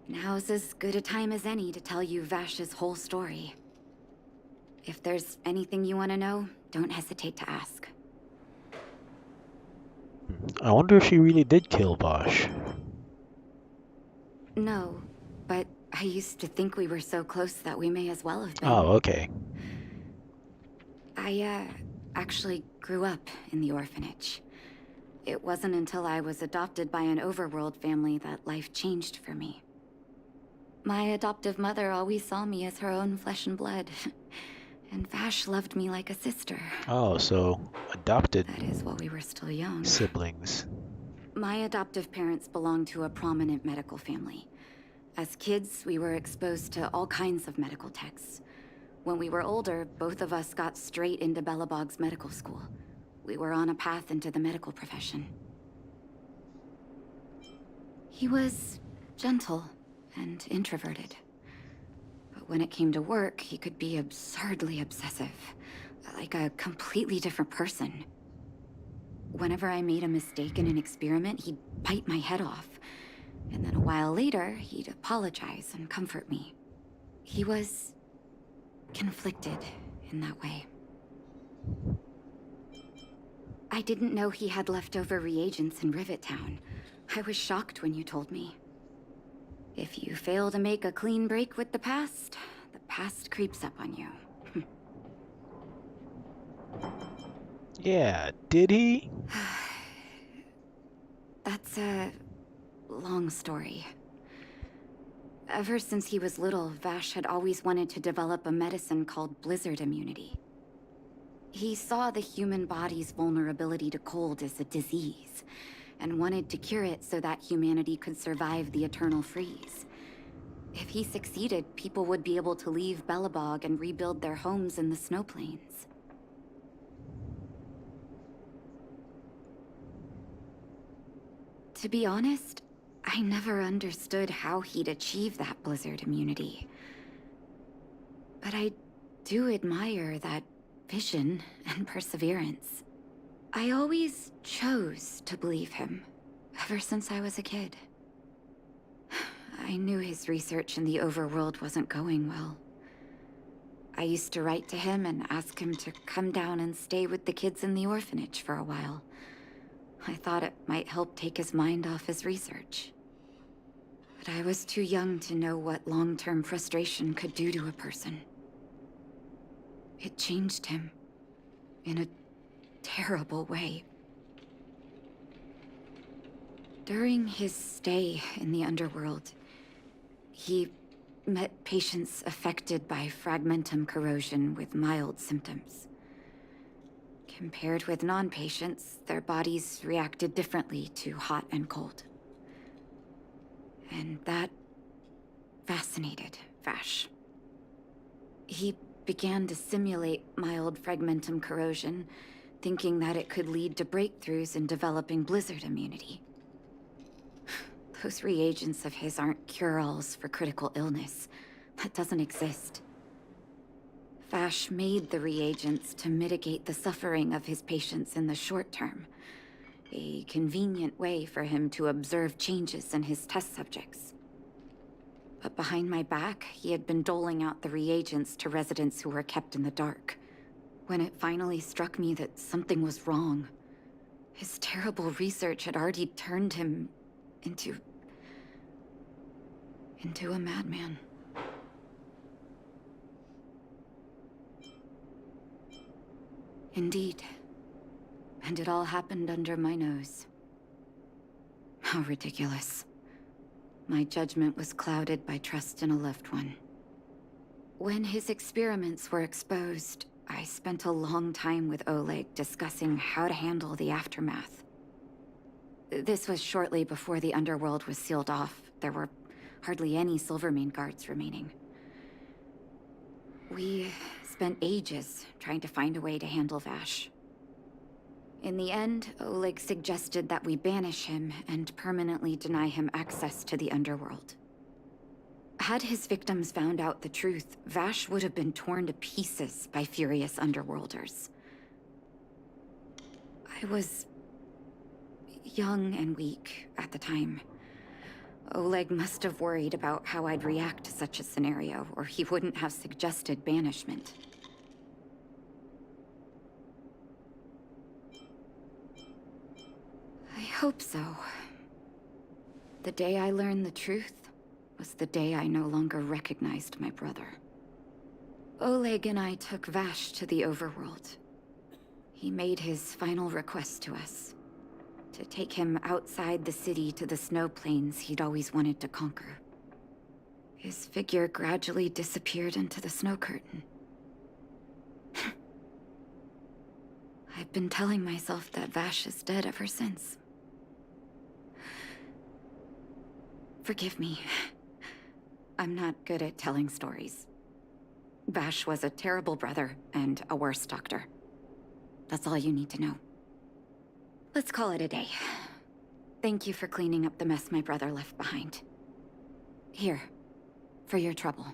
Now's as good a time as any to tell you Vash's whole story. If there's anything you want to know, don't hesitate to ask. I wonder if she really did kill Vash. No, but I used to think we were so close that we may as well have been. Oh, okay. I, actually grew up in the orphanage. It wasn't until I was adopted by an overworld family that life changed for me. My adoptive mother always saw me as her own flesh and blood. And Vash loved me like a sister. Oh, so adopted That is while we were still young. siblings. My adoptive parents belonged to a prominent medical family. As kids, we were exposed to all kinds of medical texts. When we were older, both of us got straight into Belobog's medical school. We were on a path into the medical profession. He was gentle and introverted. But when it came to work, he could be absurdly obsessive, like a completely different person. Whenever I made a mistake in an experiment, he'd bite my head off. And then a while later, he'd apologize and comfort me. He was conflicted in that way. I didn't know he had leftover reagents in Rivet Town. I was shocked when you told me. If you fail to make a clean break with the past creeps up on you. Yeah, did he? That's a long story. Ever since he was little, Vash had always wanted to develop a medicine called blizzard immunity. He saw the human body's vulnerability to cold as a disease, and wanted to cure it so that humanity could survive the eternal freeze. If he succeeded, people would be able to leave Belobog and rebuild their homes in the snow plains. To be honest, I never understood how he'd achieve that blizzard immunity. But I do admire that vision and perseverance. I always chose to believe him, ever since I was a kid. I knew his research in the overworld wasn't going well. I used to write to him and ask him to come down and stay with the kids in the orphanage for a while. I thought it might help take his mind off his research. But I was too young to know what long-term frustration could do to a person. It changed him in a terrible way. During his stay in the underworld, he met patients affected by fragmentum corrosion with mild symptoms. Compared with non-patients, their bodies reacted differently to hot and cold. And that fascinated Vash. He began to simulate mild fragmentum corrosion, thinking that it could lead to breakthroughs in developing blizzard immunity. Those reagents of his aren't cure-alls for critical illness. That doesn't exist. Vash made the reagents to mitigate the suffering of his patients in the short term. A convenient way for him to observe changes in his test subjects. But behind my back, he had been doling out the reagents to residents who were kept in the dark. When it finally struck me that something was wrong, his terrible research had already turned him into a madman. Indeed. And it all happened under my nose. How ridiculous. My judgment was clouded by trust in a loved one. When his experiments were exposed, I spent a long time with Oleg discussing how to handle the aftermath. This was shortly before the underworld was sealed off. There were hardly any Silvermane guards remaining. We spent ages trying to find a way to handle Vash. In the end, Oleg suggested that we banish him and permanently deny him access to the underworld. Had his victims found out the truth, Vash would have been torn to pieces by furious underworlders. I was young and weak at the time. Oleg must have worried about how I'd react to such a scenario, or he wouldn't have suggested banishment. I hope so. The day I learned the truth was the day I no longer recognized my brother. Oleg and I took Vash to the overworld. He made his final request to us. To take him outside the city to the snow plains he'd always wanted to conquer. His figure gradually disappeared into the snow curtain. I've been telling myself that Vash is dead ever since. Forgive me. I'm not good at telling stories. Vash was a terrible brother and a worse doctor. That's all you need to know. Let's call it a day. Thank you for cleaning up the mess my brother left behind. Here, for your trouble.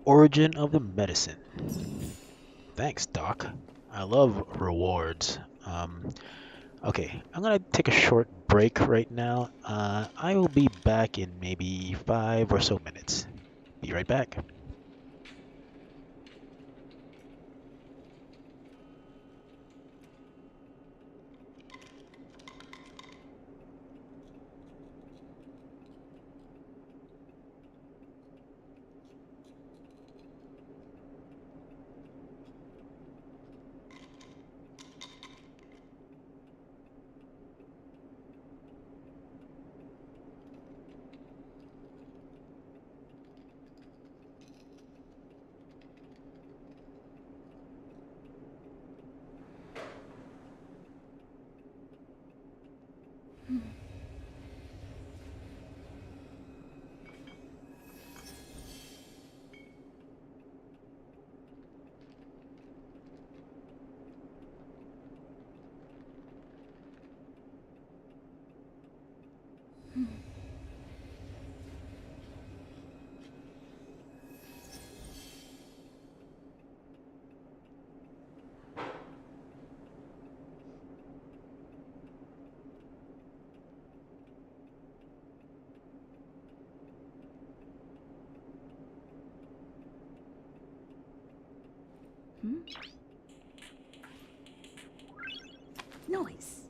Origin of the medicine. Thanks, Doc. I love rewards. Okay, I'm gonna take a short break right now. I will be back in maybe 5 or so minutes. Be right back. Noise.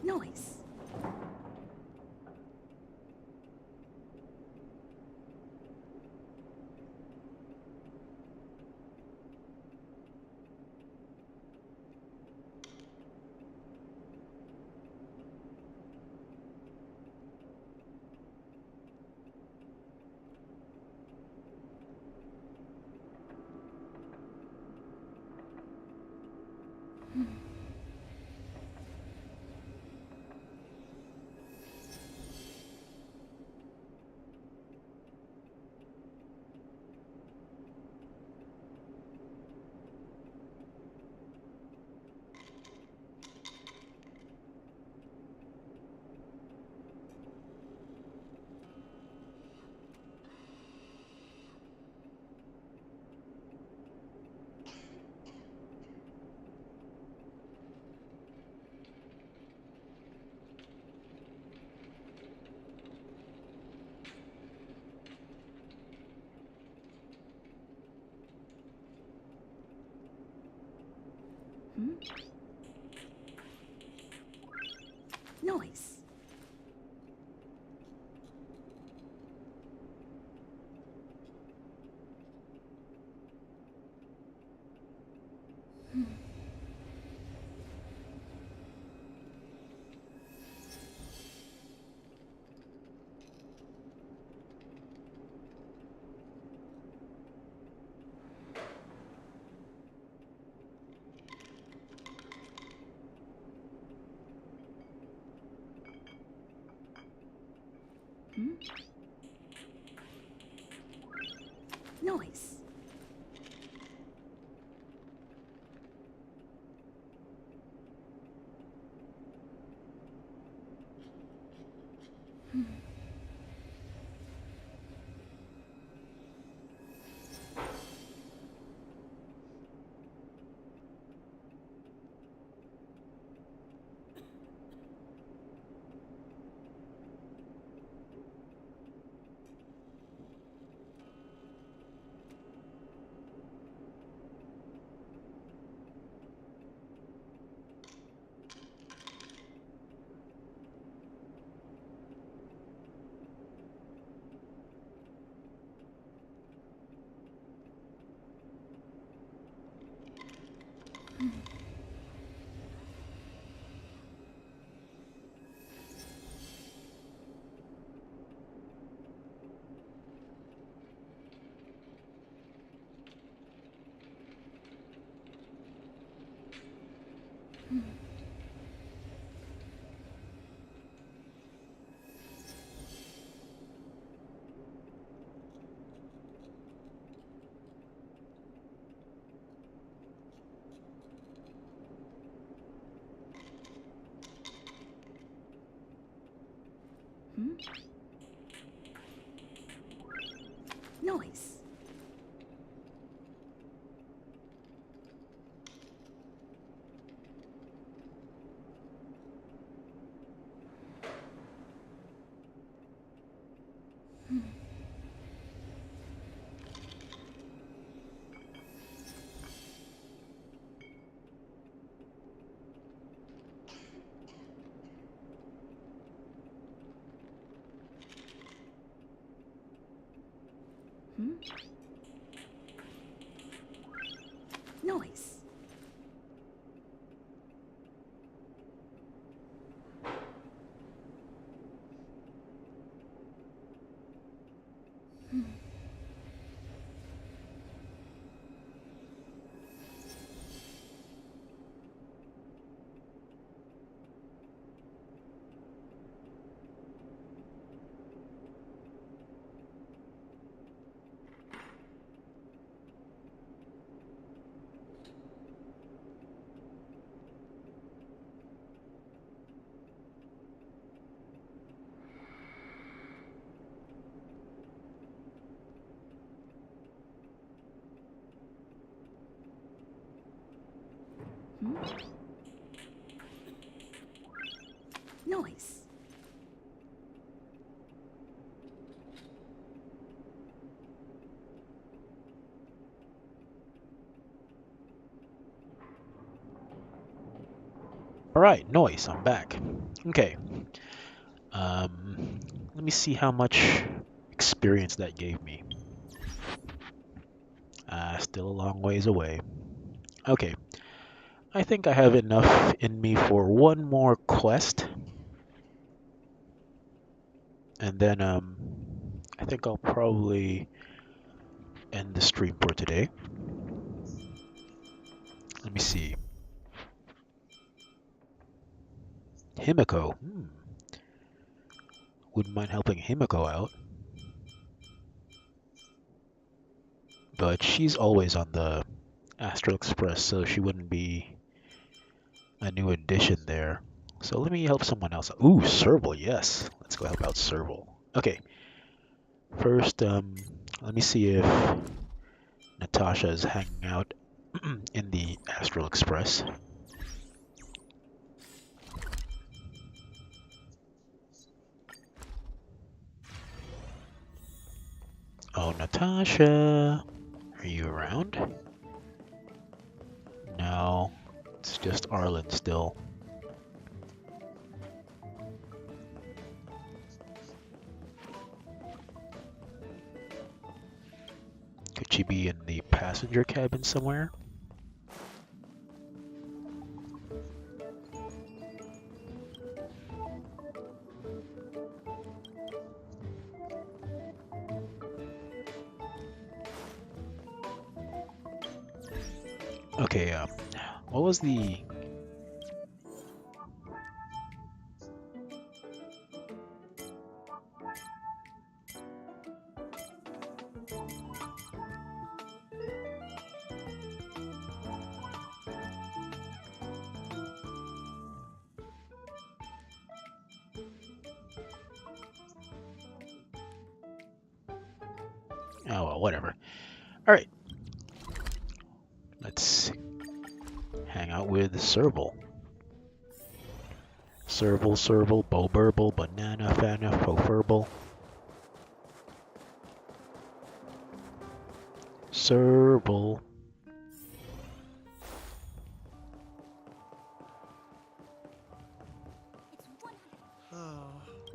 Noise. Noise. Noise. Noise. Noise. Noise. Alright, noise, I'm back. Okay. Let me see how much experience that gave me. Still a long ways away. Okay. I think I have enough in me for one more quest. And then, I think I'll probably end the stream for today. Let me see. Himiko. Wouldn't mind helping Himiko out. But she's always on the Astral Express, so she wouldn't be a new addition there. So let me help someone else. Ooh, Serval, yes. Let's go help out Serval. Okay. First, let me see if Natasha is hanging out in the Astral Express. Oh, Natasha. Are you around? No. It's just Arlen still. Could she be in the passenger cabin somewhere? Okay, what was the... Oh, well, whatever. Alright. Let's hang out with Serval. Serval, Bo Burble, Banana, Fana, Fofurble. Serval.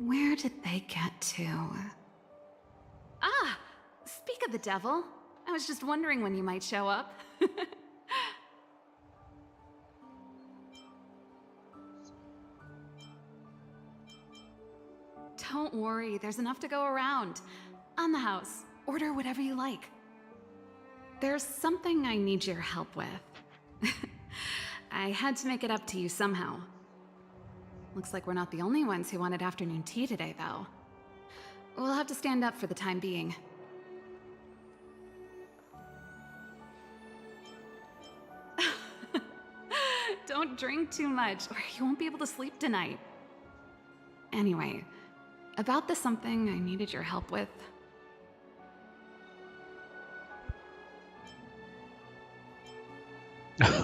Where did they get to? Ah! Speak of the devil. I was just wondering when you might show up. Don't worry, there's enough to go around. On the house, order whatever you like. There's something I need your help with. I had to make it up to you somehow. Looks like we're not the only ones who wanted afternoon tea today, though. We'll have to stand up for the time being. Don't drink too much, or you won't be able to sleep tonight. Anyway, about the something I needed your help with.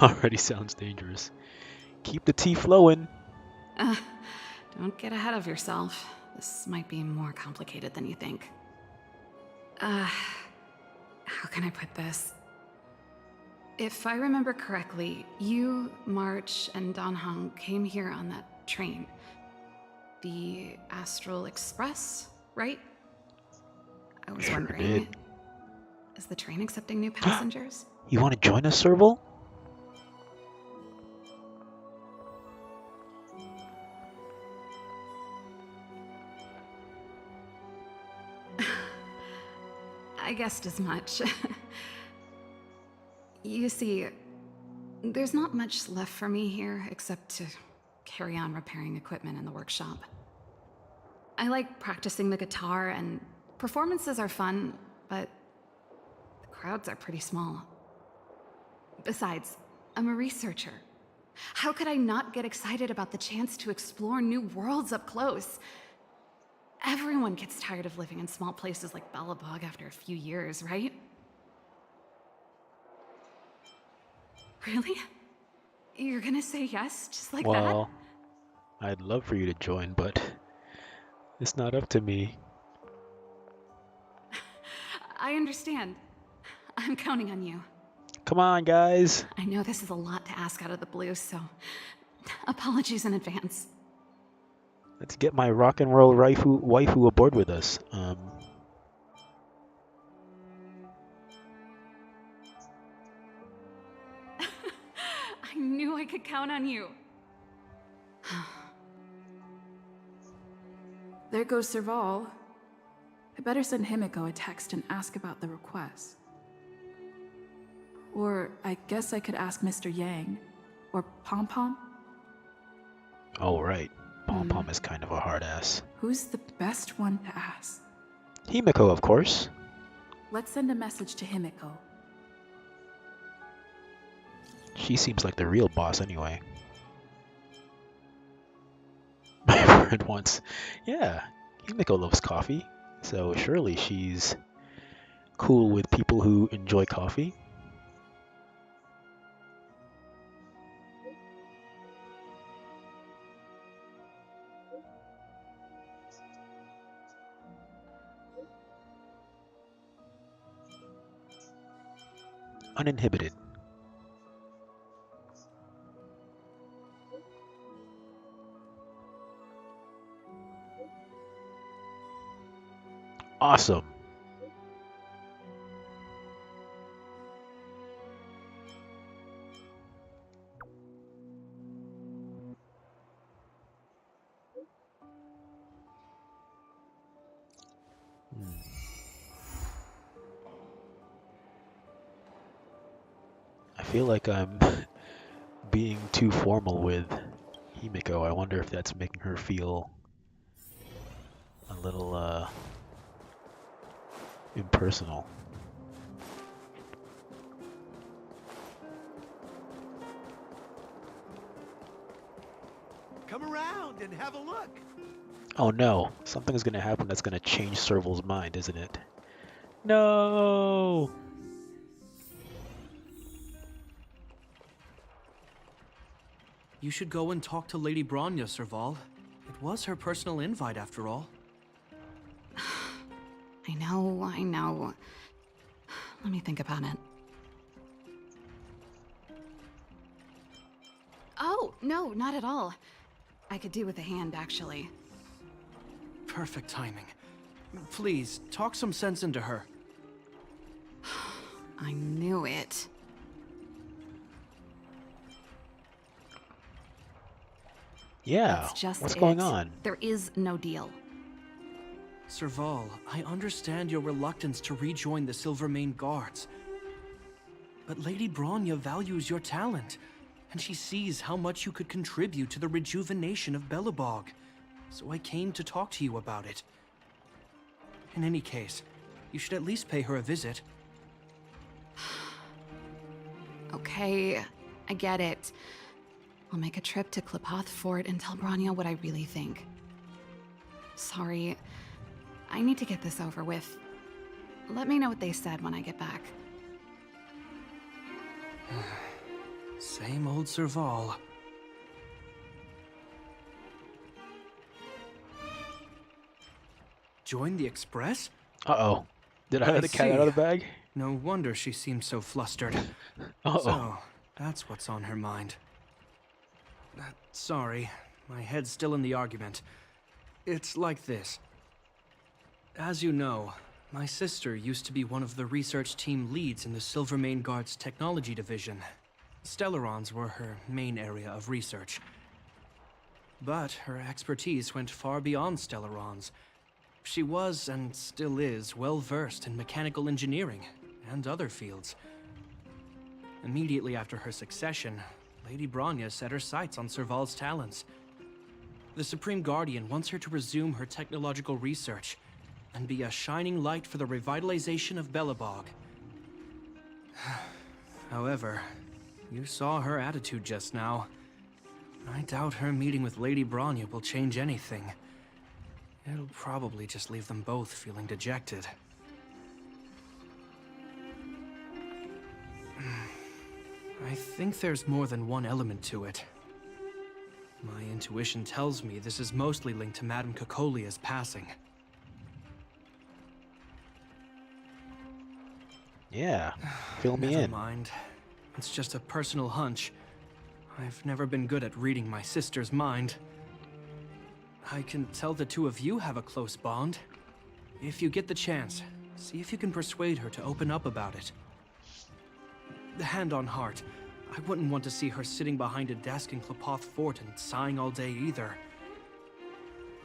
Already sounds dangerous. Keep the tea flowing. Don't get ahead of yourself. This might be more complicated than you think. How can I put this? If I remember correctly, you, March, and Don Hung came here on that train. The Astral Express, right? I was wondering, is the train accepting new passengers? You want to join us, Serval? I guessed as much. You see, there's not much left for me here except to carry on repairing equipment in the workshop. I like practicing the guitar, and performances are fun, but the crowds are pretty small. Besides, I'm a researcher. How could I not get excited about the chance to explore new worlds up close? Everyone gets tired of living in small places like Bellabog after a few years, right? Really? You're gonna say yes, just like that? Well, I'd love for you to join, but it's not up to me. I understand. I'm counting on you. Come on, guys. I know this is a lot to ask out of the blue, so apologies in advance. Let's get my rock and roll waifu aboard with us. I knew I could count on you. There goes Serval. I better send Himiko a text and ask about the request. Or I guess I could ask Mr. Yang. Or Pom Pom. Oh, right. Pom Pom is kind of a hard ass. Who's the best one to ask? Himiko, of course. Let's send a message to Himiko. She seems like the real boss anyway. My friend wants... Yeah, Himiko loves coffee, so surely she's cool with people who enjoy coffee. Uninhibited. Awesome. I feel like I'm being too formal with Himiko. I wonder if that's making her feel a little impersonal. Come around and have a look. Oh no, something's gonna happen that's gonna change Serval's mind, isn't it? No! You should go and talk to Lady Bronya, Serval. It was her personal invite, after all. I know. Let me think about it. Oh, no, not at all. I could do with a hand, actually. Perfect timing. Please, talk some sense into her. I knew it. Yeah, That's just what's it. going on? There is no deal. Serval, I understand your reluctance to rejoin the Silvermane Guards. But Lady Bronya values your talent, and she sees how much you could contribute to the rejuvenation of Belobog. So I came to talk to you about it. In any case, you should at least pay her a visit. Okay, I get it. I'll make a trip to Klapoth Fort and tell Bronya what I really think. Sorry, I need to get this over with. Let me know what they said when I get back. Same old Serval. Join the Express? Uh-oh. Did I let the cat out of the bag? No wonder she seems so flustered. Uh-oh. So, that's what's on her mind. Sorry, my head's still in the argument. It's like this. As you know, my sister used to be one of the research team leads in the Silvermane Guard's technology division. Stellarons were her main area of research. But her expertise went far beyond Stellarons. She was, and still is, well-versed in mechanical engineering and other fields. Immediately after her succession, Lady Bronya set her sights on Serval's talents. The Supreme Guardian wants her to resume her technological research and be a shining light for the revitalization of Belobog. However, you saw her attitude just now. I doubt her meeting with Lady Bronya will change anything. It'll probably just leave them both feeling dejected. I think there's more than one element to it. My intuition tells me this is mostly linked to Madame Cocolia's passing. Yeah, fill me Never in. mind. It's just a personal hunch. I've never been good at reading my sister's mind. I can tell the two of you have a close bond. If you get the chance, see if you can persuade her to open up about it. Hand on heart, I wouldn't want to see her sitting behind a desk in Klapoth Fort and sighing all day either.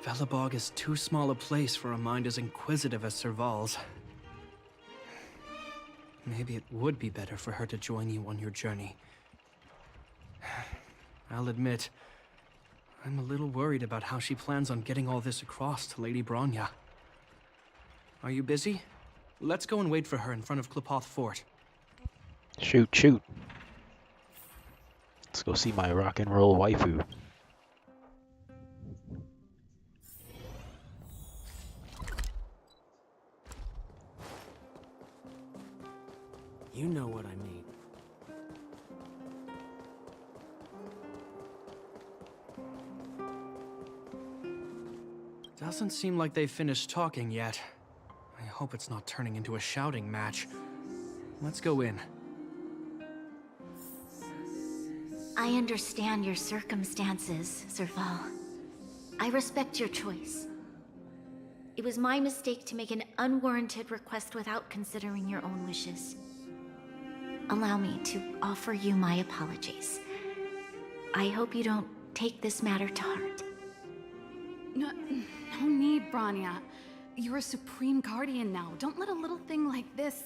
Belobog is too small a place for a mind as inquisitive as Serval's. Maybe it would be better for her to join you on your journey. I'll admit, I'm a little worried about how she plans on getting all this across to Lady Bronya. Are you busy? Let's go and wait for her in front of Klapoth Fort. Shoot. Let's go see my rock and roll waifu. You know what I mean. Doesn't seem like they've finished talking yet. I hope it's not turning into a shouting match. Let's go in. I understand your circumstances, Serval. I respect your choice. It was my mistake to make an unwarranted request without considering your own wishes. Allow me to offer you my apologies. I hope you don't take this matter to heart. No need, Branya. You're a supreme guardian now. Don't let a little thing like this...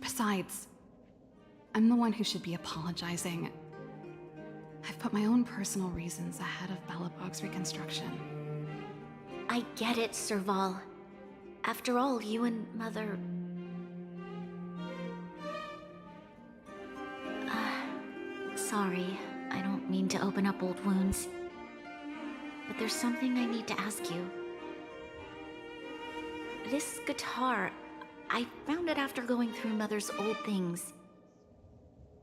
Besides, I'm the one who should be apologizing. I've put my own personal reasons ahead of Belobog's reconstruction. I get it, Serval. After all, you and Mother... Sorry, I don't mean to open up old wounds. But there's something I need to ask you. This guitar, I found it after going through Mother's old things.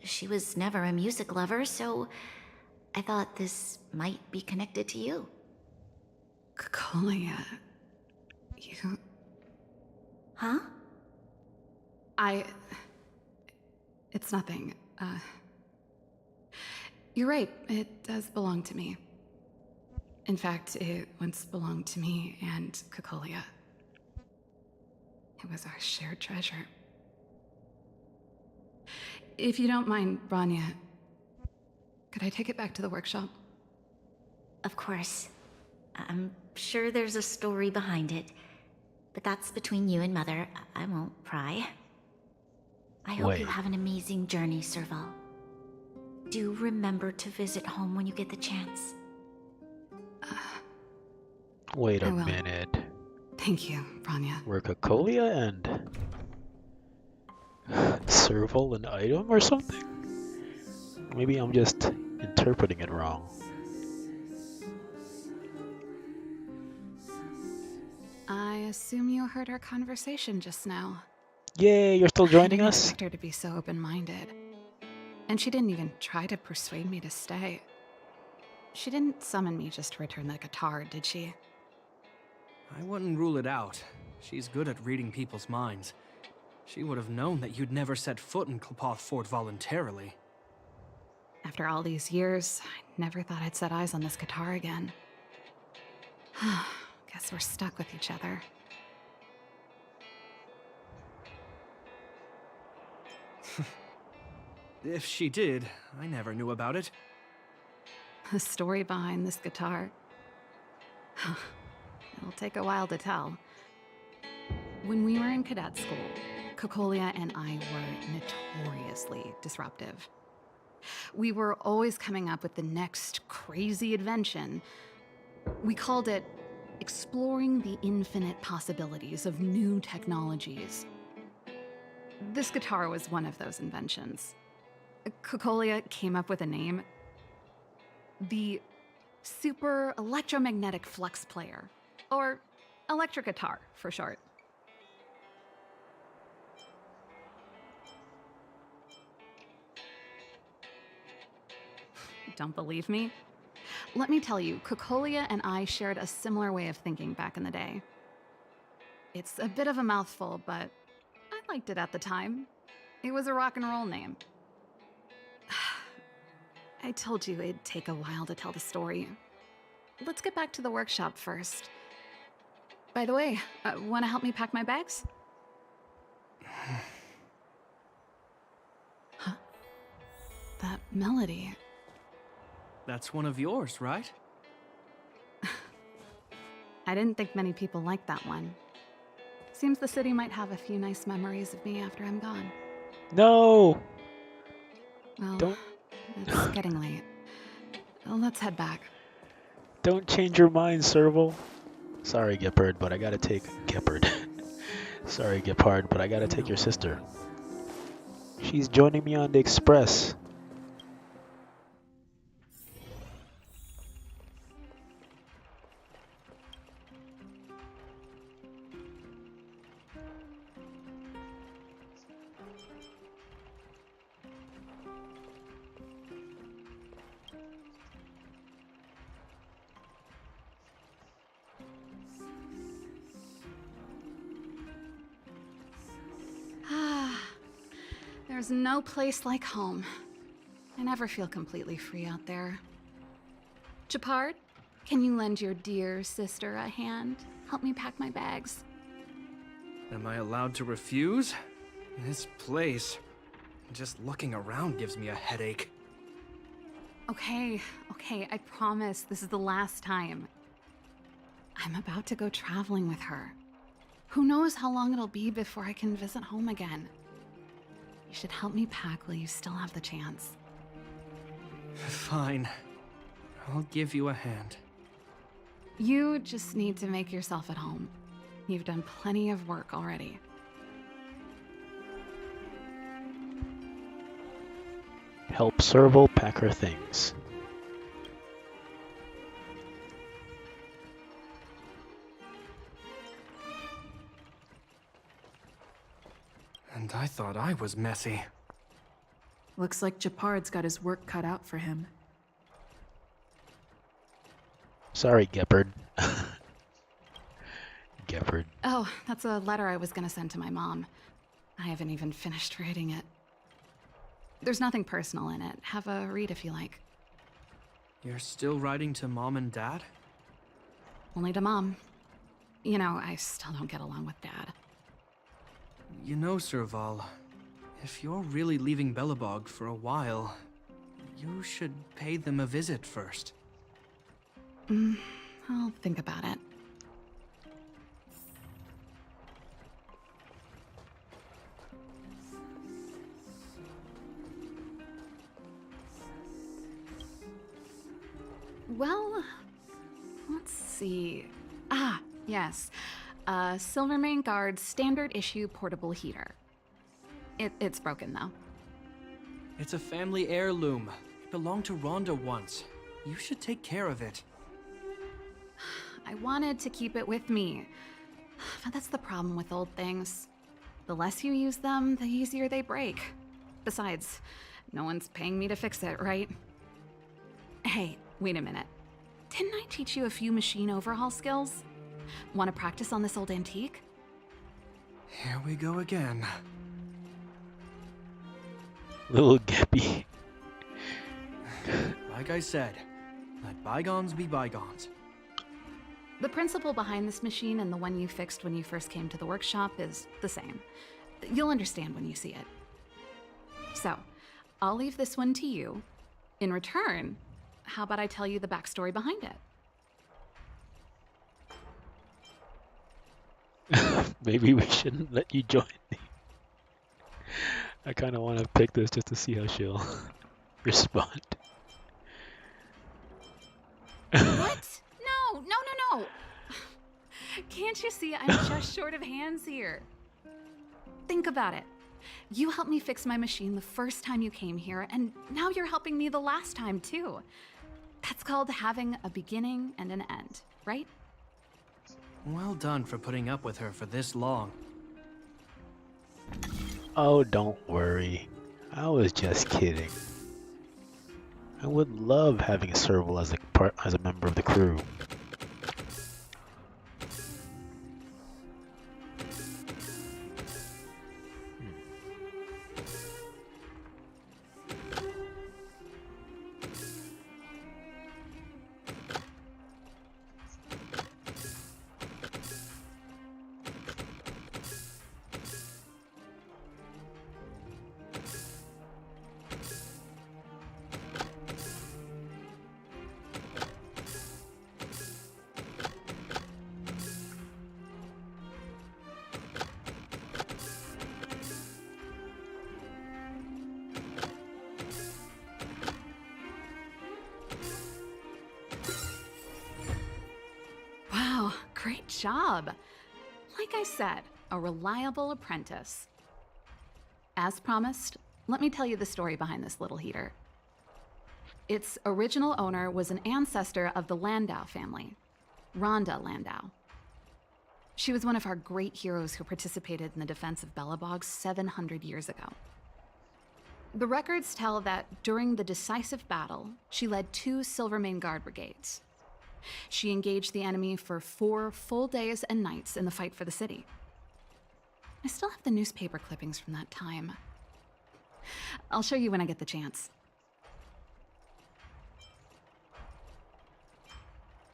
She was never a music lover, so I thought this might be connected to you. Cocolia, you... Huh? It's nothing. You're right, it does belong to me. In fact, it once belonged to me and Cocolia. It was our shared treasure. If you don't mind, Branya, could I take it back to the workshop? Of course. I'm sure there's a story behind it, but that's between you and Mother. I won't pry. I hope you have an amazing journey, Serval. Do remember to visit home when you get the chance. Wait a minute. Thank you, Branya. Were Cocolia and Serval an item or something? Maybe I'm just interpreting it wrong. I assume you heard our conversation just now. Yay, you're still joining I didn't us? expect her to be so open-minded. And she didn't even try to persuade me to stay. She didn't summon me just to return the guitar, did she? I wouldn't rule it out. She's good at reading people's minds. She would have known that you'd never set foot in Klapoth Fort voluntarily. After all these years, I never thought I'd set eyes on this guitar again. Guess we're stuck with each other. If she did, I never knew about it. The story behind this guitar. It'll take a while to tell. When we were in cadet school, Cocolia and I were notoriously disruptive. We were always coming up with the next crazy invention. We called it exploring the infinite possibilities of new technologies. This guitar was one of those inventions. Cocolia came up with a name. The Super Electromagnetic Flux Player, or electric guitar for short. Don't believe me? Let me tell you, Cocolia and I shared a similar way of thinking back in the day. It's a bit of a mouthful, but I liked it at the time. It was a rock and roll name. I told you it'd take a while to tell the story. Let's get back to the workshop first. By the way, want to help me pack my bags? Huh? That melody. That's one of yours, right? I didn't think many people liked that one. Seems the city might have a few nice memories of me after I'm gone. No! Well, Don't... it's getting late. Let's head back. Don't change your mind, Serval. Sorry, Gepard, but I gotta take... Gepard. Sorry, Gepard, but I gotta take your sister. She's joining me on the express. There's no place like home. I never feel completely free out there. Gepard, can you lend your dear sister a hand? help me pack my bags. Am I allowed to refuse? This place, just looking around gives me a headache. Okay, I promise this is the last time. I'm about to go traveling with her. Who knows how long it'll be before I can visit home again. You should help me pack while you still have the chance. Fine. I'll give you a hand. You just need to make yourself at home. You've done plenty of work already. Help Serval pack her things. And I thought I was messy. Looks like Japard's got his work cut out for him. Sorry, Gepard. Gepard. Oh, that's a letter I was gonna send to my mom. I haven't even finished writing it. There's nothing personal in it. Have a read if you like. You're still writing to Mom and Dad? Only to Mom. You know, I still don't get along with Dad. You know, Serval, if you're really leaving Belobog for a while, you should pay them a visit first. I'll think about it. Well, let's see. Ah, yes. Silvermane Guard's standard issue portable heater. It's broken though. It's a family heirloom. It belonged to Rhonda once. You should take care of it. I wanted to keep it with me. But that's the problem with old things. The less you use them, the easier they break. Besides, no one's paying me to fix it, right? Hey, wait a minute. Didn't I teach you a few machine overhaul skills? Want to practice on this old antique? Here we go again. Little Geppy. Like I said, let bygones be bygones. The principle behind this machine and the one you fixed when you first came to the workshop is the same. You'll understand when you see it. So, I'll leave this one to you. In return, how about I tell you the backstory behind it? Maybe we shouldn't let you join me. I kind of want to pick this just to see how she'll respond. What? No! Can't you see I'm just short of hands here? Think about it. You helped me fix my machine the first time you came here, and now you're helping me the last time too. That's called having a beginning and an end, right? Well done for putting up with her for this long. Oh, don't worry. I was just kidding. I would love having a Serval as a member of the crew. Great job. Like I said, a reliable apprentice. As promised, let me tell you the story behind this little heater. Its original owner was an ancestor of the Landau family, Rhonda Landau. She was one of our great heroes who participated in the defense of Belobog 700 years ago. The records tell that during the decisive battle, she led 2 Silvermane Guard brigades. She engaged the enemy for 4 full days and nights in the fight for the city. I still have the newspaper clippings from that time. I'll show you when I get the chance.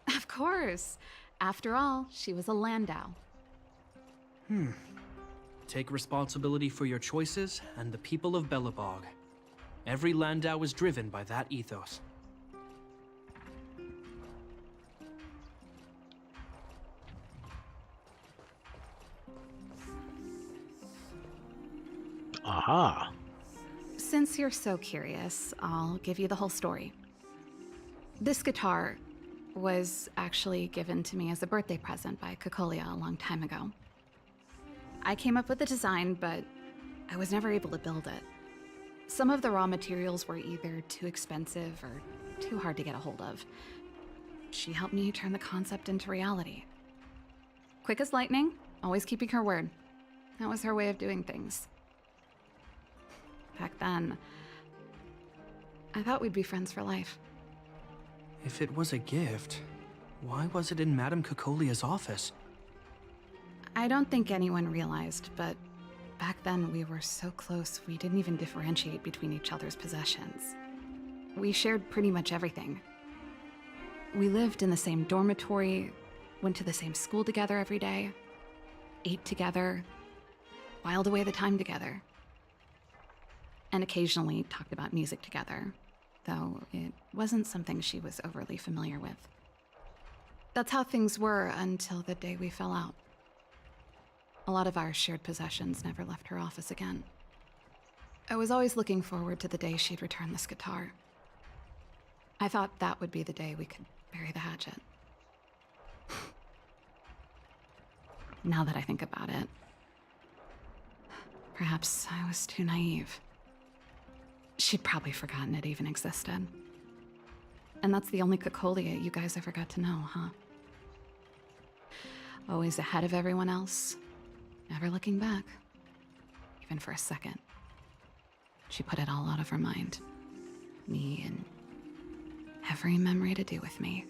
Of course. After all, she was a Landau. Take responsibility for your choices and the people of Belobog. Every Landau is driven by that ethos. Aha. Since you're so curious, I'll give you the whole story. This guitar was actually given to me as a birthday present by Cocolia a long time ago. I came up with the design, but I was never able to build it. Some of the raw materials were either too expensive or too hard to get a hold of. She helped me turn the concept into reality. Quick as lightning, always keeping her word. That was her way of doing things. Back then, I thought we'd be friends for life. If it was a gift, why was it in Madame Cocolia's office? I don't think anyone realized, but back then we were so close we didn't even differentiate between each other's possessions. We shared pretty much everything. We lived in the same dormitory, went to the same school together every day, ate together, whiled away the time together, and occasionally talked about music together, though it wasn't something she was overly familiar with. That's how things were until the day we fell out. A lot of our shared possessions never left her office again. I was always looking forward to the day she'd return this guitar. I thought that would be the day we could bury the hatchet. Now that I think about it, perhaps I was too naive. She'd probably forgotten it even existed. And that's the only Cocolia you guys ever got to know, huh? Always ahead of everyone else, never looking back, even for a second. She put it all out of her mind. Me and every memory to do with me.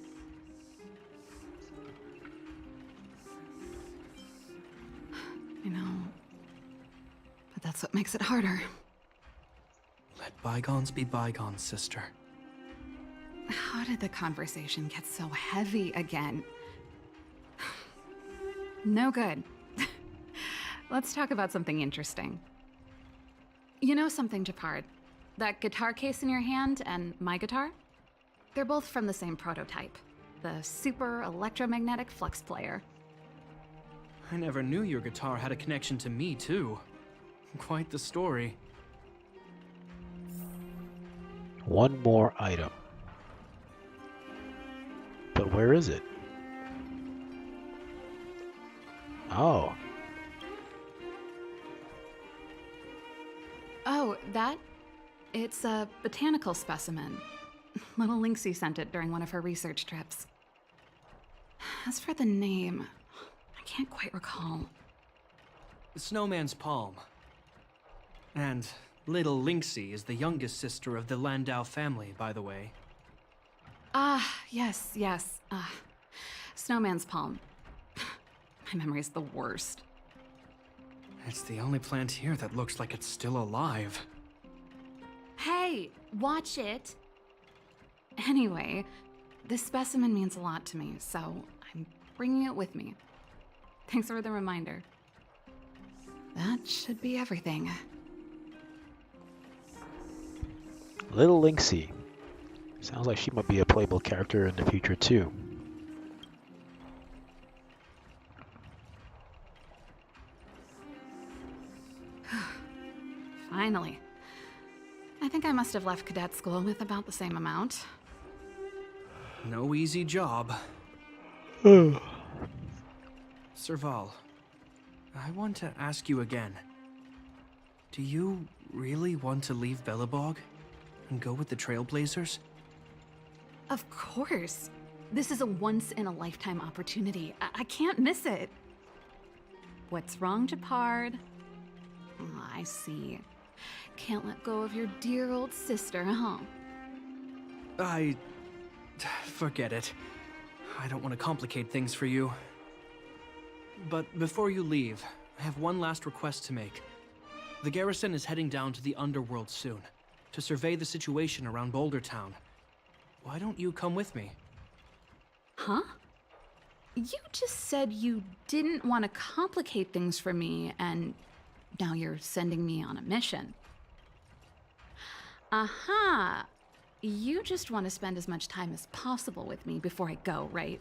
I know, but that's what makes it harder. Let bygones be bygones, sister. How did the conversation get so heavy again? No good. Let's talk about something interesting. You know something, Japard? That guitar case in your hand and my guitar? They're both from the same prototype. The super electromagnetic flux player. I never knew your guitar had a connection to me, too. Quite the story. One more item. But where is it? Oh. Oh, that? It's a botanical specimen. Little Lynxie sent it during one of her research trips. As for the name, I can't quite recall. Snowman's Palm. And little Lynxie is the youngest sister of the Landau family, by the way. Ah, yes. Snowman's Palm. My memory's the worst. It's the only plant here that looks like it's still alive. Hey, watch it! Anyway, this specimen means a lot to me, so I'm bringing it with me. Thanks for the reminder. That should be everything. Little Lynxie. Sounds like she might be a playable character in the future too. Finally. I think I must have left cadet school with about the same amount. No easy job. Serval, I want to ask you again. Do you really want to leave Belobog and go with the Trailblazers? Of course. This is a once-in-a-lifetime opportunity. I can't miss it. What's wrong, Japard? Oh, I see. Can't let go of your dear old sister, huh? Forget it. I don't want to complicate things for you. But before you leave, I have one last request to make. The garrison is heading down to the underworld soon, to survey the situation around Boulder Town. Why don't you come with me? Huh? You just said you didn't want to complicate things for me, and now you're sending me on a mission. Aha! You just want to spend as much time as possible with me before I go, right?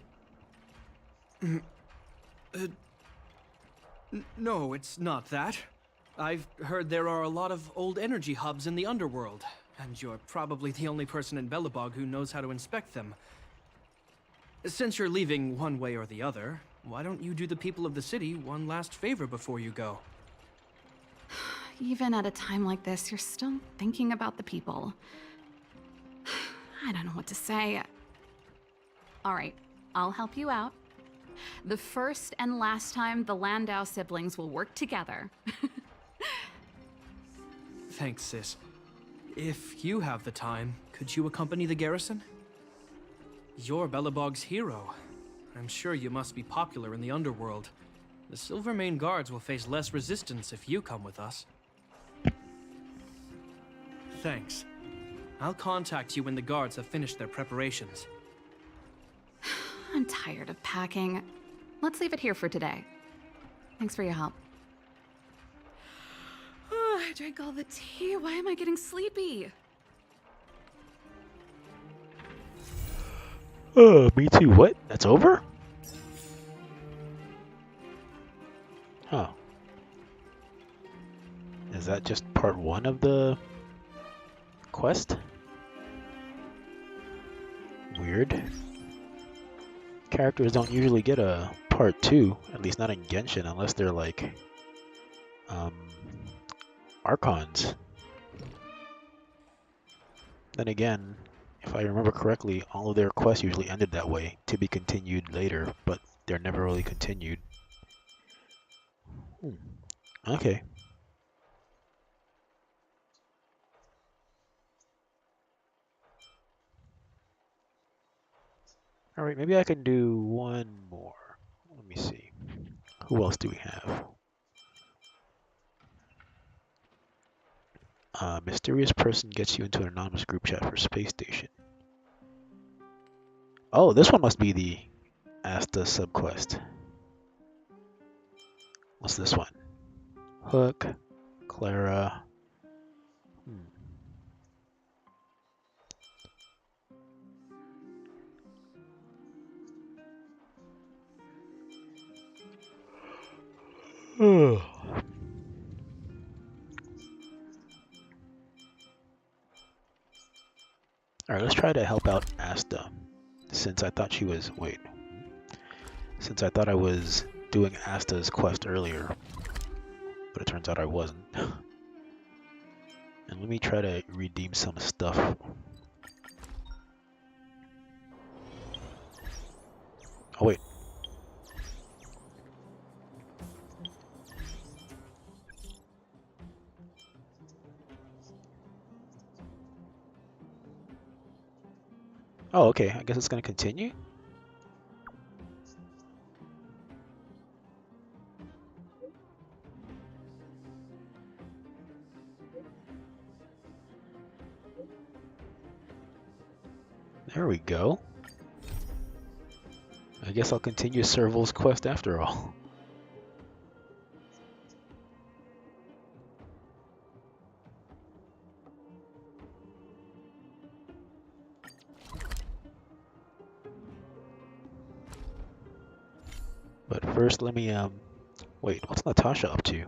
No, it's not that. I've heard there are a lot of old energy hubs in the underworld, and you're probably the only person in Belobog who knows how to inspect them. Since you're leaving one way or the other, why don't you do the people of the city one last favor before you go? Even at a time like this, you're still thinking about the people. I don't know what to say. All right, I'll help you out. The first and last time the Landau siblings will work together. Thanks, sis. If you have the time, could you accompany the garrison? You're Belobog's hero. I'm sure you must be popular in the underworld. The Silvermane Guards will face less resistance if you come with us. Thanks. I'll contact you when the guards have finished their preparations. I'm tired of packing. Let's leave it here for today. Thanks for your help. Oh, I drank all the tea. Why am I getting sleepy? Me too. What? That's over? Huh. Is that just part 1 of the quest? Weird. Characters don't usually get a part 2, at least not in Genshin, unless they're like Archons. Then again, if I remember correctly, all of their quests usually ended that way, to be continued later, but they're never really continued. Okay. Alright, maybe I can do one more. Let me see. Who else do we have? Mysterious person gets you into an anonymous group chat for Space Station. Oh, this one must be the Asta subquest. What's this one? Hook, Clara. Alright, let's try to help out Asta. Since I thought she was... Wait. Since I thought I was doing Asta's quest earlier. But it turns out I wasn't. And let me try to redeem some stuff. Oh, wait. Oh, okay. I guess it's going to continue? There we go. I guess I'll continue Serval's quest after all. But first, let me, wait, what's Natasha up to?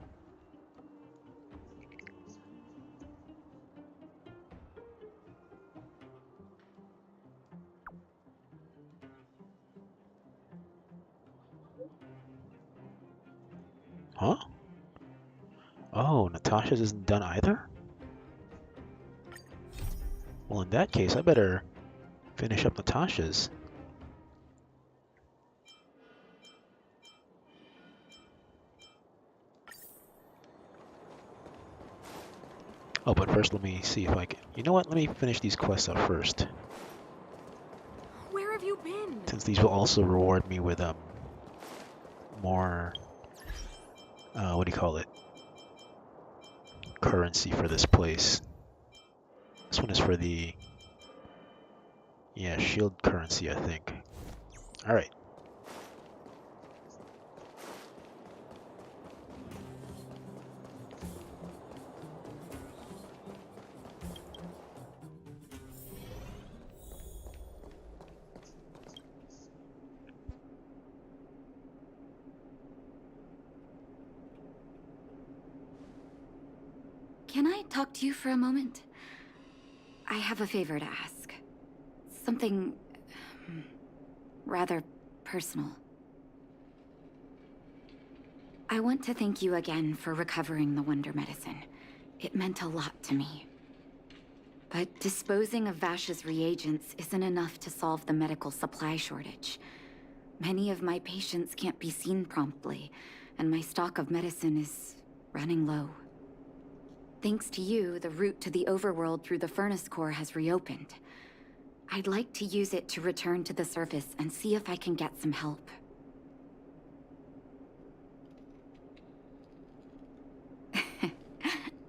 Huh? Oh, Natasha's isn't done either? Well, in that case, I better finish up Natasha's. Oh, but first let me see if I can... You know what? Let me finish these quests up first. Where have you been? Since these will also reward me with, more... what do you call it? Currency for this place. This one is for the... Yeah, shield currency, I think. Alright. can I talk to you for a moment? I have a favor to ask. Something rather personal. I want to thank you again for recovering the Wonder Medicine. It meant a lot to me. But disposing of Vash's reagents isn't enough to solve the medical supply shortage. Many of my patients can't be seen promptly, and my stock of medicine is running low. Thanks to you, the route to the overworld through the furnace core has reopened. I'd like to use it to return to the surface and see if I can get some help.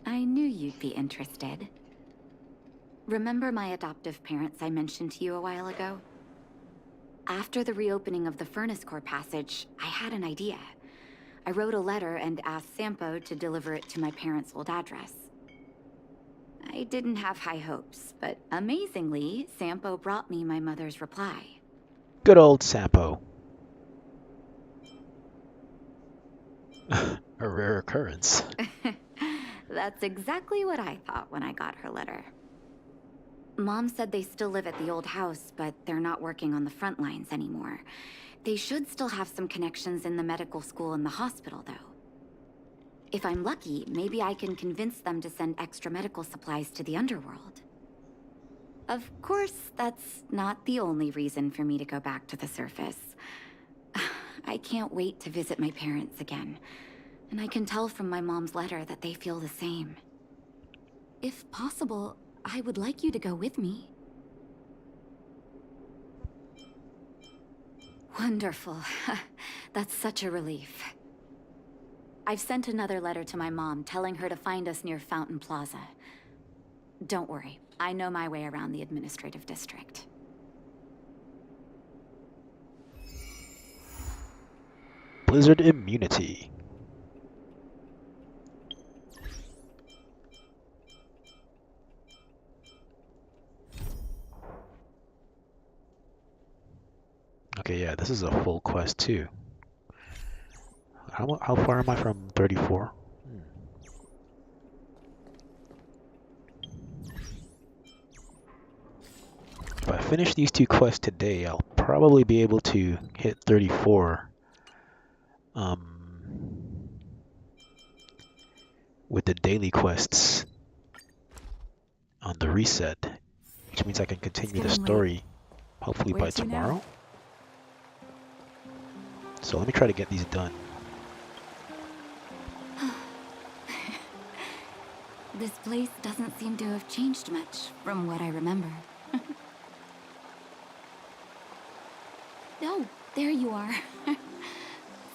I knew you'd be interested. Remember my adoptive parents I mentioned to you a while ago? After the reopening of the furnace core passage, I had an idea. I wrote a letter and asked Sampo to deliver it to my parents' old address. I didn't have high hopes, but amazingly, Sampo brought me my mother's reply. Good old Sampo. A rare occurrence. That's exactly what I thought when I got her letter. Mom said they still live at the old house, but they're not working on the front lines anymore. They should still have some connections in the medical school and the hospital, though. If I'm lucky, maybe I can convince them to send extra medical supplies to the underworld. Of course, that's not the only reason for me to go back to the surface. I can't wait to visit my parents again, and I can tell from my mom's letter that they feel the same. If possible, I would like you to go with me. Wonderful. That's such a relief. I've sent another letter to my mom telling her to find us near Fountain Plaza. Don't worry, I know my way around the administrative district. Blizzard immunity. Okay, yeah, this is a full quest too. How far am I from 34? If I finish these two quests today, I'll probably be able to hit 34 with the daily quests on the reset, which means I can continue the story hopefully by tomorrow. So let me try to get these done. This place doesn't seem to have changed much from what I remember. Oh, there you are.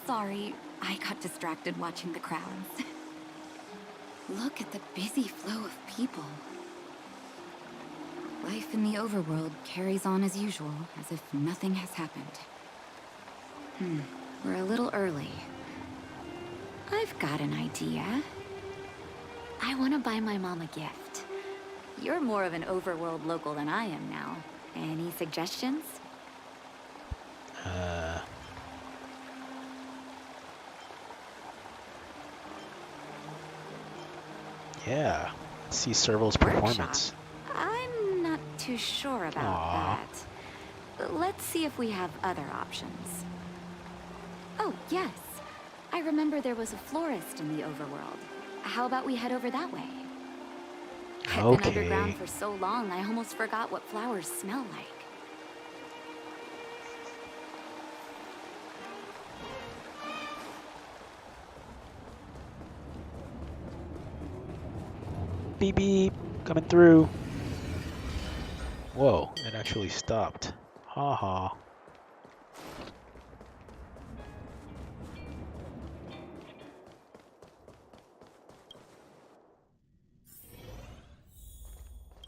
Sorry, I got distracted watching the crowds. Look at the busy flow of people. Life in the overworld carries on as usual, as if nothing has happened. We're a little early. I've got an idea. I want to buy my mom a gift. You're more of an overworld local than I am now. Any suggestions? Yeah, see Serval's performance. I'm not too sure about that. Let's see if we have other options. Oh, yes. I remember there was a florist in the overworld. How about we head over that way? I've been underground for so long, I almost forgot what flowers smell like. Beep beep, coming through. Whoa, it actually stopped. Ha ha.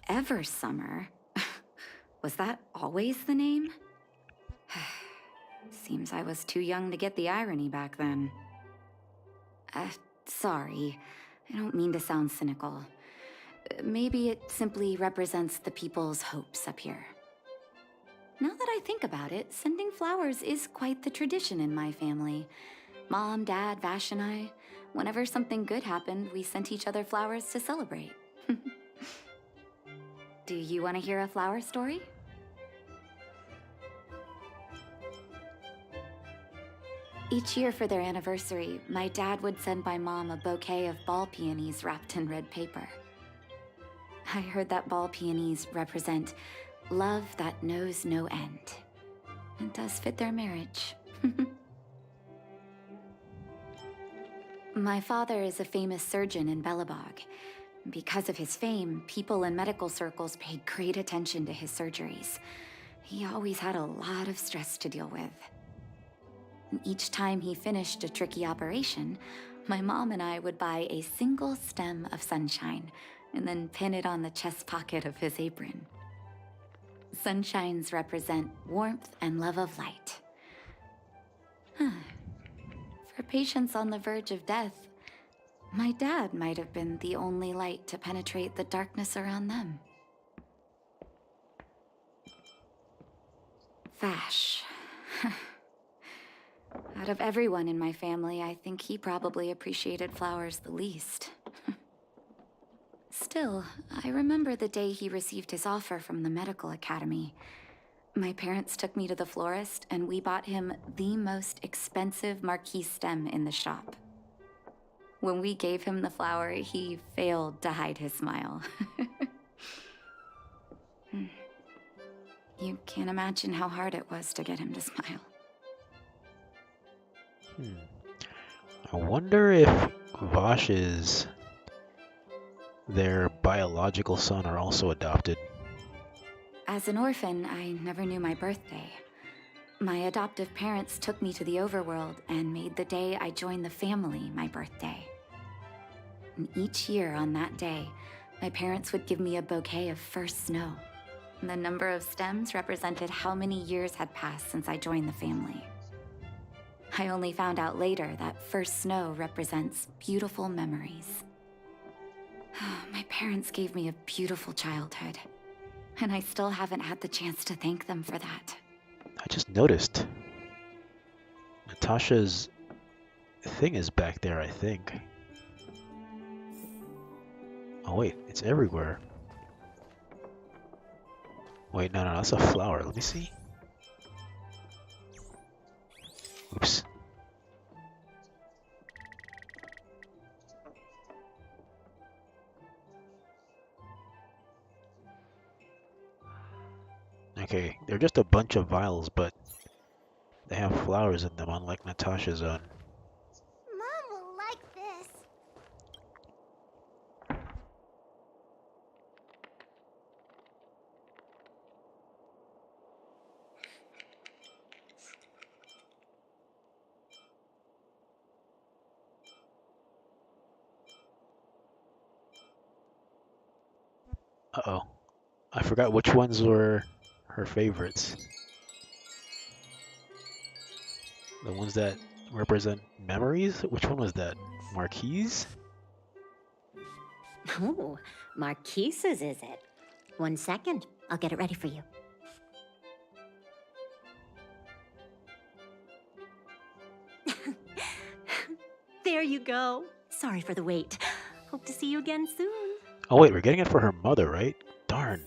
Eversummer? Was that always the name? Seems I was too young to get the irony back then. Sorry. I don't mean to sound cynical. Maybe it simply represents the people's hopes up here. Now that I think about it, sending flowers is quite the tradition in my family. Mom, Dad, Vash, and I, Whenever something good happened, we sent each other flowers to celebrate. Do you want to hear a flower story? Each year for their anniversary, my dad would send my mom a bouquet of ball peonies wrapped in red paper. I heard that ball peonies represent love that knows no end. It does fit their marriage. My father is a famous surgeon in Belobog. Because of his fame, people in medical circles paid great attention to his surgeries. He always had a lot of stress to deal with. And each time he finished a tricky operation, my mom and I would buy a single stem of sunshine and then pin it on the chest pocket of his apron. Sunshines represent warmth and love of light. For patients on the verge of death, my dad might have been the only light to penetrate the darkness around them. Vash. Out of everyone in my family, I think he probably appreciated flowers the least. Still, I remember the day he received his offer from the medical academy. My parents took me to the florist, and we bought him the most expensive marquise stem in the shop. When we gave him the flower, he failed to hide his smile. You can't imagine how hard it was to get him to smile. I wonder if Vash's their biological son are also adopted. As an orphan, I never knew my birthday. My adoptive parents took me to the overworld and made the day I joined the family my birthday. And each year on that day, my parents would give me a bouquet of first snow. The number of stems represented how many years had passed since I joined the family. I only found out later that first snow represents beautiful memories. My parents gave me a beautiful childhood, and I still haven't had the chance to thank them for that. I just noticed Natasha's thing is back there, I think. Oh wait, it's everywhere. Wait, no, that's a flower. Let me see. Oops. Okay, they're just a bunch of vials, but they have flowers in them, unlike Natasha's own. Mom will like this. Uh-oh. I forgot which ones were her favorites. The ones that represent memories? Which one was that? Marquise? Oh, Marquise's, is it? 1 second. I'll get it ready for you. There you go. Sorry for the wait. Hope to see you again soon. Oh wait, we're getting it for her mother, right? Darn.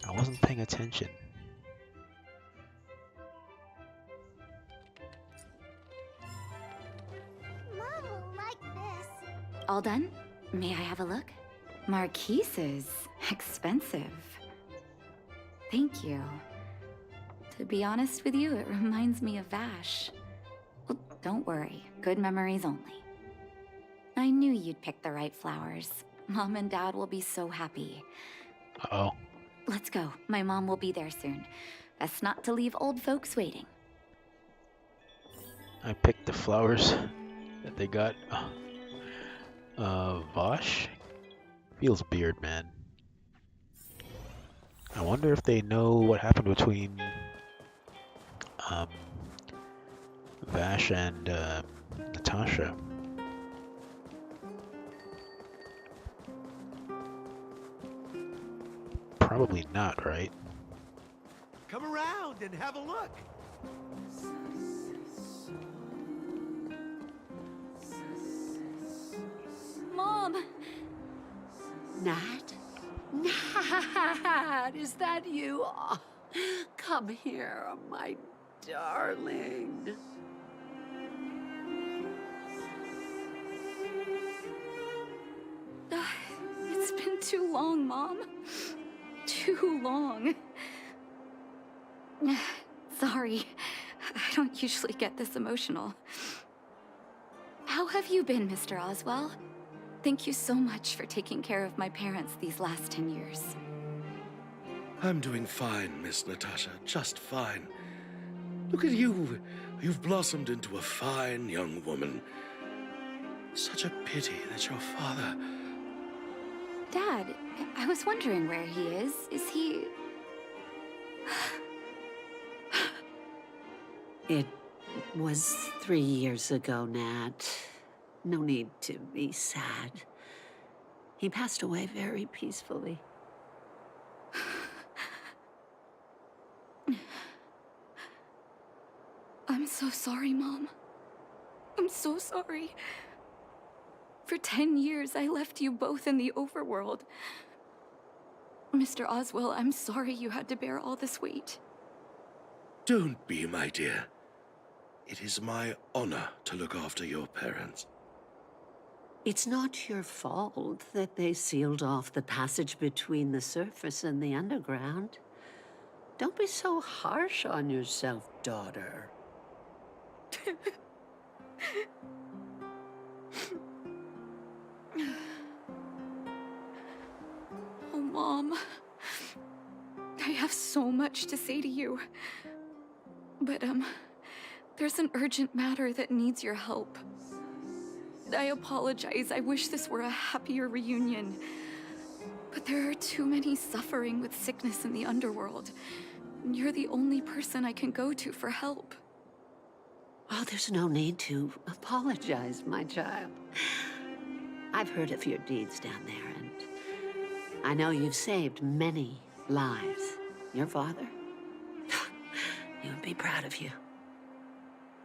I wasn't paying attention. Mom will like this. All done? May I have a look? Marquise's. Expensive. Thank you. To be honest with you, it reminds me of Vash. Well, don't worry. Good memories only. I knew you'd pick the right flowers. Mom and Dad will be so happy. Uh-oh. Let's go. My mom will be there soon. Best not to leave old folks waiting. I picked the flowers that they got. Vosh? Feels beard, man. I wonder if they know what happened between Vash and Natasha. Probably not, right? Come around and have a look. Nat? Nat, is that you? Oh, come here, my darling. It's been too long, Mom. Too long. Sorry. I don't usually get this emotional. How have you been, Mr. Oswell? Thank you so much for taking care of my parents these last 10 years. I'm doing fine, Miss Natasha, just fine. Look at you. You've blossomed into a fine young woman. Such a pity that your father... Dad, I was wondering where he is. Is he... It was 3 years ago, Nat. No need to be sad. He passed away very peacefully. I'm so sorry, Mom. I'm so sorry. For 10 years, I left you both in the overworld. Mr. Oswell, I'm sorry you had to bear all this weight. Don't be, my dear. It is my honor to look after your parents. It's not your fault that they sealed off the passage between the surface and the underground. Don't be so harsh on yourself, daughter. Oh, Mom. I have so much to say to you. But, there's an urgent matter that needs your help. I apologize. I wish this were a happier reunion. But there are too many suffering with sickness in the underworld. You're the only person I can go to for help. Oh, there's no need to apologize, my child. I've heard of your deeds down there, and I know you've saved many lives. Your father? He would be proud of you.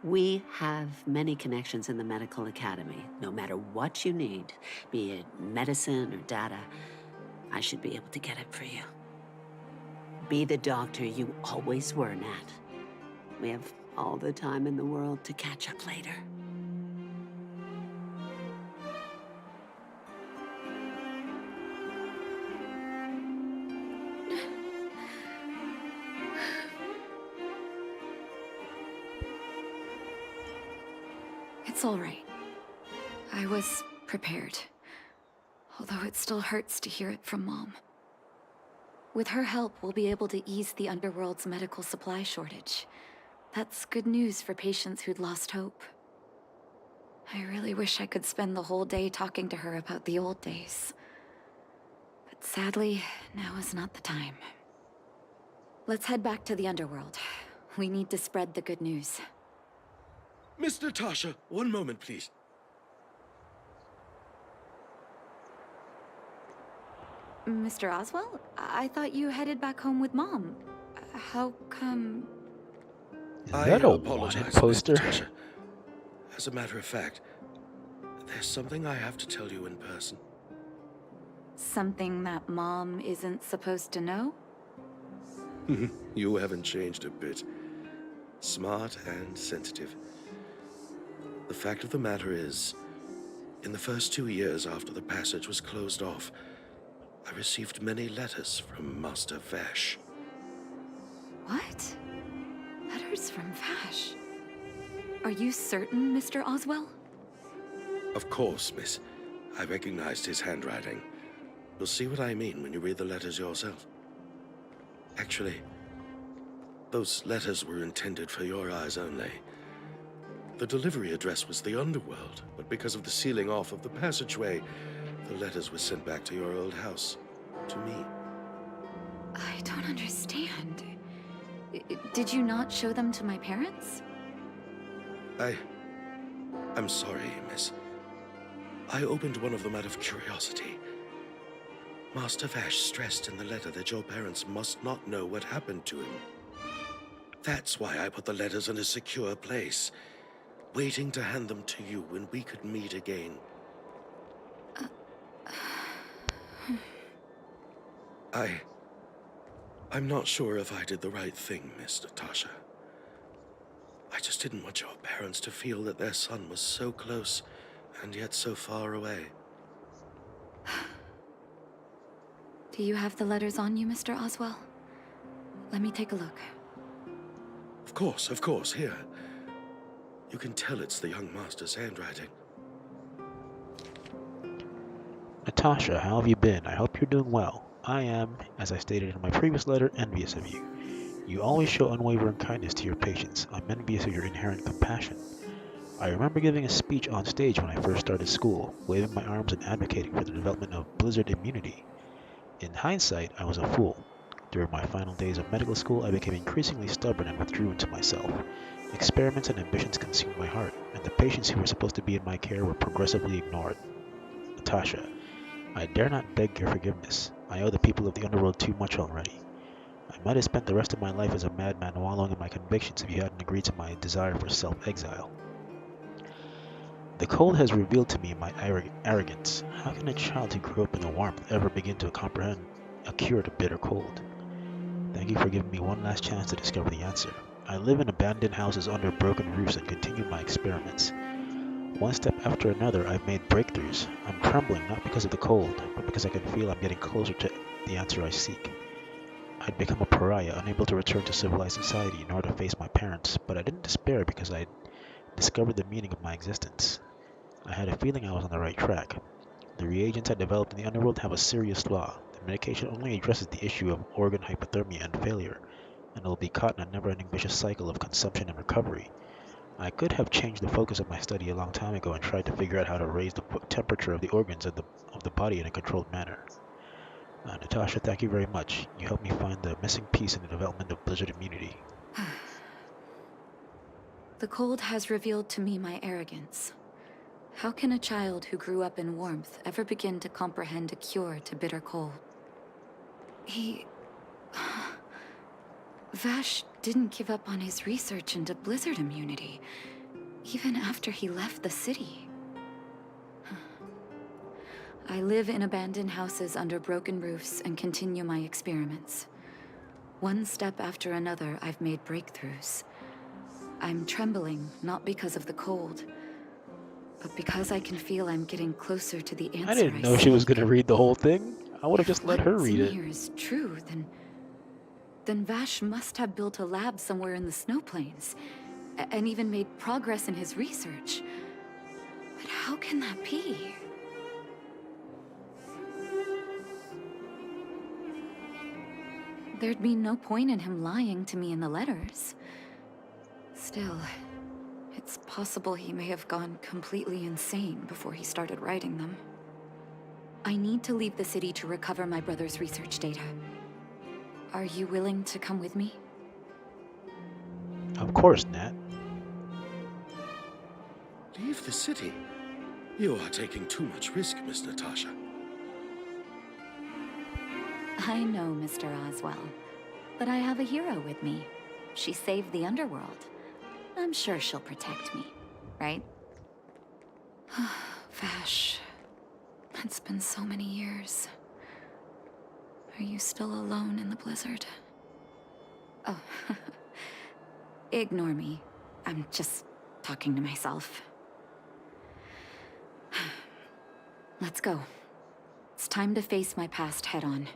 We have many connections in the medical academy. No matter what you need, be it medicine or data, I should be able to get it for you. Be the doctor you always were, Nat. We have all the time in the world to catch up later. It's all right. I was prepared. Although it still hurts to hear it from Mom. With her help, we'll be able to ease the underworld's medical supply shortage. That's good news for patients who'd lost hope. I really wish I could spend the whole day talking to her about the old days. But sadly, now is not the time. Let's head back to the underworld. We need to spread the good news. Miss Natasha, one moment, please. Mr. Oswell? I thought you headed back home with Mom. How come... Is that a wanted poster? Natasha. As a matter of fact, there's something I have to tell you in person. Something that Mom isn't supposed to know? You haven't changed a bit. Smart and sensitive. The fact of the matter is, in the first 2 years after the passage was closed off, I received many letters from Master Vash. What? Letters from Vash? Are you certain, Mr. Oswell? Of course, miss. I recognized his handwriting. You'll see what I mean when you read the letters yourself. Actually, those letters were intended for your eyes only. The delivery address was the underworld, but because of the sealing off of the passageway, the letters were sent back to your old house, to me. I don't understand. Did you not show them to my parents? I'm sorry, miss. I opened one of them out of curiosity. Master Vash stressed in the letter that your parents must not know what happened to him. That's why I put the letters in a secure place, waiting to hand them to you when we could meet again. I'm not sure if I did the right thing, Miss Natasha. I just didn't want your parents to feel that their son was so close and yet so far away. Do you have the letters on you, Mr. Oswell? Let me take a look. Of course, here. You can tell it's the young master's handwriting. Natasha, how have you been? I hope you're doing well. I am, as I stated in my previous letter, envious of you. You always show unwavering kindness to your patients. I'm envious of your inherent compassion. I remember giving a speech on stage when I first started school, waving my arms and advocating for the development of blizzard immunity. In hindsight, I was a fool. During my final days of medical school, I became increasingly stubborn and withdrew into myself. Experiments and ambitions consumed my heart, and the patients who were supposed to be in my care were progressively ignored. Natasha, I dare not beg your forgiveness. I owe the people of the underworld too much already. I might have spent the rest of my life as a madman wallowing in my convictions if you hadn't agreed to my desire for self-exile. The cold has revealed to me my arrogance. How can a child who grew up in the warmth ever begin to comprehend a cure to bitter cold? Thank you for giving me one last chance to discover the answer. I live in abandoned houses under broken roofs and continue my experiments. One step after another, I've made breakthroughs. I'm trembling not because of the cold, but because I can feel I'm getting closer to the answer I seek. I'd become a pariah, unable to return to civilized society nor to face my parents, but I didn't despair because I'd discovered the meaning of my existence. I had a feeling I was on the right track. The reagents I developed in the underworld have a serious flaw. The medication only addresses the issue of organ hypothermia and failure, and it'll be caught in a never-ending vicious cycle of consumption and recovery. I could have changed the focus of my study a long time ago and tried to figure out how to raise the temperature of the organs of the body in a controlled manner. Natasha, thank you very much. You helped me find the missing piece in the development of blizzard immunity. The cold has revealed to me my arrogance. How can a child who grew up in warmth ever begin to comprehend a cure to bitter cold? Vash didn't give up on his research into blizzard immunity, even after he left the city. I live in abandoned houses under broken roofs and continue my experiments. One step after another, I've made breakthroughs. I'm trembling, not because of the cold, but because I can feel I'm getting closer to the answer. I didn't know she was going to read the whole thing. I would have just let her read it. If what here is true, then Vash must have built a lab somewhere in the snow plains, and even made progress in his research. But how can that be? There'd be no point in him lying to me in the letters. Still, it's possible he may have gone completely insane before he started writing them. I need to leave the city to recover my brother's research data. Are you willing to come with me? Of course, Nat. Leave the city? You are taking too much risk, Miss Natasha. I know, Mr. Oswell, but I have a hero with me. She saved the underworld. I'm sure she'll protect me, right? Vash, it's been so many years. Are you still alone in the blizzard? Oh, ignore me. I'm just talking to myself. Let's go. It's time to face my past head-on.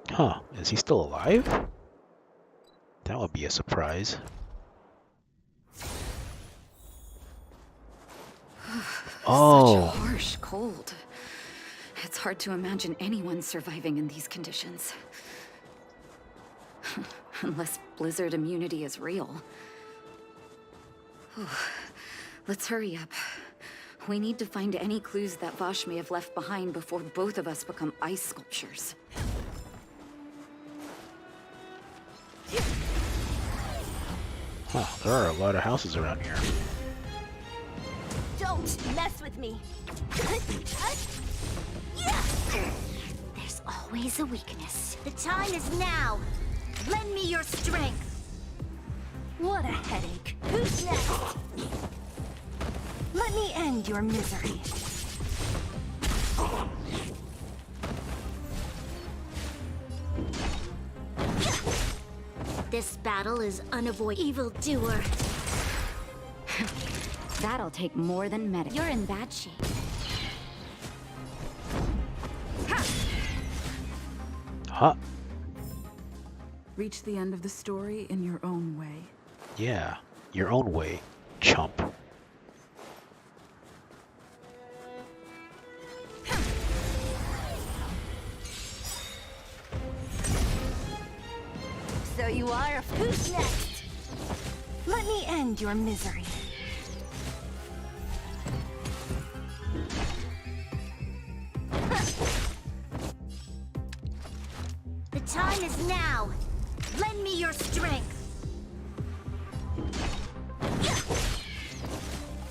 Huh, is he still alive? That would be a surprise. Oh. Such a harsh cold. It's hard to imagine anyone surviving in these conditions. Unless blizzard immunity is real. Let's hurry up. We need to find any clues that Vash may have left behind before both of us become ice sculptures. Huh, there are a lot of houses around here. Don't mess with me. There's always a weakness. The time is now. Lend me your strength. What a headache. Who's next? Let me end your misery. battle is unavoidable. Evildoer. That'll take more than medic. You're in bad shape. Huh? Reach the end of the story in your own way. Yeah, your own way, chump. So you are. Who's next? Let me end your misery. The time is now. Lend me your strength.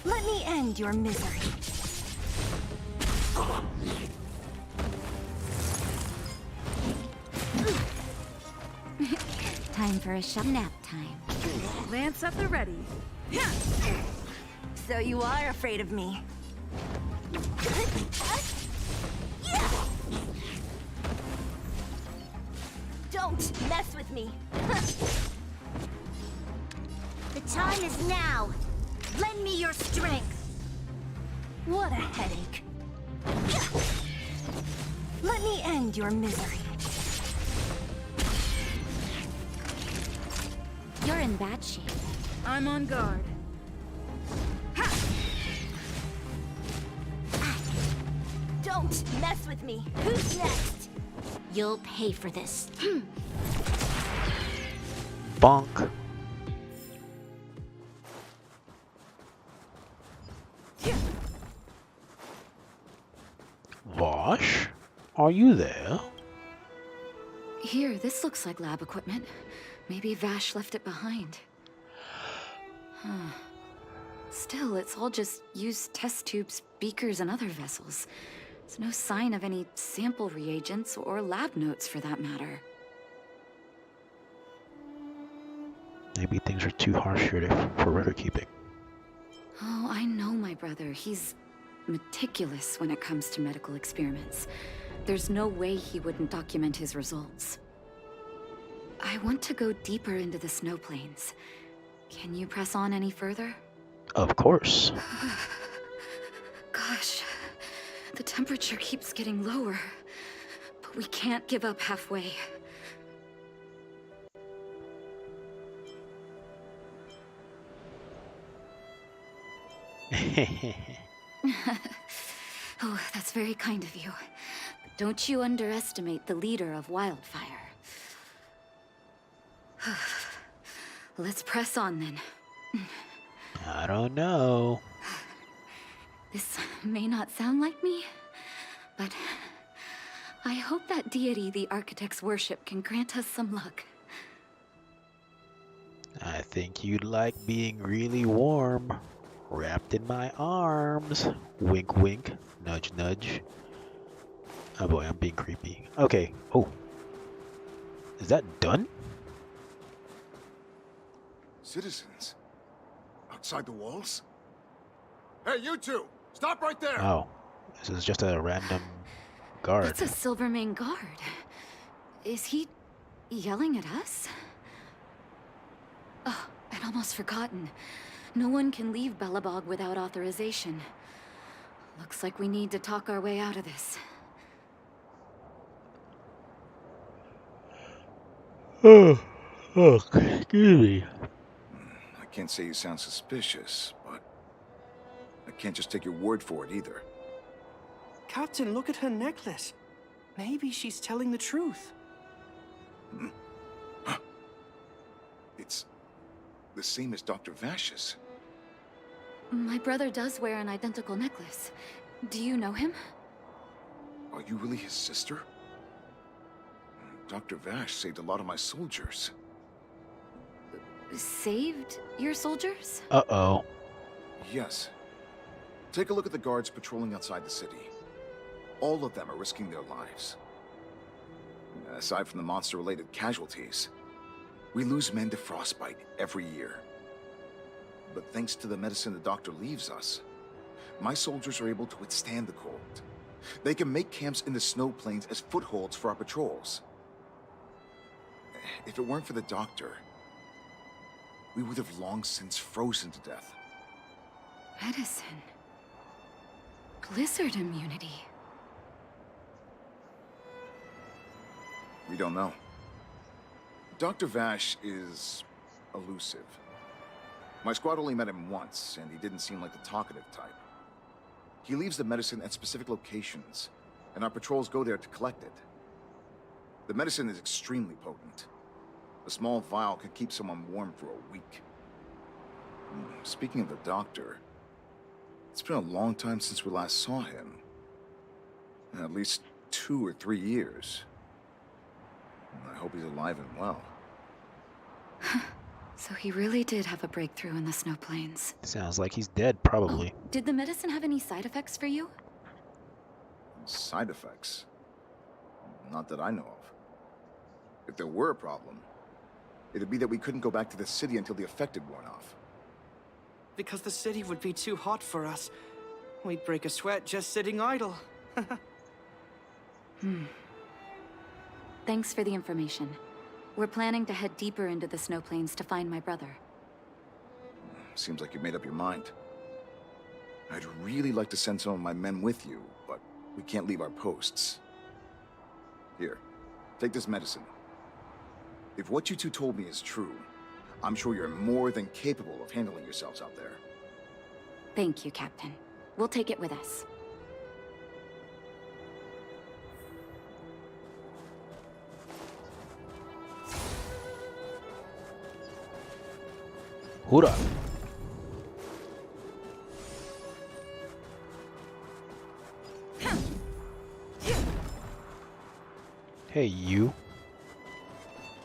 Let me end your misery. Time for a nap time. Lance at the ready. So you are afraid of me. Don't mess with me. The time is now. Lend me your strength. What a headache. Let me end your misery. You're in bad shape. I'm on guard. Don't mess with me. Who's next? You'll pay for this. Bonk. Vosh? Are you there? Here, this looks like lab equipment. Maybe Vash left it behind. Huh. Still, it's all just used test tubes, beakers, and other vessels. There's no sign of any sample reagents or lab notes for that matter. Maybe things are too harsh here for record keeping. Oh, I know my brother. He's meticulous when it comes to medical experiments. There's no way he wouldn't document his results. I want to go deeper into the snow plains. Can you press on any further? Of course. Gosh, the temperature keeps getting lower, but we can't give up halfway. Oh, that's very kind of you. But don't you underestimate the leader of Wildfire. Let's press on then. I don't know. This may not sound like me, but I hope that deity the architects worship can grant us some luck. I think you'd like being really warm, wrapped in my arms. Wink, wink. Nudge, nudge. Oh boy, I'm being creepy. Okay. Oh. Is that done? Citizens? Outside the walls? Hey, you two! Stop right there! Oh. This is just a random guard. It's a Silvermane guard. Is he yelling at us? Oh, I'd almost forgotten. No one can leave Belobog without authorization. Looks like we need to talk our way out of this. Oh, excuse me. I can't say you sound suspicious, but I can't just take your word for it either. Captain, look at her necklace. Maybe she's telling the truth. It's the same as Dr. Vash's. My brother does wear an identical necklace. Do you know him? Are you really his sister? Dr. Vash saved a lot of my soldiers. Saved your soldiers? Uh-oh. Yes. Take a look at the guards patrolling outside the city. All of them are risking their lives. Aside from the monster-related casualties, we lose men to frostbite every year. But thanks to the medicine the doctor leaves us, my soldiers are able to withstand the cold. They can make camps in the snow plains as footholds for our patrols. If it weren't for the doctor, we would have long since frozen to death. Medicine. Blizzard immunity. We don't know. Dr. Vash is elusive. My squad only met him once, and he didn't seem like the talkative type. He leaves the medicine at specific locations, and our patrols go there to collect it. The medicine is extremely potent. A small vial could keep someone warm for a week. Speaking of the doctor, it's been a long time since we last saw him. At least 2 or 3 years. I hope he's alive and well. So he really did have a breakthrough in the snow plains. Sounds like he's dead, probably. Did the medicine have any side effects for you? Side effects? Not that I know of. If there were a problem, it'd be that we couldn't go back to the city until the effect had worn off. Because the city would be too hot for us. We'd break a sweat just sitting idle. Thanks for the information. We're planning to head deeper into the snow plains to find my brother. Seems like you've made up your mind. I'd really like to send some of my men with you, but we can't leave our posts. Here, take this medicine. If what you two told me is true, I'm sure you're more than capable of handling yourselves out there. Thank you, Captain. We'll take it with us. Hoorah! Hey, you.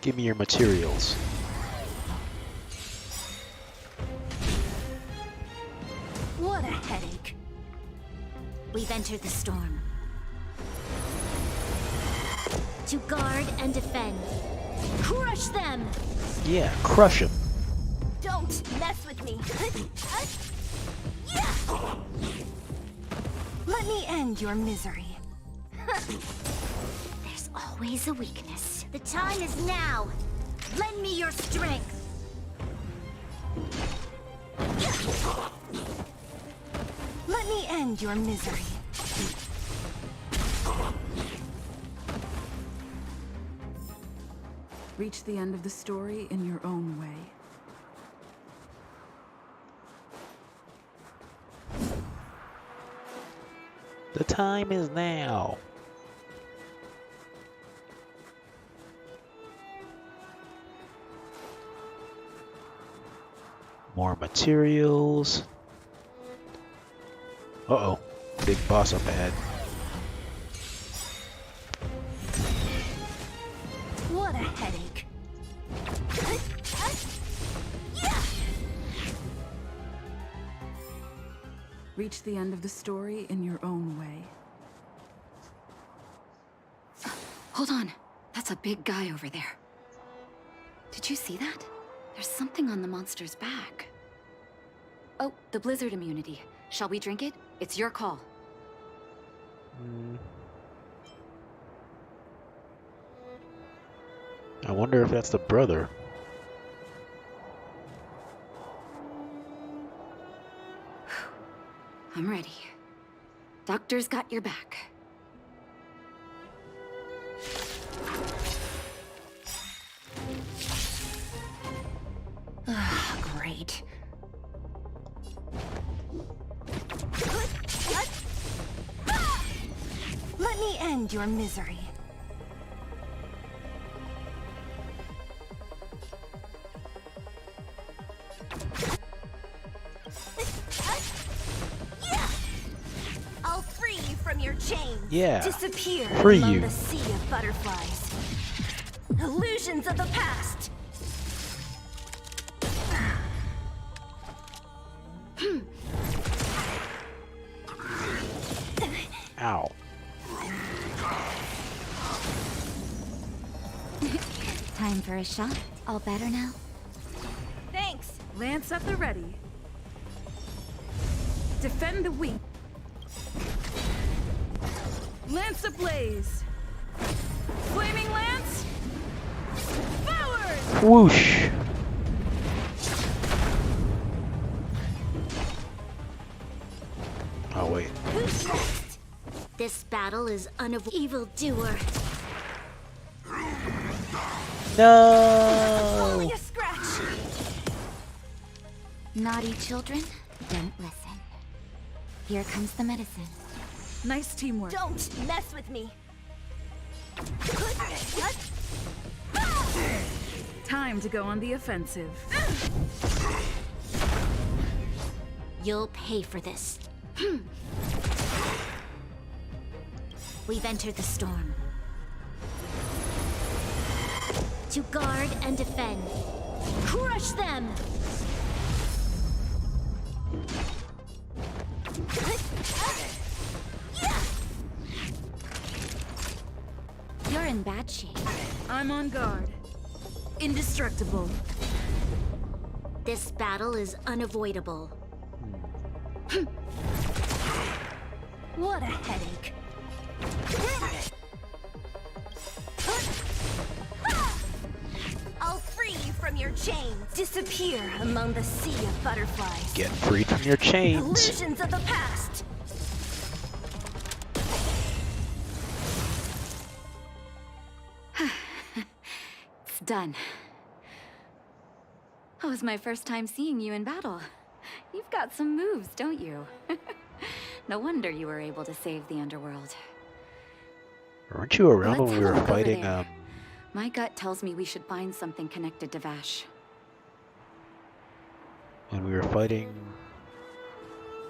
Give me your materials. What a headache. We've entered the storm. To guard and defend. Crush them! Yeah, crush him. Don't mess with me. Let me end your misery. There's always a weakness. The time is now. Lend me your strength. Let me end your misery. Reach the end of the story in your own way. The time is now. More materials. Uh-oh. Big boss up ahead. What a headache. Reach the end of the story in your own way. Hold on. That's a big guy over there. Did you see that? There's something on the monster's back. Oh, the blizzard immunity. Shall we drink it? It's your call. I wonder if that's the brother. I'm ready. Doctor's got your back. Great. Let me end your misery. I'll free you from your chains. Yeah. Disappear Free among you. the sea of butterflies. Illusions of the past. Ow. Time for a shot? All better now? Thanks. Lance at the ready. Defend the weak. Lance ablaze. Flaming lance. Forward! Whoosh. Oh, wait. Who's next? This battle is evildoer. No! Only a scratch. Naughty children, don't listen. Here comes the medicine. Nice teamwork. Don't mess with me. Time to go on the offensive. You'll pay for this. We've entered the storm. To guard and defend. Crush them! You're in bad shape. I'm on guard. Indestructible. This battle is unavoidable. What a headache. I'll free you from your chains. Disappear among the sea of butterflies. Get free from your chains. Illusions of the past. It's done. That was my first time seeing you in battle. You've got some moves, don't you? No wonder you were able to save the underworld. Weren't you around Let's when we have a were look over fighting, there. My gut tells me we should find something connected to Vash.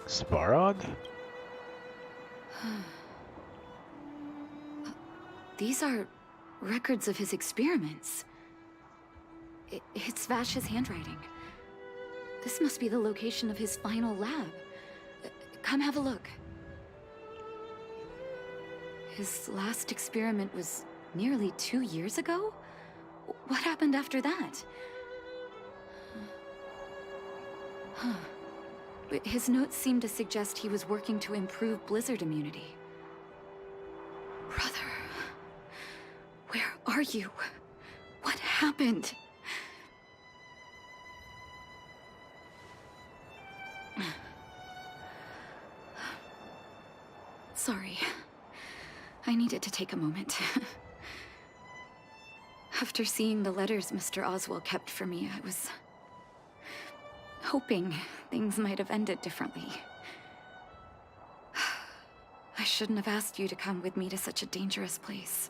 Svarog? These are records of his experiments. It's Vash's handwriting. This must be the location of his final lab. Come have a look. His last experiment was nearly 2 years ago? What happened after that? Huh. But his notes seem to suggest he was working to improve blizzard immunity. Brother, where are you? What happened? Sorry. I needed to take a moment. After seeing the letters Mr. Oswald kept for me, I was hoping things might have ended differently. I shouldn't have asked you to come with me to such a dangerous place.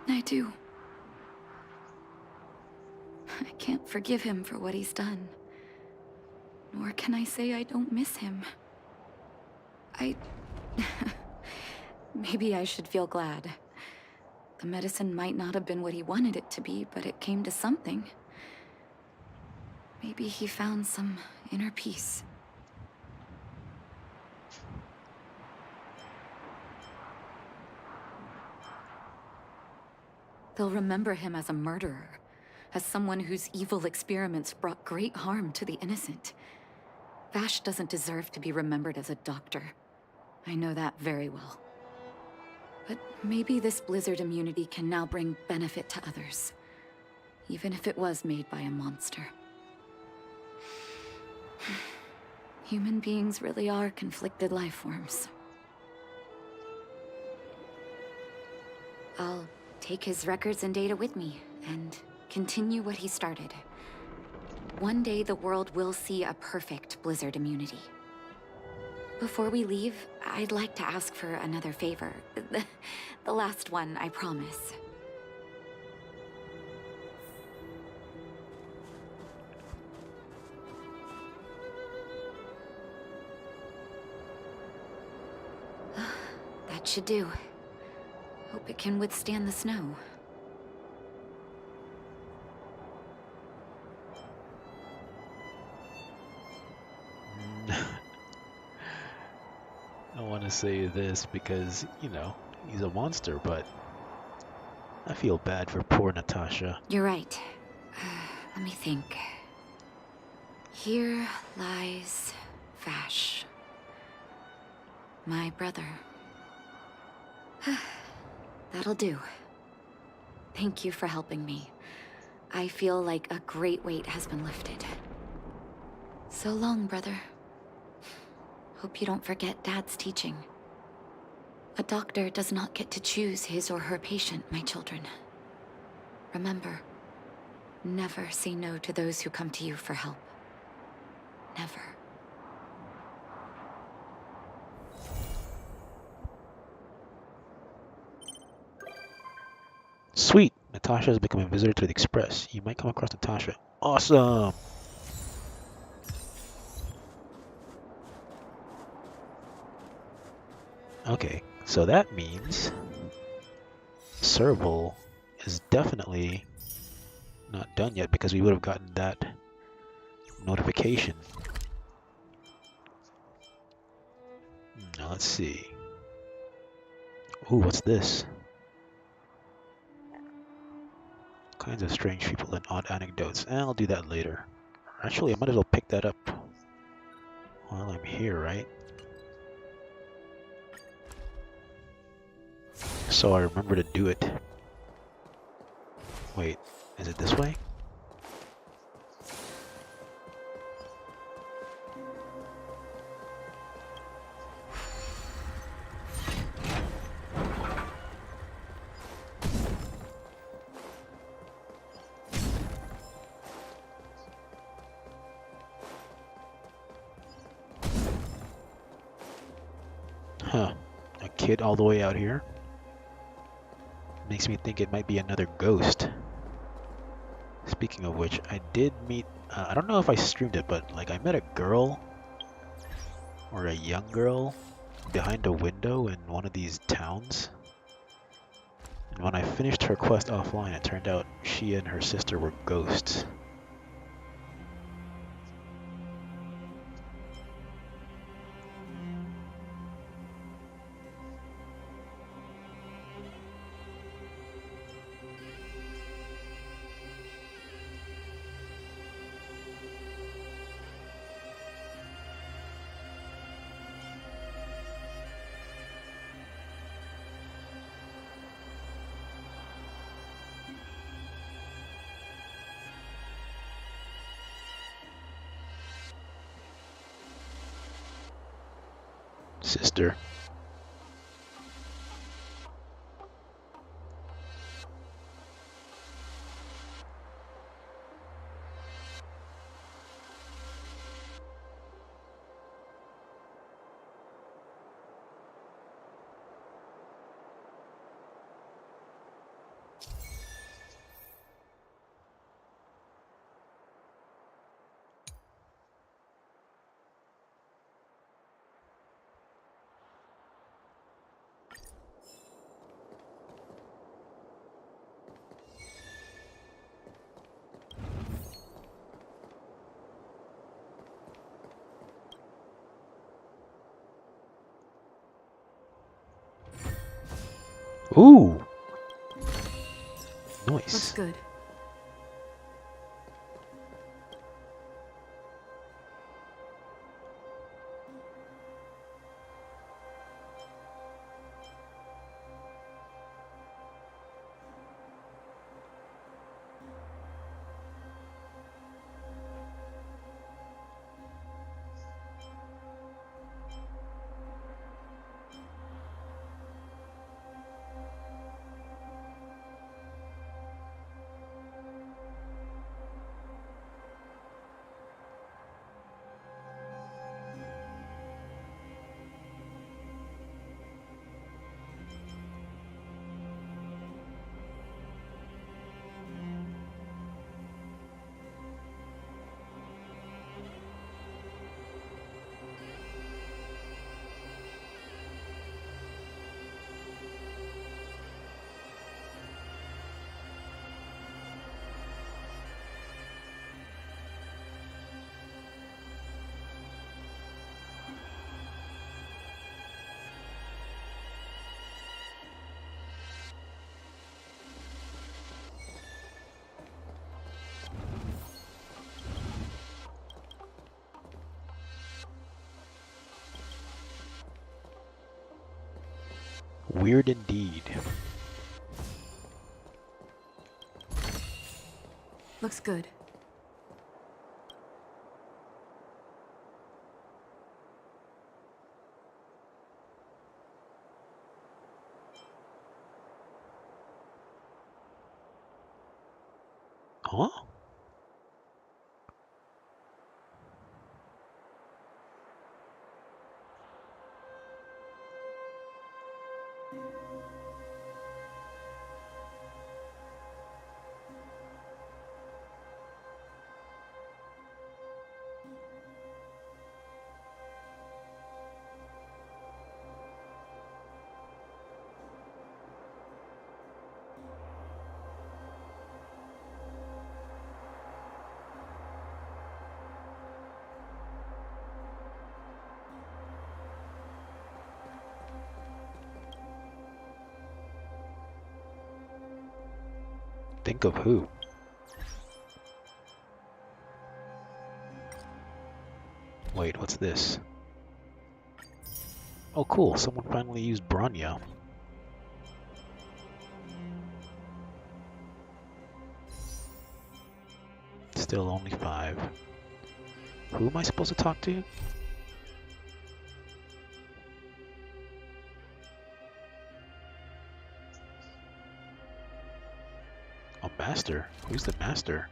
I do. I can't forgive him for what he's done. Nor can I say I don't miss him. Maybe I should feel glad. The medicine might not have been what he wanted it to be, but it came to something. Maybe he found some inner peace. They'll remember him as a murderer, as someone whose evil experiments brought great harm to the innocent. Vash doesn't deserve to be remembered as a doctor. I know that very well. But maybe this blizzard immunity can now bring benefit to others, even if it was made by a monster. Human beings really are conflicted life forms. I'll take his records and data with me, and continue what he started. One day the world will see a perfect blizzard immunity. Before we leave, I'd like to ask for another favor. The last one, I promise. That should do. Hope it can withstand the snow. I want to say this because, you know, he's a monster, but I feel bad for poor Natasha. You're right. Let me think. Here lies Vash. My brother. That'll do. Thank you for helping me. I feel like a great weight has been lifted. So long, brother. Hope you don't forget Dad's teaching. A doctor does not get to choose his or her patient, my children. Remember, never say no to those who come to you for help. Never. Sweet! Natasha has become a visitor to the Express. You might come across Natasha. Awesome! Okay, so that means Serval is definitely not done yet because we would have gotten that notification. Now let's see. Ooh, what's this? Kinds of strange people and odd anecdotes. I'll do that later. Actually, I might as well pick that up while I'm here, right? So I remember to do it. Wait, is it this way? Huh, a kid all the way out here? Makes me think it might be another ghost. Speaking of which, I did meet, I don't know if I streamed it, but like I met a girl, or a young girl, behind a window in one of these towns. And when I finished her quest offline, it turned out she and her sister were ghosts. Sister. Ooh! Nice. Looks good. Weird indeed. Looks good. Huh? Think of who? Wait, what's this? Oh cool, someone finally used Bronya. Still only 5. Who am I supposed to talk to? A master? Who's the master?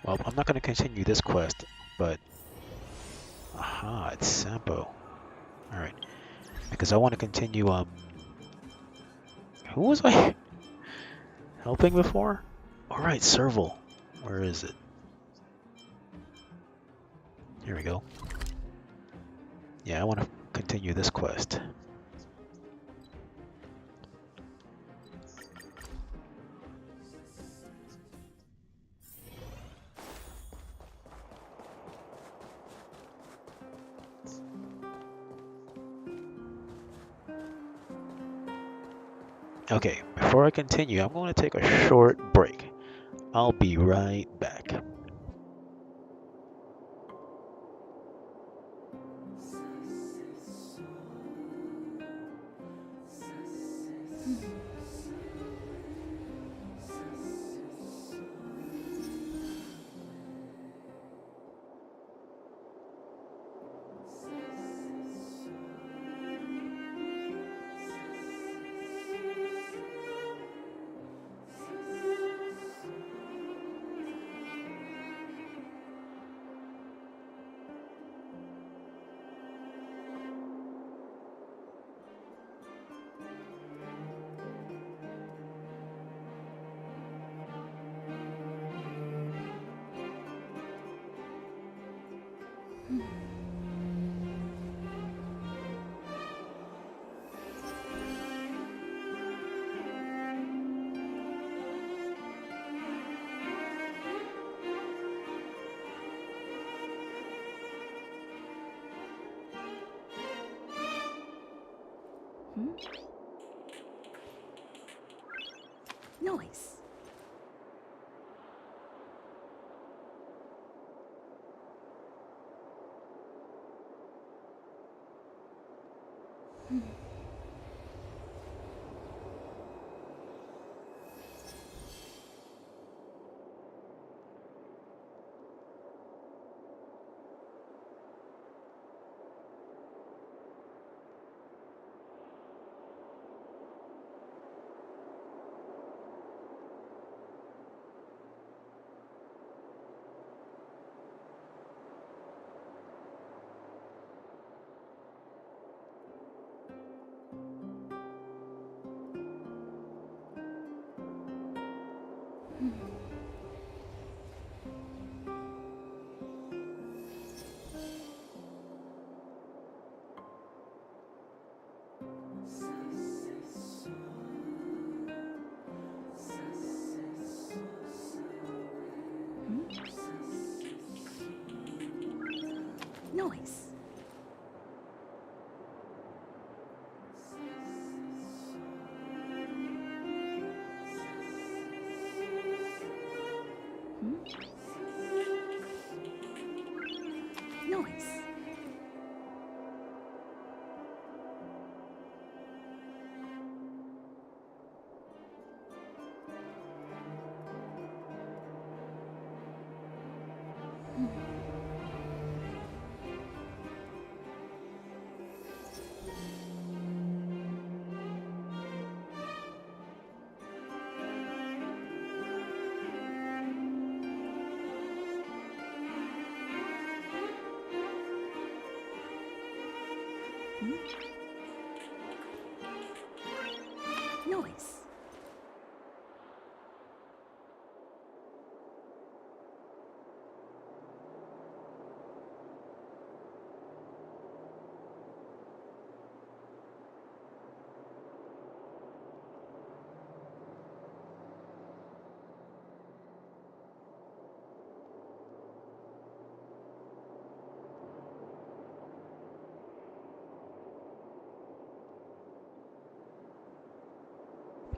Well, I'm not going to continue this quest, but... Aha, it's Sampo. Alright. Because I want to continue, Who was I helping before? Alright, Serval. Where is it? Here we go. Yeah, I want to continue this quest. Okay, before I continue, I'm going to take a short break. I'll be right back. Noise. Noise. Noise. Noise.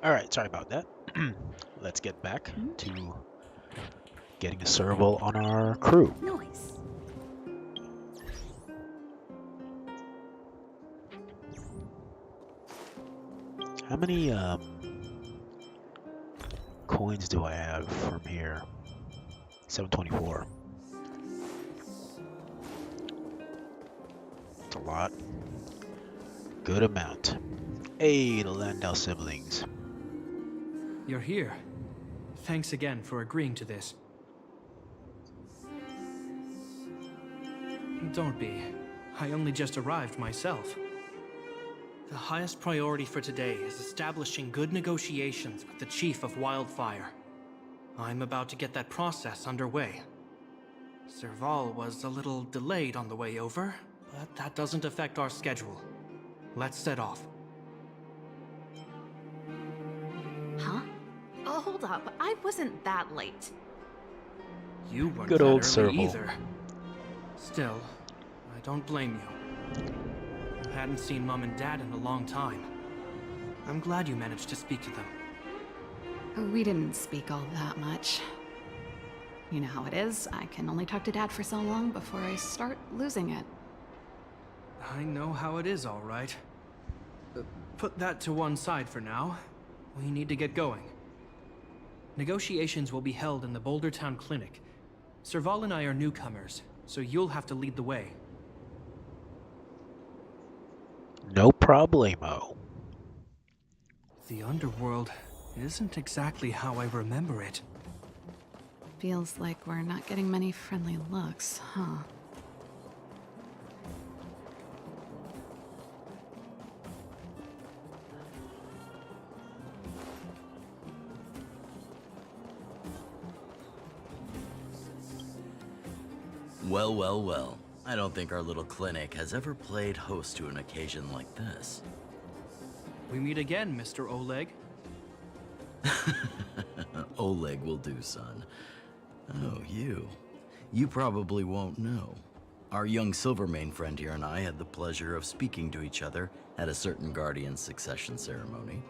Alright, sorry about that. Let's get back to getting a serval on our crew. Noise. How many coins do I have from here? 724. It's a lot. Good amount. Hey, the Landau siblings. You're here. Thanks again for agreeing to this. Don't be. I only just arrived myself. The highest priority for today is establishing good negotiations with the Chief of Wildfire. I'm about to get that process underway. Serval was a little delayed on the way over, but that doesn't affect our schedule. Let's set off. Huh? Oh, hold up. I wasn't that late. You weren't Good that old early Serval. either. Still, I don't blame you. I hadn't seen Mom and Dad in a long time. I'm glad you managed to speak to them. We didn't speak all that much. You know how it is. I can only talk to Dad for so long before I start losing it. I know how it is, all right. Put that to one side for now. We need to get going. Negotiations will be held in the Boulder Town Clinic. Serval and I are newcomers, so you'll have to lead the way. No problemo. The underworld isn't exactly how I remember it. Feels like we're not getting many friendly looks, huh? Well, well, well. I don't think our little clinic has ever played host to an occasion like this. We meet again, Mr. Oleg. Oleg will do, son. Oh, you. You probably won't know. Our young Silvermane friend here and I had the pleasure of speaking to each other at a certain Guardian succession ceremony.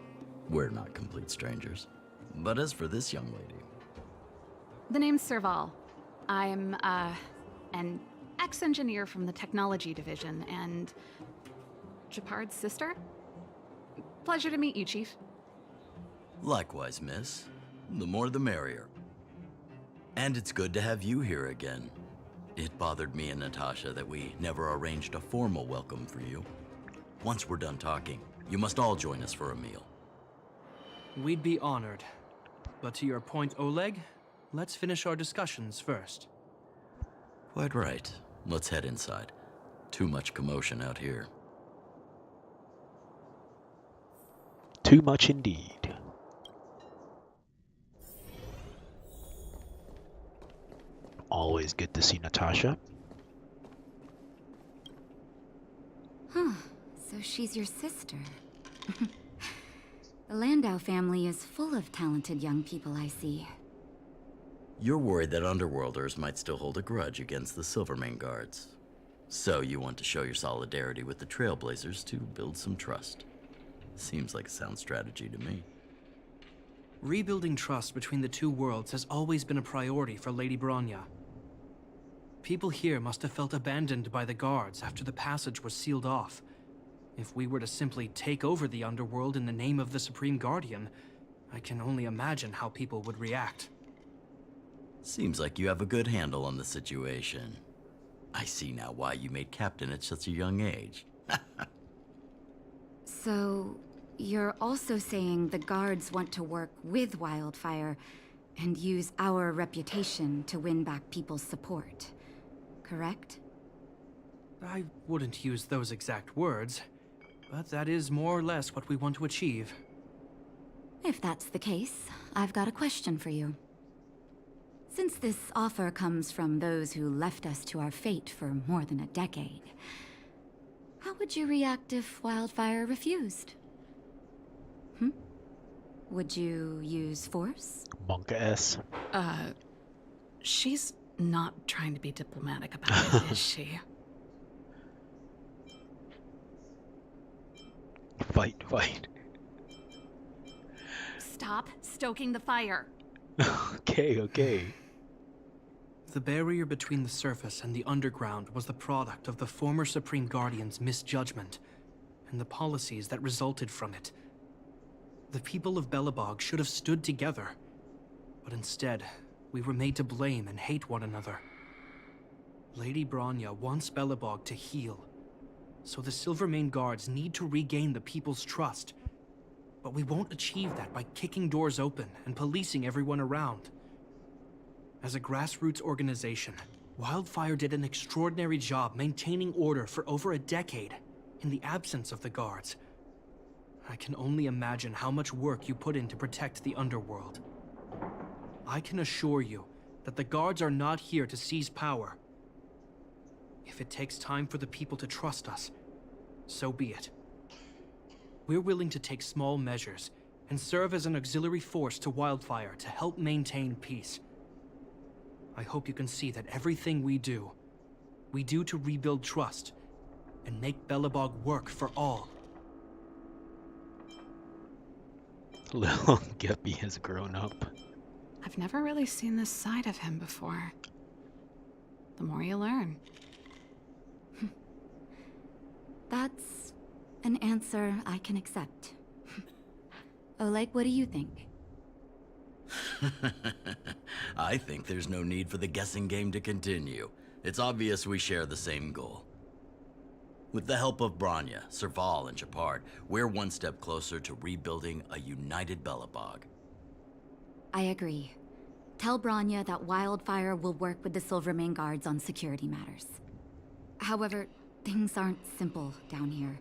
We're not complete strangers. But as for this young lady... The name's Serval. I'm, an ex-engineer from the technology division, and Japard's sister? Pleasure to meet you, Chief. Likewise, miss. The more the merrier. And it's good to have you here again. It bothered me and Natasha that we never arranged a formal welcome for you. Once we're done talking, you must all join us for a meal. We'd be honored. But to your point, Oleg, let's finish our discussions first. Quite right. Let's head inside. Too much commotion out here. Too much indeed. Always good to see Natasha. Huh. So she's your sister. The Landau family is full of talented young people, I see. You're worried that Underworlders might still hold a grudge against the Silvermane guards. So you want to show your solidarity with the Trailblazers to build some trust. Seems like a sound strategy to me. Rebuilding trust between the two worlds has always been a priority for Lady Bronya. People here must have felt abandoned by the guards after the passage was sealed off. If we were to simply take over the Underworld in the name of the Supreme Guardian, I can only imagine how people would react. Seems like you have a good handle on the situation. I see now why you made captain at such a young age. So, you're also saying the guards want to work with Wildfire and use our reputation to win back people's support, correct? I wouldn't use those exact words, but that is more or less what we want to achieve. If that's the case, I've got a question for you. Since this offer comes from those who left us to our fate for more than a decade, how would you react if Wildfire refused? Would you use force? Monka S. She's not trying to be diplomatic about it, is she? Fight. Stop stoking the fire. Okay. The barrier between the surface and the underground was the product of the former Supreme Guardian's misjudgment and the policies that resulted from it. The people of Belobog should have stood together, but instead, we were made to blame and hate one another. Lady Bronya wants Belobog to heal, so the Silvermane Guards need to regain the people's trust. But we won't achieve that by kicking doors open and policing everyone around. As a grassroots organization, Wildfire did an extraordinary job maintaining order for over a decade in the absence of the guards. I can only imagine how much work you put in to protect the underworld. I can assure you that the guards are not here to seize power. If it takes time for the people to trust us, so be it. We're willing to take small measures and serve as an auxiliary force to Wildfire to help maintain peace. I hope you can see that everything we do to rebuild trust and make Belobog work for all. Little Geppy has grown up. I've never really seen this side of him before. The more you learn. That's an answer I can accept. Oleg, what do you think? I think there's no need for the guessing game to continue. It's obvious we share the same goal. With the help of Bronya, Serval, and Shepard, we're one step closer to rebuilding a united Belobog. I agree. Tell Bronya that Wildfire will work with the Silvermane Guards on security matters. However, things aren't simple down here.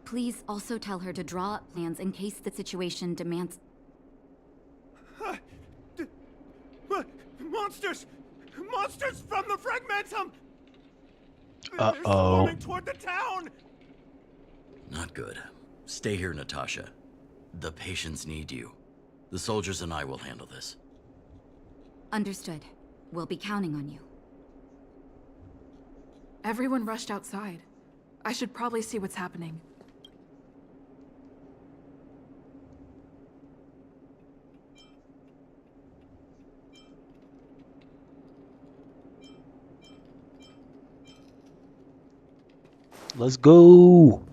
Please also tell her to draw up plans in case the situation demands... Monsters! Monsters from the Fragmentum! Uh-oh. They're swarming toward the town! Not good. Stay here, Natasha. The patients need you. The soldiers and I will handle this. Understood. We'll be counting on you. Everyone rushed outside. I should probably see what's happening. Let's go!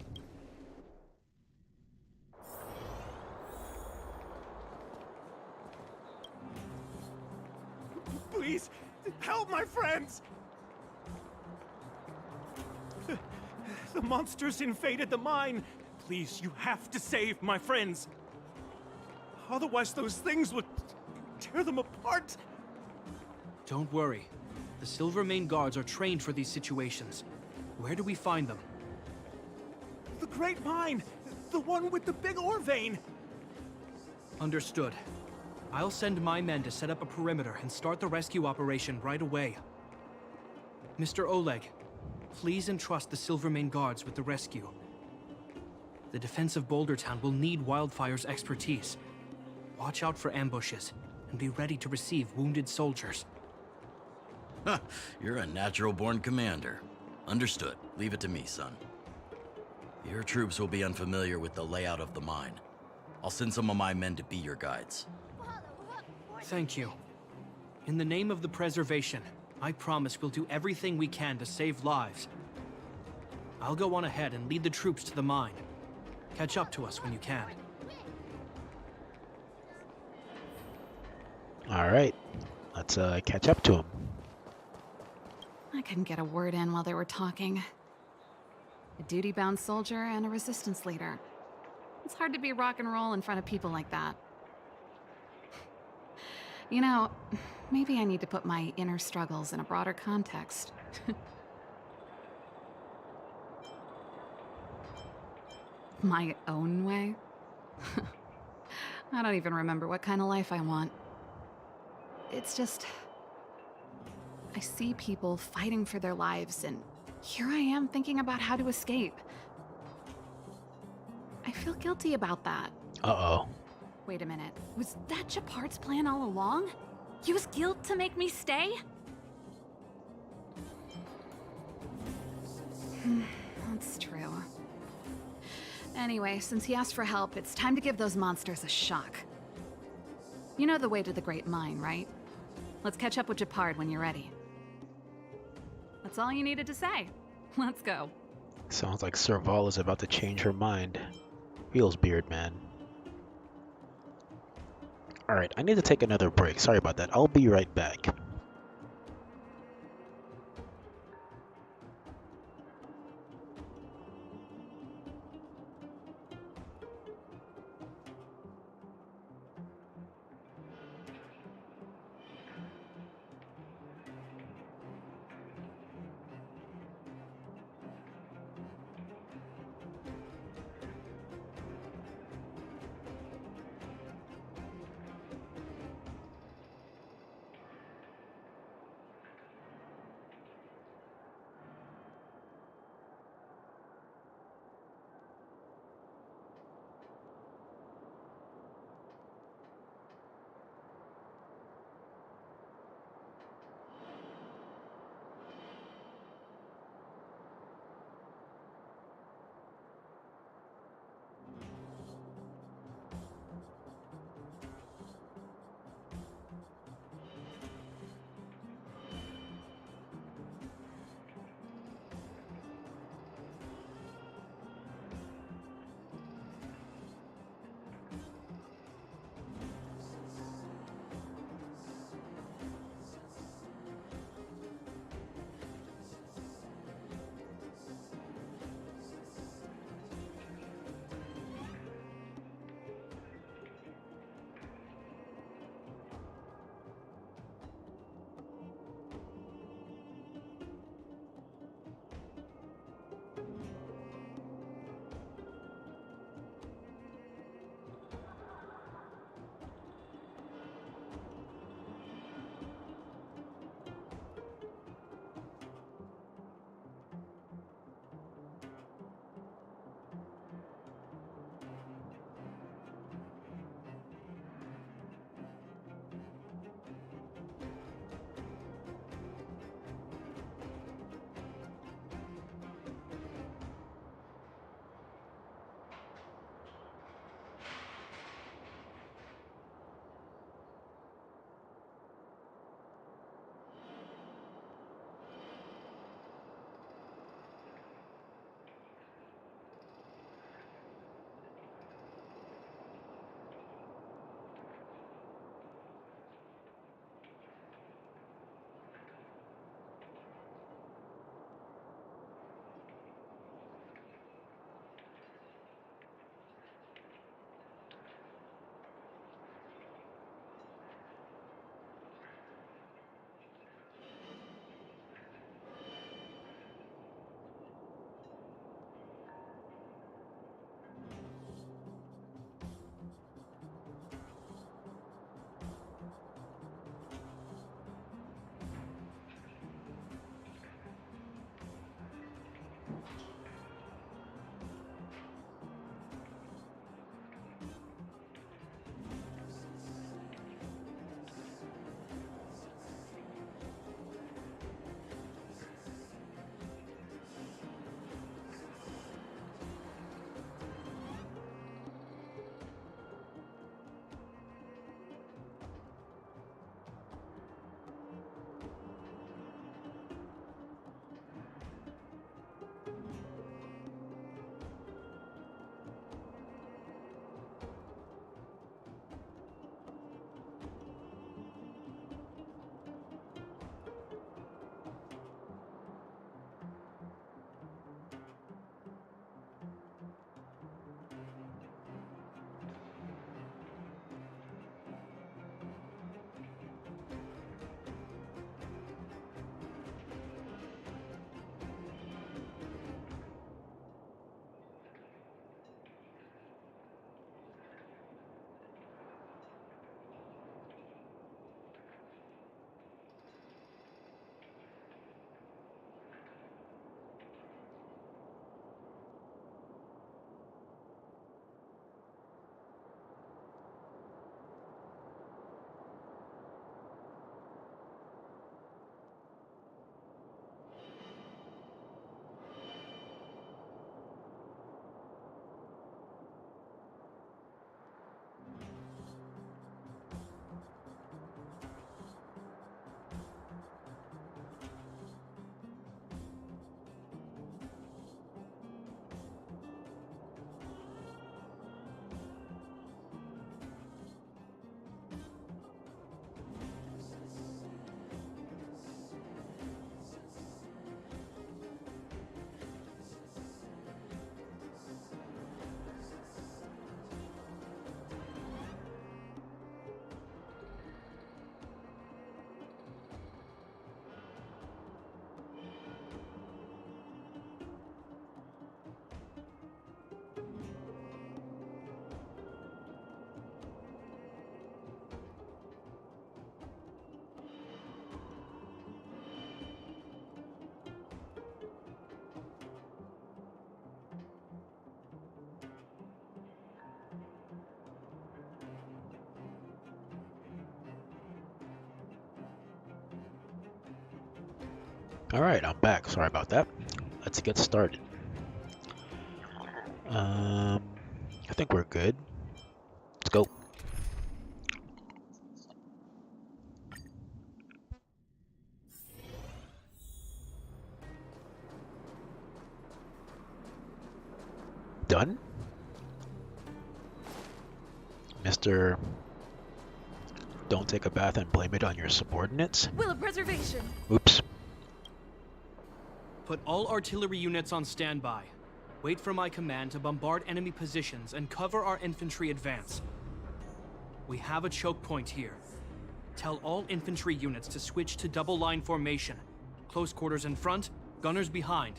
Please, help my friends! The monsters invaded the mine. Please, you have to save my friends. Otherwise, those things would tear them apart. Don't worry. The Silvermane Guards are trained for these situations. Where do we find them? The Great Mine! The one with the big ore vein! Understood. I'll send my men to set up a perimeter and start the rescue operation right away. Mr. Oleg, please entrust the Silvermane Guards with the rescue. The defense of Boulder Town will need Wildfire's expertise. Watch out for ambushes, and be ready to receive wounded soldiers. You're a natural-born commander. Understood. Leave it to me, son. Your troops will be unfamiliar with the layout of the mine. I'll send some of my men to be your guides. Thank you. In the name of the preservation, I promise we'll do everything we can to save lives. I'll go on ahead and lead the troops to the mine. Catch up to us when you can. Alright, let's catch up to him. I couldn't get a word in while they were talking. A duty-bound soldier and a resistance leader. It's hard to be rock and roll in front of people like that. You know, maybe I need to put my inner struggles in a broader context. My own way? I don't even remember what kind of life I want. It's just... I see people fighting for their lives, and here I am thinking about how to escape. I feel guilty about that. Uh-oh. Wait a minute. Was that Japard's plan all along? Use guilt to make me stay? That's true. Anyway, since he asked for help, it's time to give those monsters a shock. You know the way to the Great Mine, right? Let's catch up with Japard when you're ready. That's all you needed to say. Let's go. Sounds like Serval is about to change her mind. Feels beard, man. Alright, I need to take another break. Sorry about that. I'll be right back. Alright, I'm back. Sorry about that. Let's get started. I think we're good. Let's go. Done? Mr. Don't take a bath and blame it on your subordinates? Will of preservation. Oops. Put all artillery units on standby. Wait for my command to bombard enemy positions and cover our infantry advance. We have a choke point here. Tell all infantry units to switch to double line formation. Close quarters in front, gunners behind.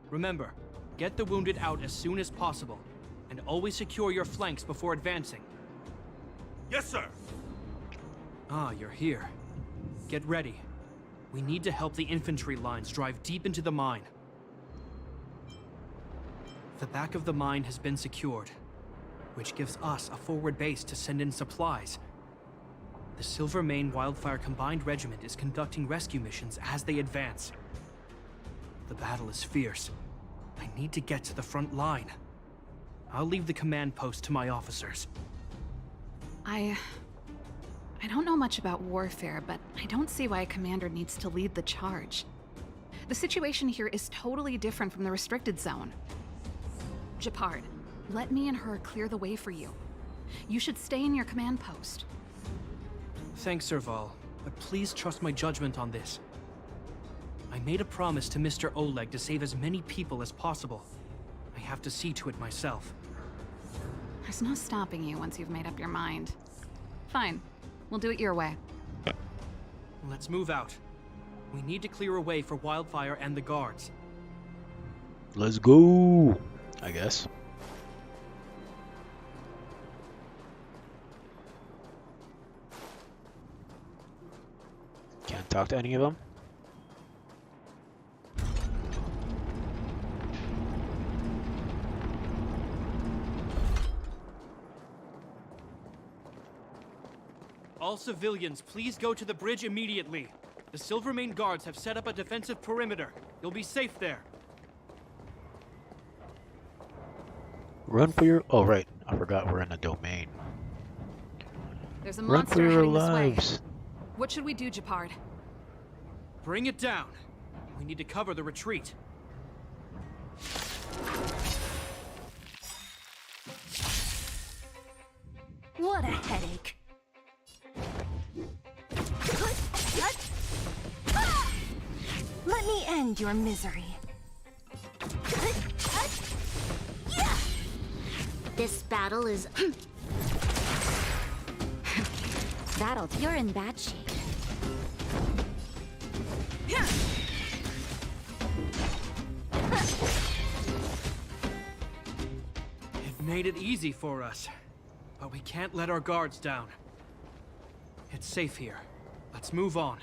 Remember, get the wounded out as soon as possible, and always secure your flanks before advancing. Yes, sir. Ah, you're here. Get ready. We need to help the infantry lines drive deep into the mine. The back of the mine has been secured, which gives us a forward base to send in supplies. The Silvermane Wildfire Combined Regiment is conducting rescue missions as they advance. The battle is fierce. I need to get to the front line. I'll leave the command post to my officers. I don't know much about warfare, but I don't see why a commander needs to lead the charge. The situation here is totally different from the restricted zone. Japard, let me and her clear the way for you. You should stay in your command post. Thanks, Serval, but please trust my judgment on this. I made a promise to Mr. Oleg to save as many people as possible. I have to see to it myself. There's no stopping you once you've made up your mind. Fine. We'll do it your way. Let's move out. We need to clear a way for Wildfire and the guards. Let's go, I guess. Can't talk to any of them? All civilians, please go to the bridge immediately. The Silvermane guards have set up a defensive perimeter. You'll be safe there. Run for your... Oh, right. I forgot we're in a domain. There's a Run monster for your heading this lives. way. What should we do, Japard? Bring it down. We need to cover the retreat. What a headache. Let me end your misery. This battle is... You're in bad shape. It made it easy for us, but we can't let our guards down. It's safe here. Let's move on.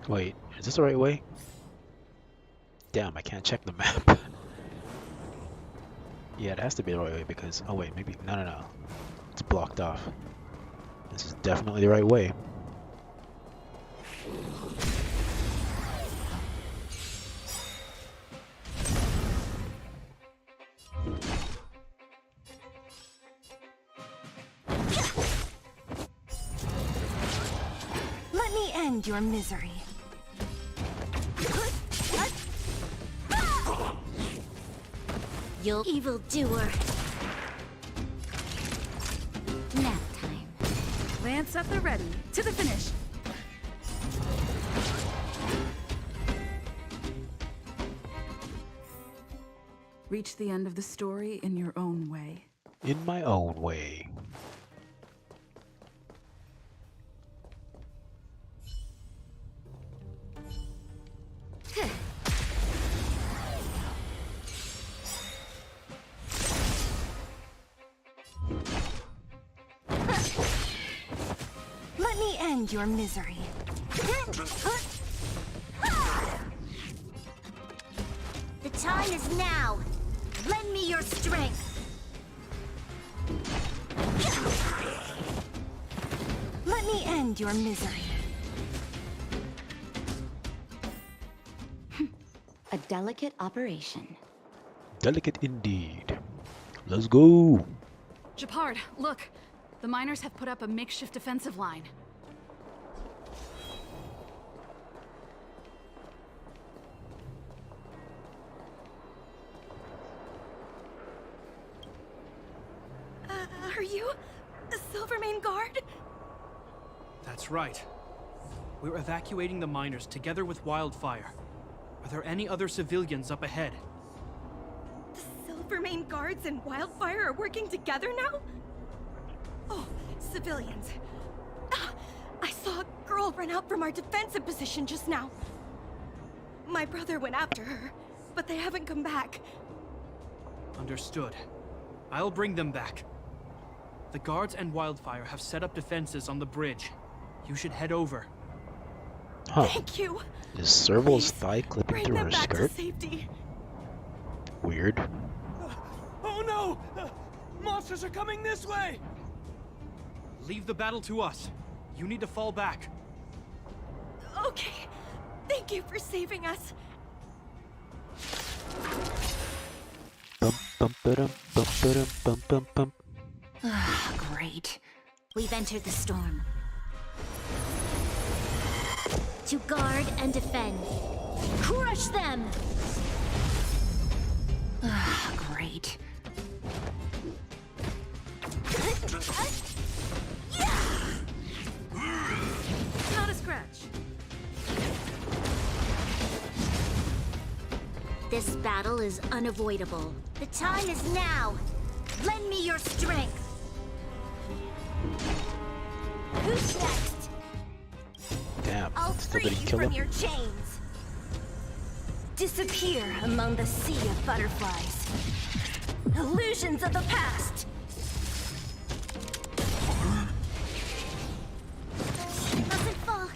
Wait, is this the right way? Damn, I can't check the map. Yeah, it has to be the right way because... Oh wait, maybe... No. It's blocked off. This is definitely the right way. Let me end your misery. You evildoer. Nap time. Lance at the ready. To the finish. Reach the end of the story in your own way. In my own way. Let me end your misery. The time is now. Lend me your strength. Let Let me end your misery. A delicate operation. Delicate indeed. Let's go. Japard, look. The miners have put up a makeshift defensive line. Are you the Silvermane Guard? That's right. We're evacuating the miners together with Wildfire. Are there any other civilians up ahead? The Silvermane Guards and Wildfire are working together now? Oh, civilians. I saw a girl run out from our defensive position just now. My brother went after her, but they haven't come back. Understood. I'll bring them back. The guards and Wildfire have set up defenses on the bridge. You should head over. Huh. Thank you. Is Serval's thigh clipping Bring through them her back to skirt? safety. Weird. Oh no! Monsters are coming this way! Leave the battle to us. You need to fall back. Okay. Thank you for saving us. Bum, bum, ba-dum, bum, ba-dum, bum, bum, bum. Great. We've entered the storm. To guard and defend. Crush them! Great. Not a scratch. This battle is unavoidable. The time is now. Lend me your strength. Who's next? Damn. I'll Still free didn't you kill from him? your chains. Disappear among the sea of butterflies. Illusions of the past. Mustn't fall.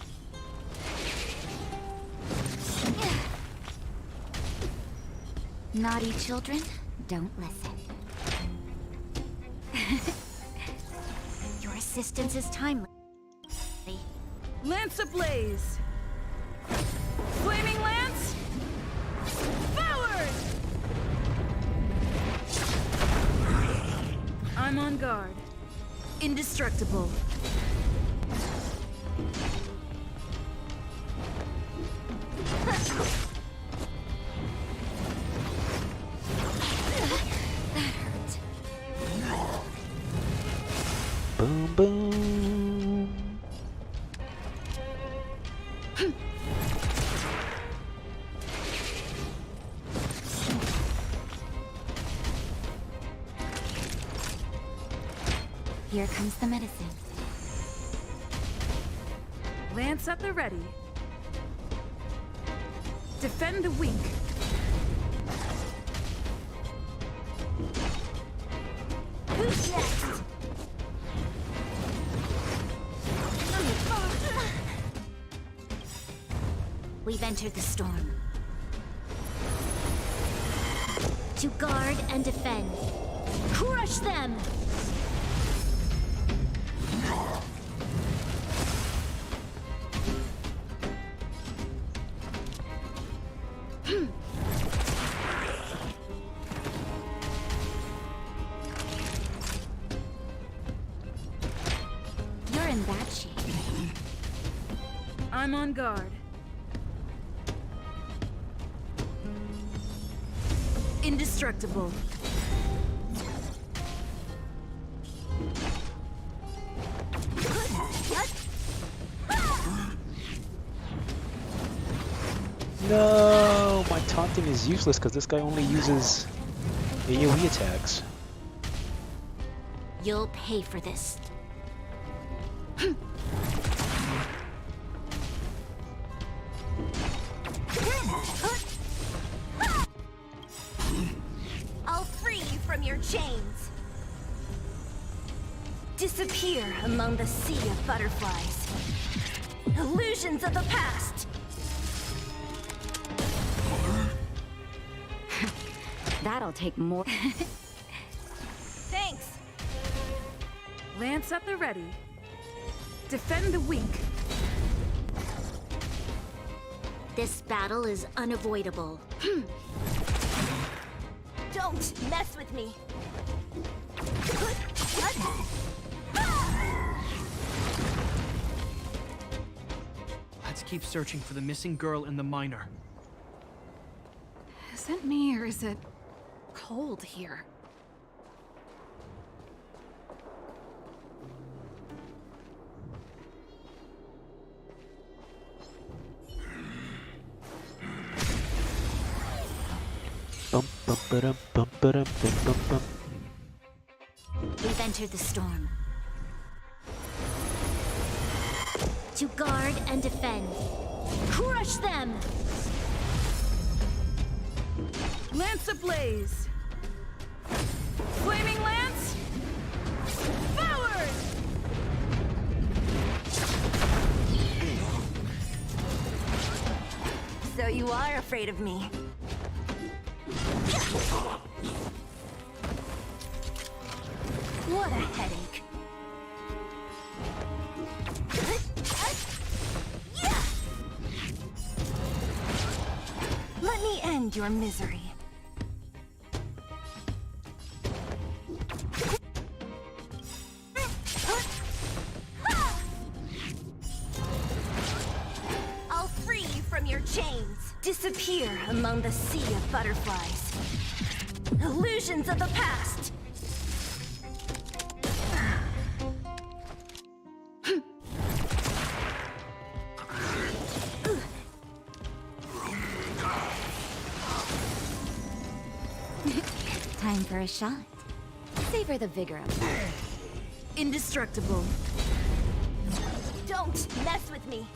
Naughty children, don't listen. Your assistance is timely. Lance ablaze! Flaming lance! Forward! I'm on guard. Indestructible. Boom, boom. Here comes the medicine. Lance at the ready. Defend the weak. Who's next? We've entered the storm. To guard and defend. Crush them! You're in bad shape. I'm on guard. Indestructible. No, my taunting is useless because this guy only uses AoE attacks. You'll pay for this. I'll free you from your chains. Disappear among the sea of butterflies. Illusions of the past. That'll take more. Thanks. Lance at the ready. Defend the weak. This battle is unavoidable. Don't mess with me. Let's keep searching for the missing girl and the miner. Is it me or is it cold here? Bum, bum, ba-dum, bum, ba-dum, bum, bum, bum. We've entered the storm. To guard and defend. Crush them! Lance ablaze! Flaming lance! Forward! So you are afraid of me. What a headache. Let me end your misery. I'll free you from your chains. Disappear among the sea of butterflies. Illusions of the past. Time for a shot. Savor the vigor of it. Indestructible. Don't mess with me.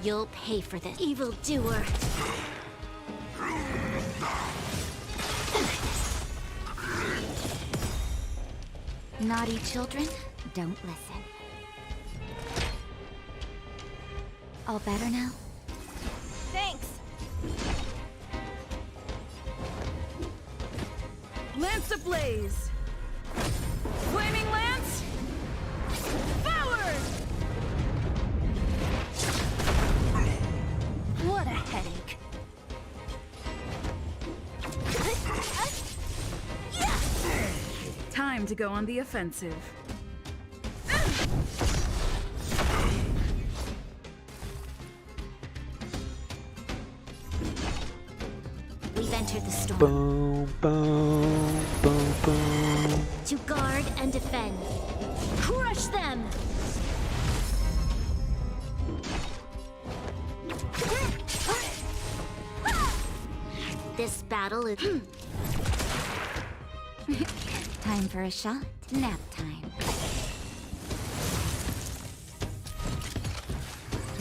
You'll pay for this, evildoer. Naughty children, don't listen. All better now? Thanks. Lance ablaze! Flaming lance! Forward! What a headache. Time to go on the offensive. We've entered the storm. Boom, boom, boom, boom. To guard and defend. Crush them! This battle is... Time for a shot. Nap time.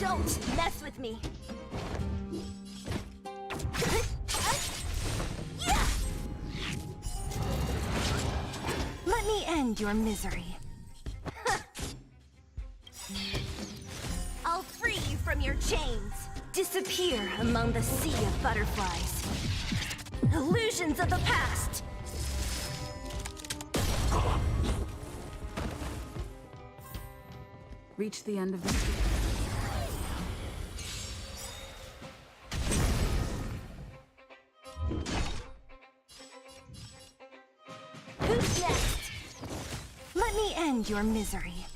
Don't mess with me. Let me end your misery. I'll free you from your chains. Disappear among the sea of butterflies. Illusions of the past. Reach the end of the... Who's next? Let me end your misery.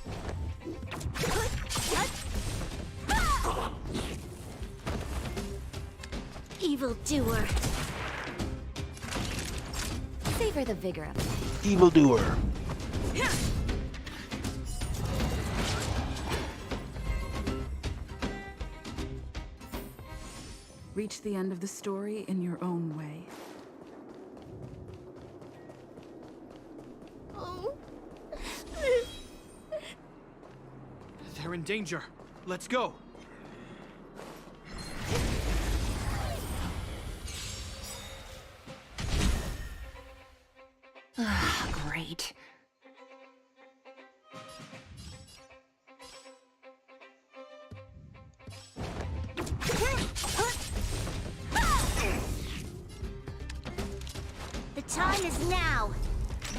evildoer. Savor the vigor of it. Evildoer. Reach the end of the story in your own way. They're in danger. Let's go. Great. The time is now.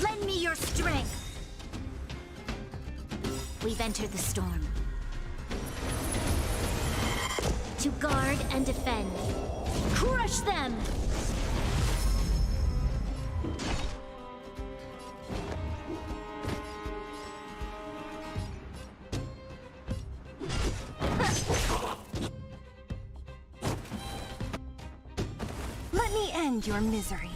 Lend me your strength. We've entered the storm. To guard and defend. Crush them! Let me end your misery.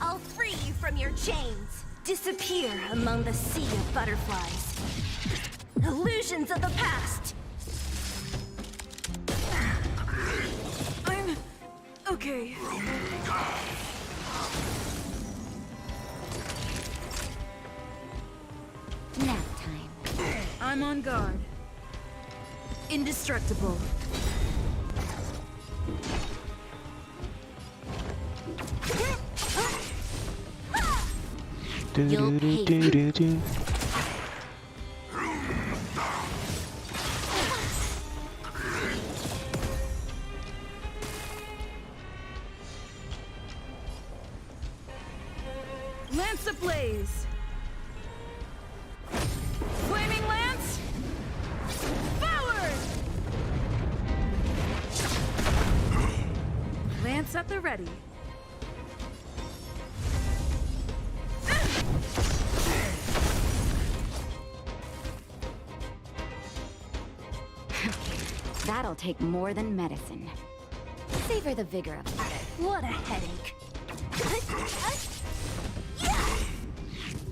I'll free you from your chains. Disappear among the sea of butterflies. Illusions of the past. I'm okay. Nap time. I'm on guard. Indestructible. You'll pay. Lance ablaze. Flaming lance. Forward. Lance at the ready. That'll take more than medicine. Savor the vigor of it. What a headache.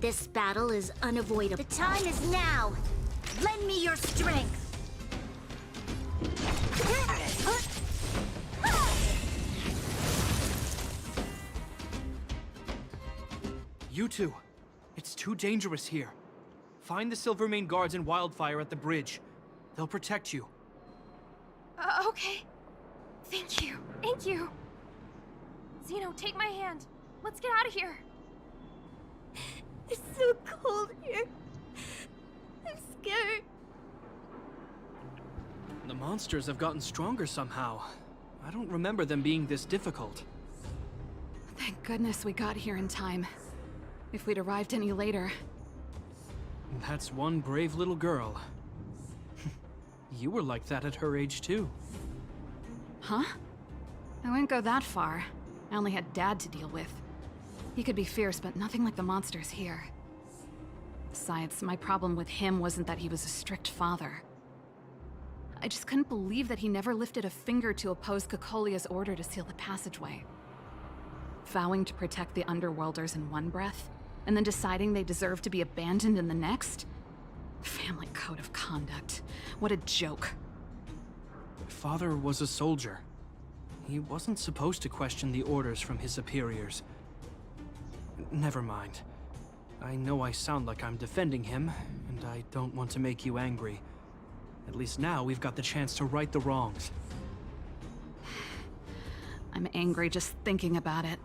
This battle is unavoidable. The time is now. Lend me your strength. You two, it's too dangerous here. Find the Silvermane guards and Wildfire at the bridge. They'll protect you. Okay. Thank you. Thank you. Zeno, take my hand. Let's get out of here. It's so cold here. I'm scared. The monsters have gotten stronger somehow. I don't remember them being this difficult. Thank goodness we got here in time. If we'd arrived any later... That's one brave little girl. You were like that at her age, too. Huh? I wouldn't go that far. I only had Dad to deal with. He could be fierce, but nothing like the monsters here. Besides, my problem with him wasn't that he was a strict father. I just couldn't believe that he never lifted a finger to oppose Cocolia's order to seal the passageway. Vowing to protect the Underworlders in one breath, and then deciding they deserve to be abandoned in the next? Family code of conduct. What a joke. Father was a soldier. He wasn't supposed to question the orders from his superiors. Never mind. I know I sound like I'm defending him, and I don't want to make you angry. At least now we've got the chance to right the wrongs. I'm angry just thinking about it.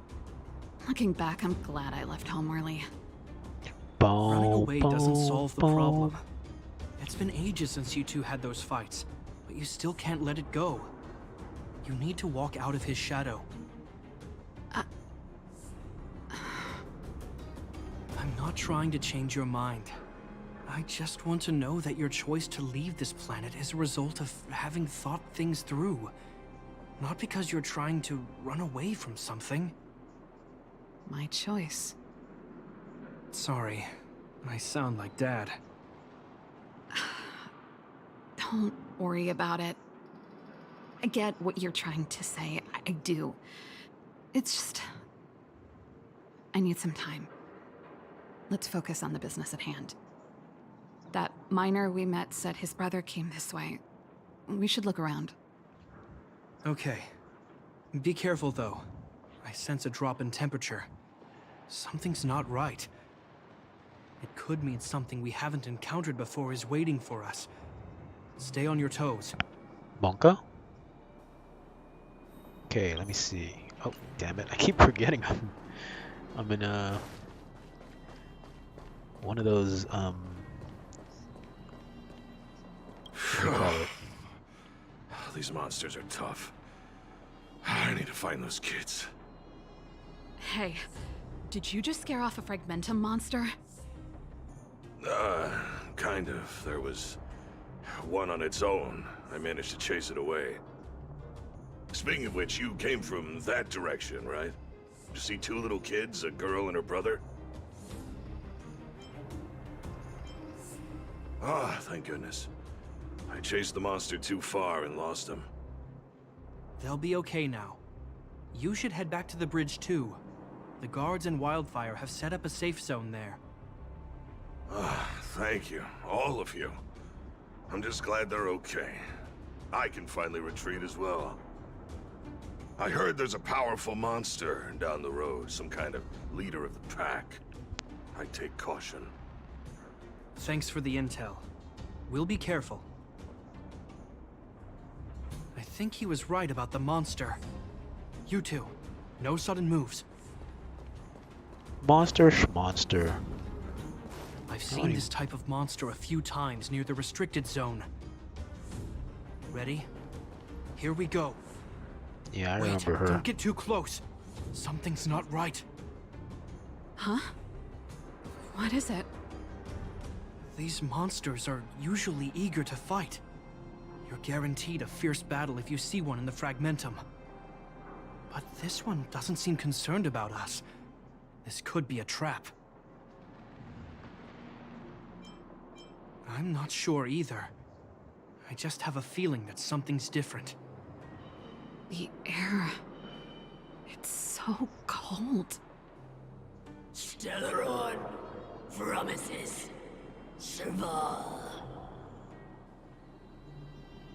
Looking back, I'm glad I left home early. Running away doesn't solve the problem. It's been ages since you two had those fights, but you still can't let it go. You need to walk out of his shadow. I'm not trying to change your mind. I just want to know that your choice to leave this planet is a result of having thought things through. Not because you're trying to run away from something. My choice. Sorry, I sound like Dad. Don't worry about it. I get what you're trying to say. I do. It's just... I need some time. Let's focus on the business at hand. That miner we met said his brother came this way. We should look around. Okay. Be careful, though. I sense a drop in temperature. Something's not right. It could mean something we haven't encountered before is waiting for us. Stay on your toes. Monka? Okay, let me see. Oh, damn it. I keep forgetting I'm in one of those, what do you call it? These monsters are tough. I need to find those kids. Hey, Did you just scare off a Fragmentum monster? Kind of. There was one on its own. I managed to chase it away. Speaking of which, you came from that direction, right? You see two little kids, a girl and her brother? Ah, thank goodness. I chased the monster too far and lost him. They'll be okay now. You should head back to the bridge too. The guards and Wildfire have set up a safe zone there. Ah, thank you, all of you. I'm just glad they're okay. I can finally retreat as well. I heard there's a powerful monster down the road, some kind of leader of the pack. I take caution. Thanks for the intel. We'll be careful. I think he was right about the monster. You two, no sudden moves. Monster schmonster. I've seen this type of monster a few times near the restricted zone. Ready? Here we go. Yeah, I Wait, remember her. Don't get too close. Something's not right. Huh? What is it? These monsters are usually eager to fight. You're guaranteed a fierce battle if you see one in the Fragmentum. But this one doesn't seem concerned about us. This could be a trap. I'm not sure either. I just have a feeling that something's different. The air... it's so cold. Stellaron promises Serval.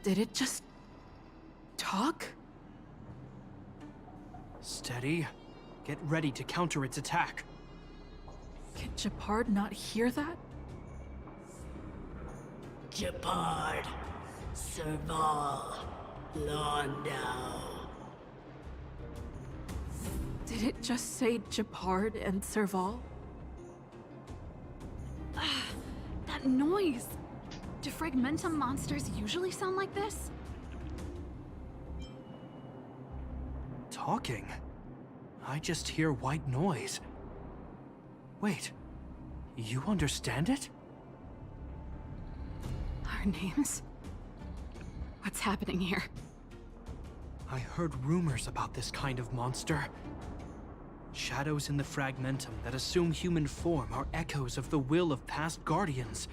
Did it just... talk? Steady. Get ready to counter its attack. Can Japard not hear that? Japard, Serval, Londau. Did it just say Japard and Serval? That noise! Do Fragmentum monsters usually sound like this? Talking? I just hear white noise. Wait, you understand it? Our names? What's happening here? I heard rumors about this kind of monster. Shadows in the Fragmentum that assume human form are echoes of the will of past guardians.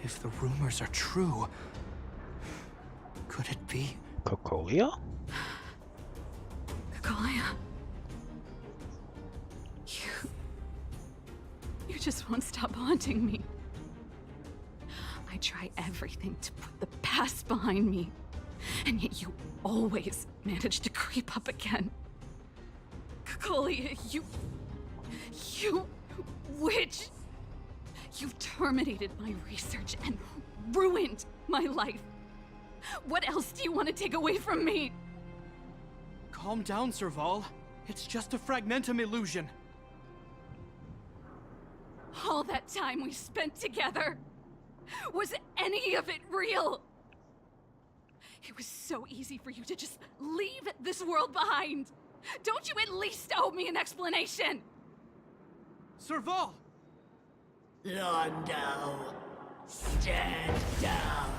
If the rumors are true, could it be? Cocolia? Cocolia? You just won't stop haunting me. I try everything to put the past behind me, and yet you always manage to creep up again. Cocolia, you witch! You've terminated my research and ruined my life. What else do you want to take away from me? Calm down, Serval. It's just a Fragmentum illusion. All that time we spent together, was any of it real? It was so easy for you to just leave this world behind. Don't you at least owe me an explanation? Serval! Londau, stand down.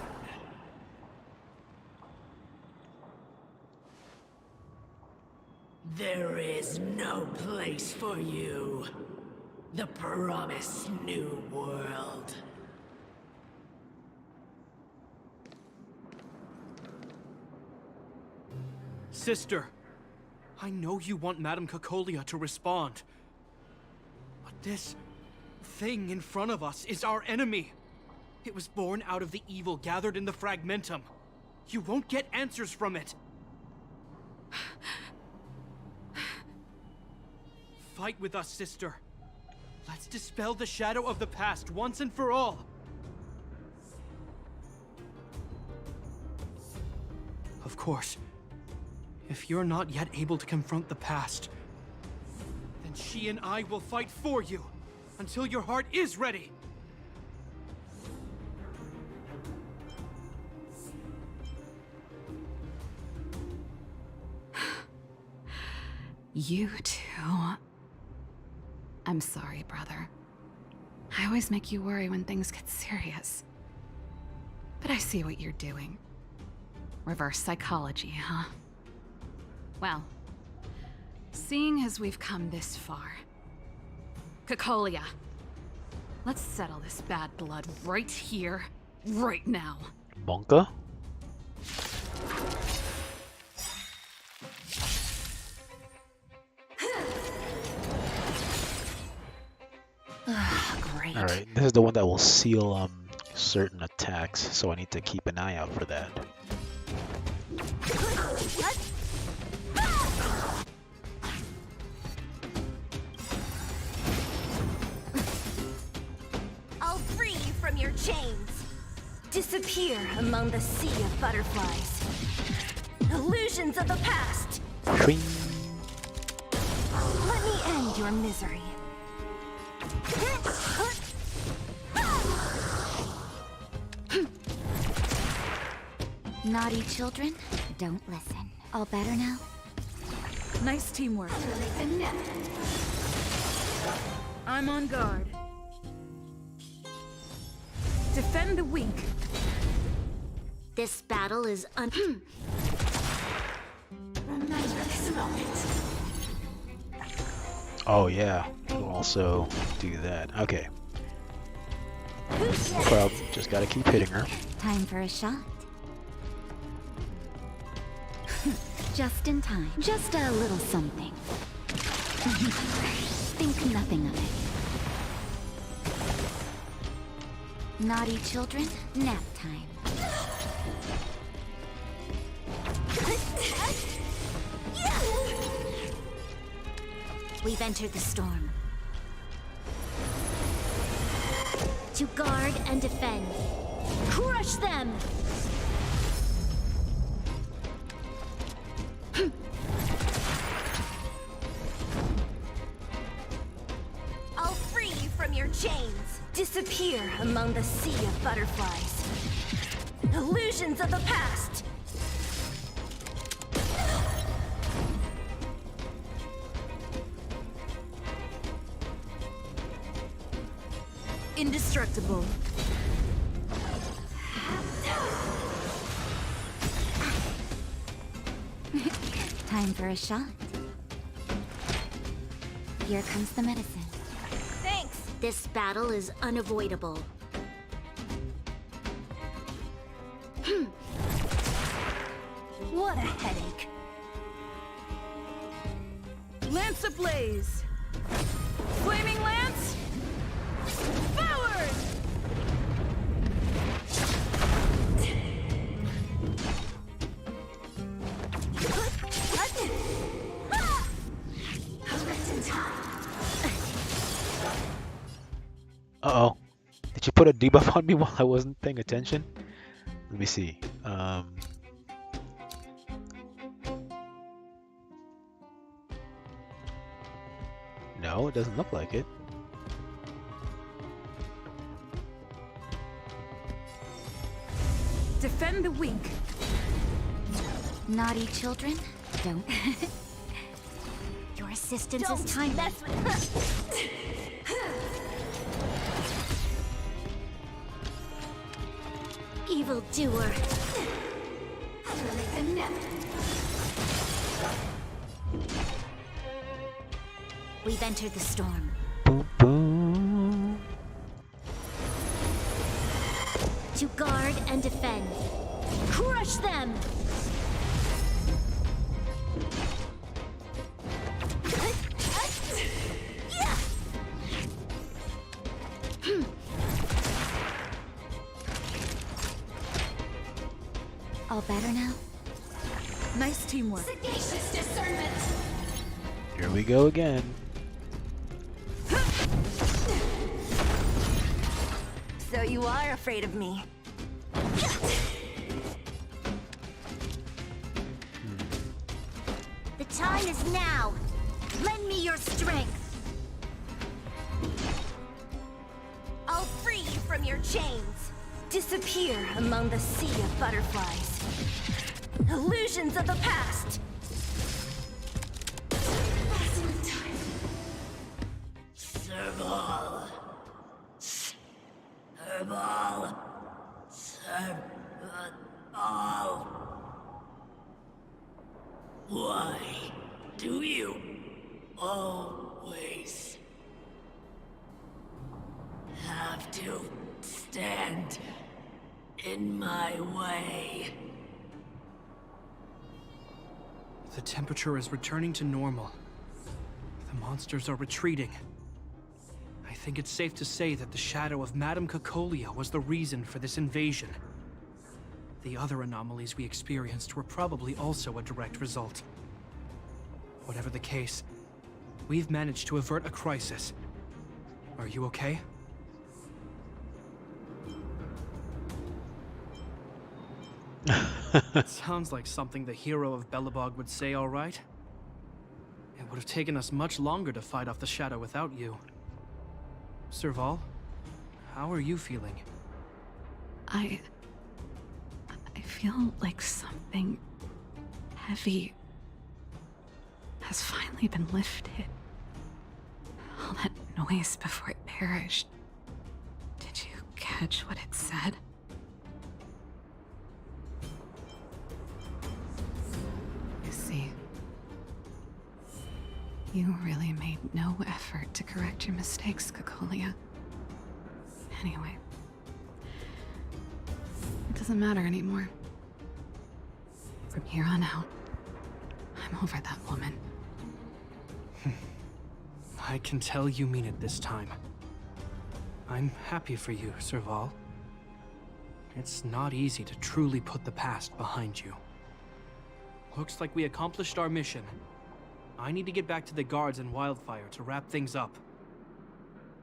There is no place for you. The promised new world. Sister, I know you want Madame Cocolia to respond. But this thing in front of us is our enemy. It was born out of the evil gathered in the Fragmentum. You won't get answers from it. Fight with us, sister. Let's dispel the shadow of the past once and for all. Of course, if you're not yet able to confront the past, then she and I will fight for you until your heart is ready. You two I'm sorry, brother. I always make you worry when things get serious. But I see what you're doing. Reverse psychology, huh? Well, seeing as we've come this far, Cocolia, let's settle this bad blood right here, right now. Bonka? Great. Alright, this is the one that will seal certain attacks, so I need to keep an eye out for that. I'll free you from your chains. Disappear among the sea of butterflies. Illusions of the past. Shring. Let me end your misery. Naughty children, don't listen. All better now? Nice teamwork. I'm on guard. Defend the weak. This battle is Remember this moment. Oh yeah, we'll also do that. Okay. No problem, just gotta keep hitting her. time for a shot. Just in time. Just a little something. Think nothing of it. Naughty children, nap time. We've entered the storm. To guard and defend. Crush them! I'll free you from your chains. Disappear among the sea of butterflies. Illusions of the past. Indestructible. Time for a shot. Here comes the medicine. Thanks. This battle is unavoidable. What a headache. Lance ablaze. Flaming lance. Forward! Uh-oh. Did you put a debuff on me while I wasn't paying attention? Let me see. No, it doesn't look like it. Defend the weak. Naughty children, don't. Your assistance Don't is timely. mess with Evil doer. We've entered the storm. Boom, boom. To guard and defend. Crush them! All better now? Nice teamwork. Sagacious discernment. Here we go again. So you are afraid of me. The time is now. Lend me your strength. I'll free you from your chains. Disappear among the sea of butterflies. Illusions of the past. Serval. Serval. Serval. Why do you always have to stand in my way? The temperature is returning to normal. The monsters are retreating. I think it's safe to say that the shadow of Madame Cacolia was the reason for this invasion. The other anomalies we experienced were probably also a direct result. Whatever the case, we've managed to avert a crisis. Are you okay? Sounds like something the hero of Belobog would say, all right? It would have taken us much longer to fight off the shadow without you. Serval, how are you feeling? I feel like something heavy has finally been lifted. All that noise before it perished. Did you catch what it said? You see, you really made no effort to correct your mistakes, Cacolia. Anyway, it doesn't matter anymore. From here on out, I'm over that woman. I can tell you mean it this time. I'm happy for you, Serval. It's not easy to truly put the past behind you. Looks like we accomplished our mission. I need to get back to the guards and Wildfire to wrap things up.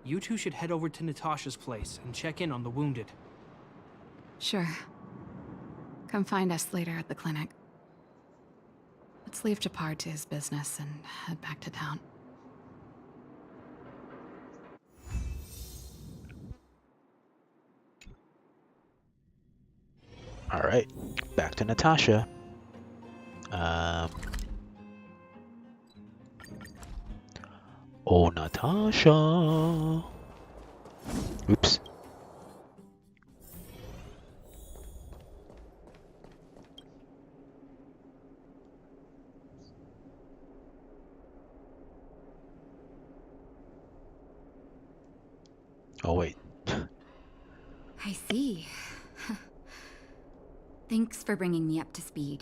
You two should head over to Natasha's place and check in on the wounded. Sure. Come find us later at the clinic. Let's leave Japar to his business and head back to town. Alright, back to Natasha. Oh, Natasha! Oops. Oh, wait. I see. Thanks for bringing me up to speed.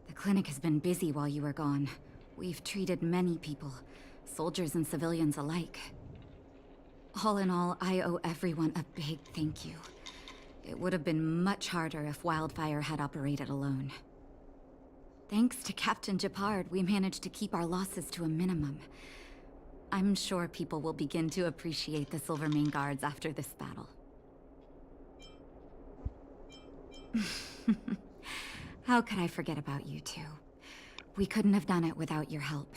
The clinic has been busy while you were gone. We've treated many people, soldiers and civilians alike. All in all, I owe everyone a big thank you. It would have been much harder if Wildfire had operated alone. Thanks to Captain Japard, we managed to keep our losses to a minimum. I'm sure people will begin to appreciate the Silvermane Guards after this battle. How could I forget about you two? We couldn't have done it without your help.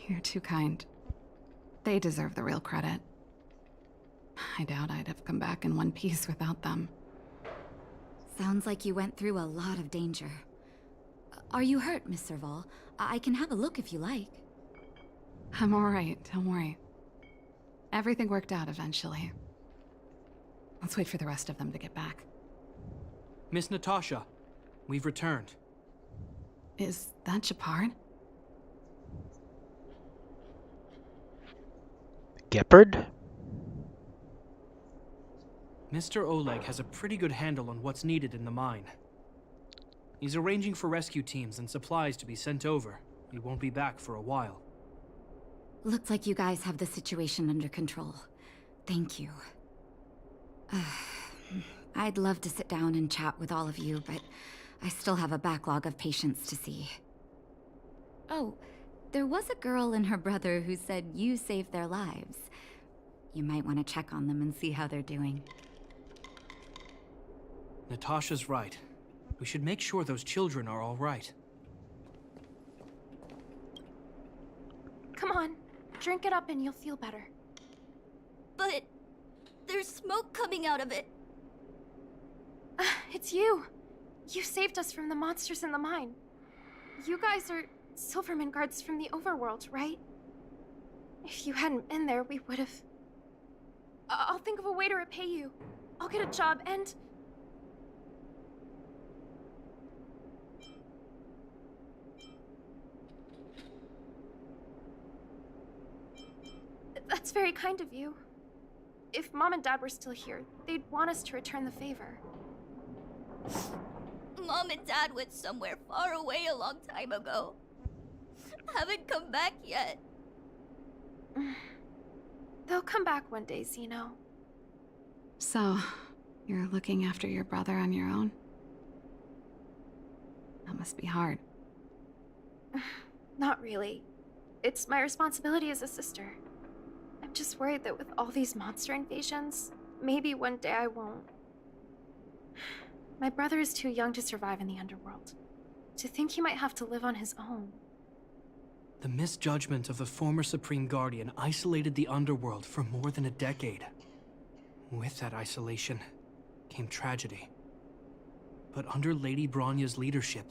You're too kind. They deserve the real credit. I doubt I'd have come back in one piece without them. Sounds like you went through a lot of danger. Are you hurt, Miss Serval? I can have a look if you like. I'm alright, don't worry. Everything worked out eventually. Let's wait for the rest of them to get back. Miss Natasha, we've returned. Is that Japard? Gepard? Mr. Oleg has a pretty good handle on what's needed in the mine. He's arranging for rescue teams and supplies to be sent over. He won't be back for a while. Looks like you guys have the situation under control. Thank you. I'd love to sit down and chat with all of you, but I still have a backlog of patients to see. Oh, there was a girl and her brother who said you saved their lives. You might want to check on them and see how they're doing. Natasha's right. We should make sure those children are all right. Come on, drink it up and you'll feel better. But there's smoke coming out of it. It's you. You saved us from the monsters in the mine. You guys are Silvermane Guards from the overworld, right? If you hadn't been there, we would have... I'll think of a way to repay you. I'll get a job and... That's very kind of you. If Mom and Dad were still here, they'd want us to return the favor. Mom and Dad went somewhere far away a long time ago. Haven't come back yet. They'll come back one day, Zeno. So, you're looking after your brother on your own? That must be hard. Not really. It's my responsibility as a sister. I'm just worried that with all these monster invasions, maybe one day I won't. My brother is too young to survive in the underworld. To think he might have to live on his own. The misjudgment of the former Supreme Guardian isolated the underworld for more than a decade. With that isolation came tragedy. But under Lady Bronya's leadership,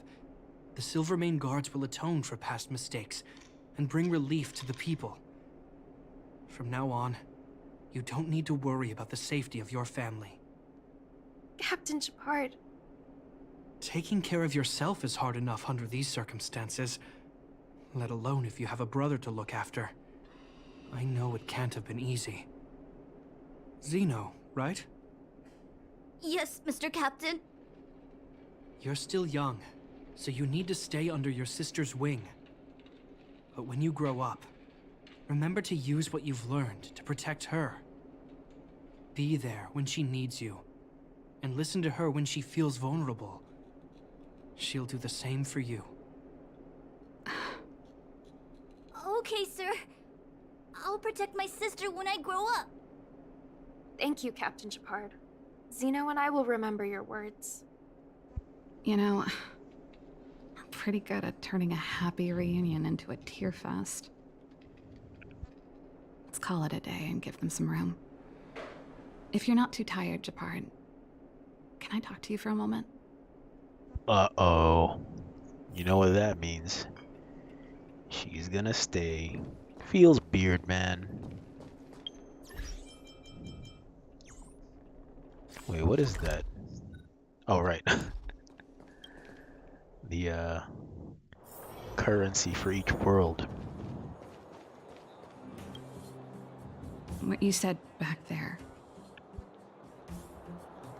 the Silvermane Guards will atone for past mistakes and bring relief to the people. From now on, you don't need to worry about the safety of your family. Captain Shepard. Taking care of yourself is hard enough under these circumstances, let alone if you have a brother to look after. I know it can't have been easy. Zeno, right? Yes, Mr. Captain. You're still young, so you need to stay under your sister's wing. But when you grow up, remember to use what you've learned to protect her. Be there when she needs you, and listen to her when she feels vulnerable. She'll do the same for you. Okay, sir. I'll protect my sister when I grow up. Thank you, Captain Shepard. Zeno and I will remember your words. You know, I'm pretty good at turning a happy reunion into a tear fest. Let's call it a day and give them some room. If you're not too tired, Shepard, can I talk to you for a moment? Uh-oh. You know what that means. She's gonna stay. Feels beard, man. Wait, what is that? Oh, right. The, currency for each world. What you said back there.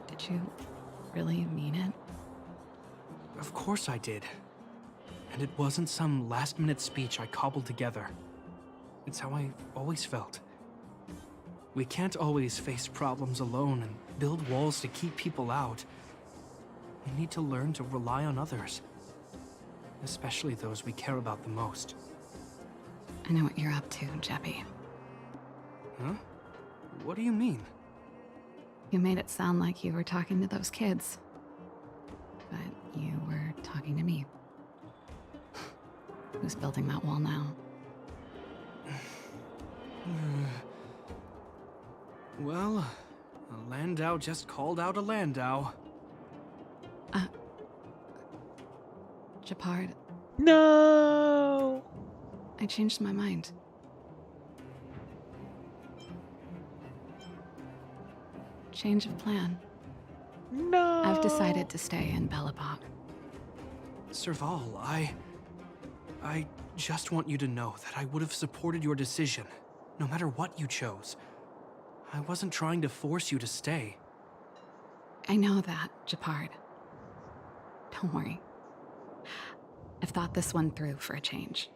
Did you really mean it? Of course I did. And it wasn't some last-minute speech I cobbled together. It's how I always felt. We can't always face problems alone and build walls to keep people out. We need to learn to rely on others. Especially those we care about the most. I know what you're up to, Jeppy. Huh? What do you mean? You made it sound like you were talking to those kids. But you were talking to me. Who's building that wall now? Well, a Landau just called out a Landau. Shepard. No! I changed my mind. Change of plan. No! I've decided to stay in Belobog. Serval, I just want you to know that I would have supported your decision, no matter what you chose. I wasn't trying to force you to stay. I know that, Shepard. Don't worry. I've thought this one through for a change.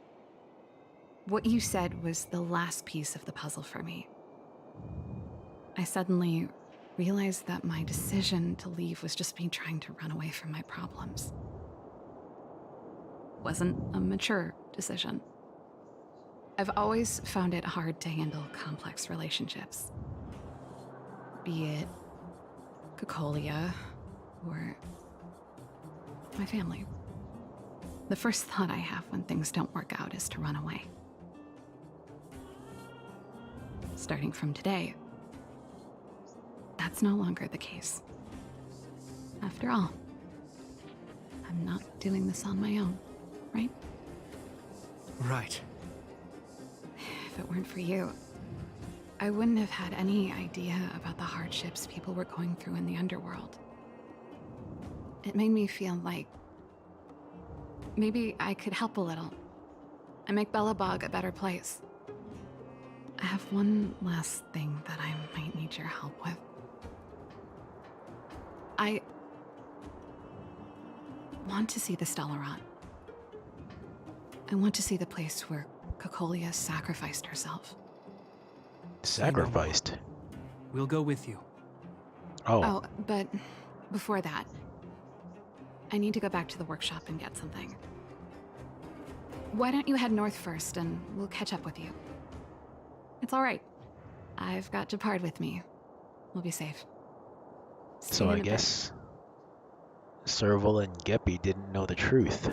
What you said was the last piece of the puzzle for me. I suddenly realized that my decision to leave was just me trying to run away from my problems. Wasn't a mature decision. I've always found it hard to handle complex relationships. Be it Cocolia or my family. The first thought I have when things don't work out is to run away. Starting from today, that's no longer the case. After all, I'm not doing this on my own, right? Right. If it weren't for you, I wouldn't have had any idea about the hardships people were going through in the underworld. It made me feel like maybe I could help a little and make Bellabog a better place. I have one last thing that I might need your help with. I want to see the Stellaron. I want to see the place where Cocolia sacrificed herself. Sacrificed? We'll go with you. Oh, but before that, I need to go back to the workshop and get something. Why don't you head north first and we'll catch up with you? It's all right. I've got Japard with me. We'll be safe. See So you I in a bit. guess Serval and Geppy didn't know the truth.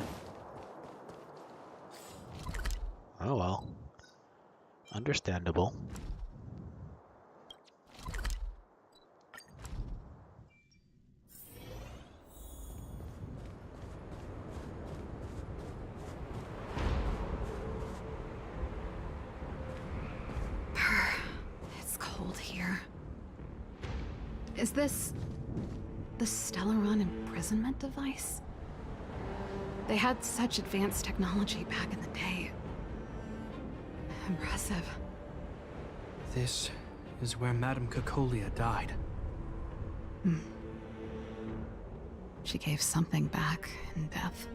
Oh well. Understandable. It's cold here. Is this the Stellaron imprisonment device? They had such advanced technology back in the day. Impressive. This is where Madame Cocolia died. She gave something back in death.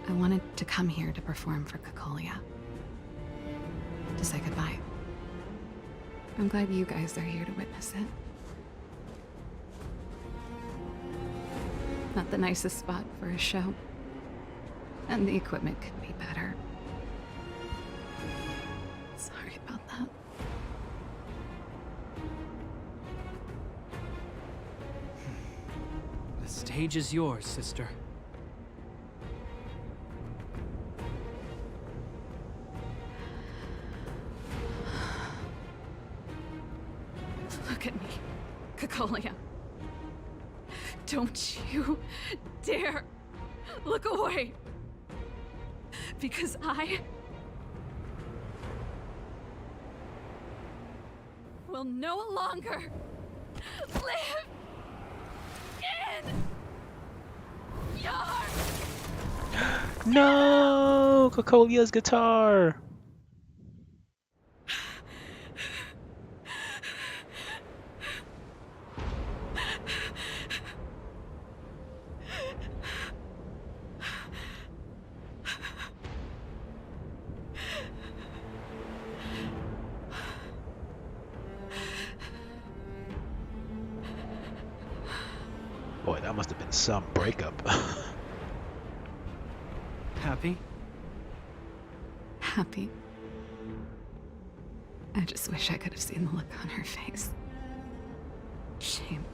I wanted to come here to perform for Cocolia. To say goodbye. I'm glad you guys are here to witness it. Not the nicest spot for a show. And the equipment could be better. Sorry about that. The stage is yours, sister. Look at me, Cocolia. Don't you dare look away. Because I will no longer live in your... No! Cocolia's guitar! Boy, that must have been some breakup. Happy? Happy. I just wish I could have seen the look on her face. Shame.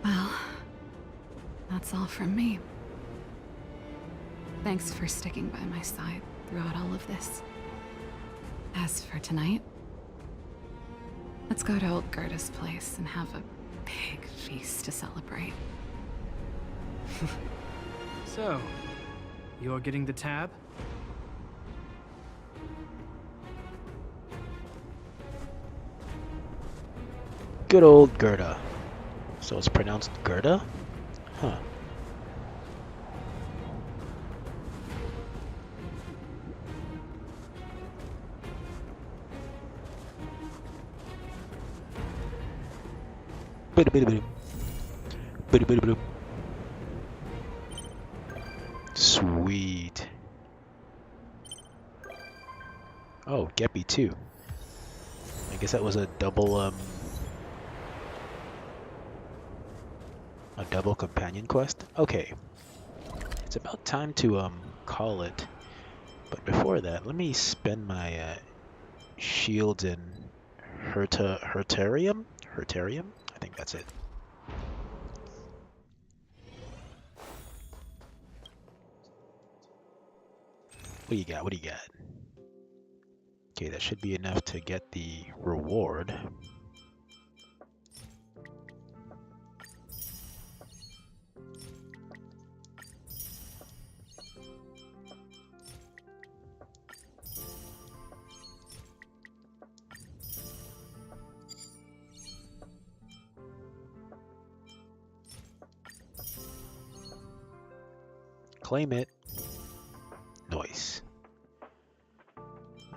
Well, that's all from me. Thanks for sticking by my side throughout all of this. As for tonight, let's go to old Gerda's place and have a big feast to celebrate. So, you're getting the tab? Good old Gerda. So it's pronounced Gerda? Huh. Sweet. Oh, Geppy too. I guess that was a double companion quest. Okay. It's about time to call it. But before that, let me spend my shields in Hertarium? Hertarium? I think that's it. What do you got? What do you got? Okay, that should be enough to get the reward. Claim it. Nice.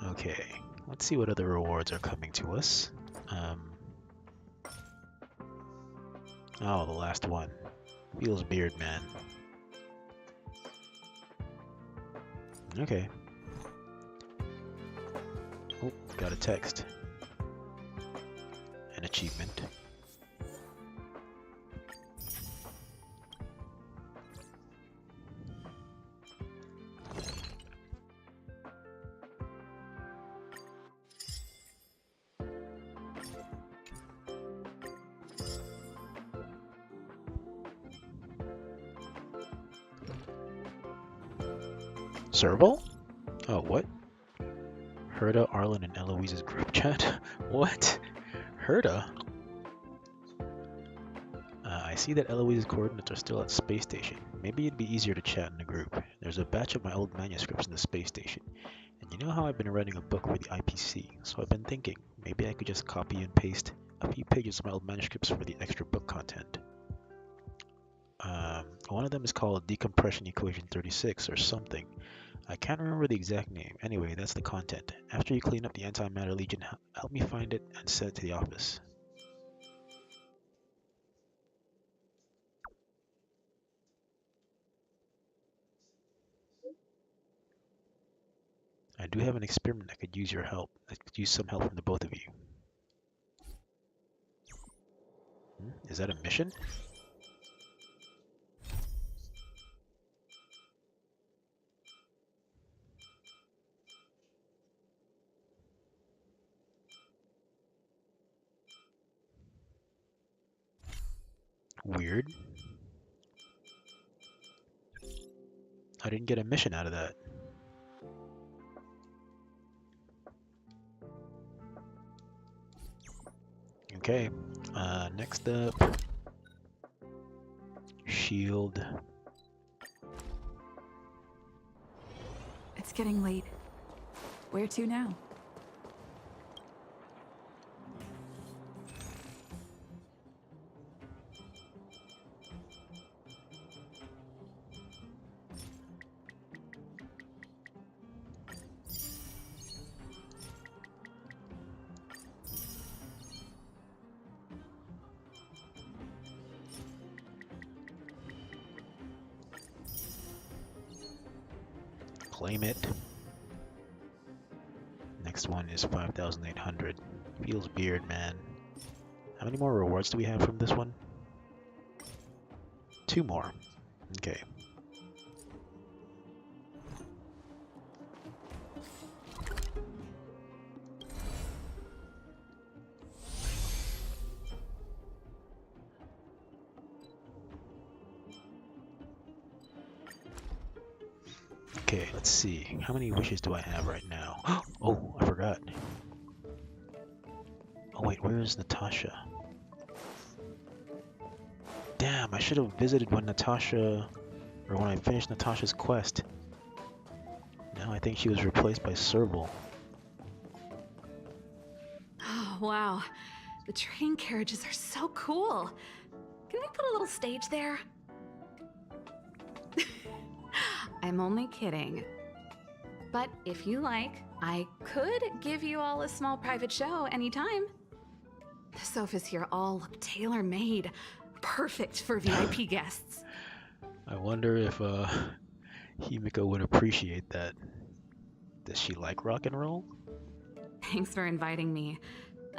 Okay, let's see what other rewards are coming to us. Oh, the last one. Feels beard, man. Okay. Oh, got a text. An achievement. Serval? Oh, what? Herda, Arlen, and Eloise's group chat? What? Herda? I see that Eloise's coordinates are still at space station. Maybe it'd be easier to chat in a group. There's a batch of my old manuscripts in the space station. And you know how I've been writing a book for the IPC, so I've been thinking, maybe I could just copy and paste a few pages of my old manuscripts for the extra book content. One of them is called Decompression Equation 36 or something. I can't remember the exact name. Anyway, that's the content. After you clean up the Antimatter Legion, help me find it and send it to the office. I do have an experiment that could use your help. I could use some help from the both of you. Is that a mission? Weird. I didn't get a mission out of that. Okay, next up, shield. It's getting late. Where to now? Claim it. Next one is 5,800. Feels beard, man. How many more rewards do we have from this one? 2 more. Okay. Okay, let's see. How many wishes do I have right now? Oh, I forgot. Oh wait, where is Natasha? Damn, I should have visited when I finished Natasha's quest. Now I think she was replaced by Serval. Oh, wow. The train carriages are so cool. Can we put a little stage there? I'm only kidding. But if you like, I could give you all a small private show anytime. The sofas here all look tailor-made. Perfect for VIP guests. I wonder if Himiko would appreciate that. Does she like rock and roll? Thanks for inviting me.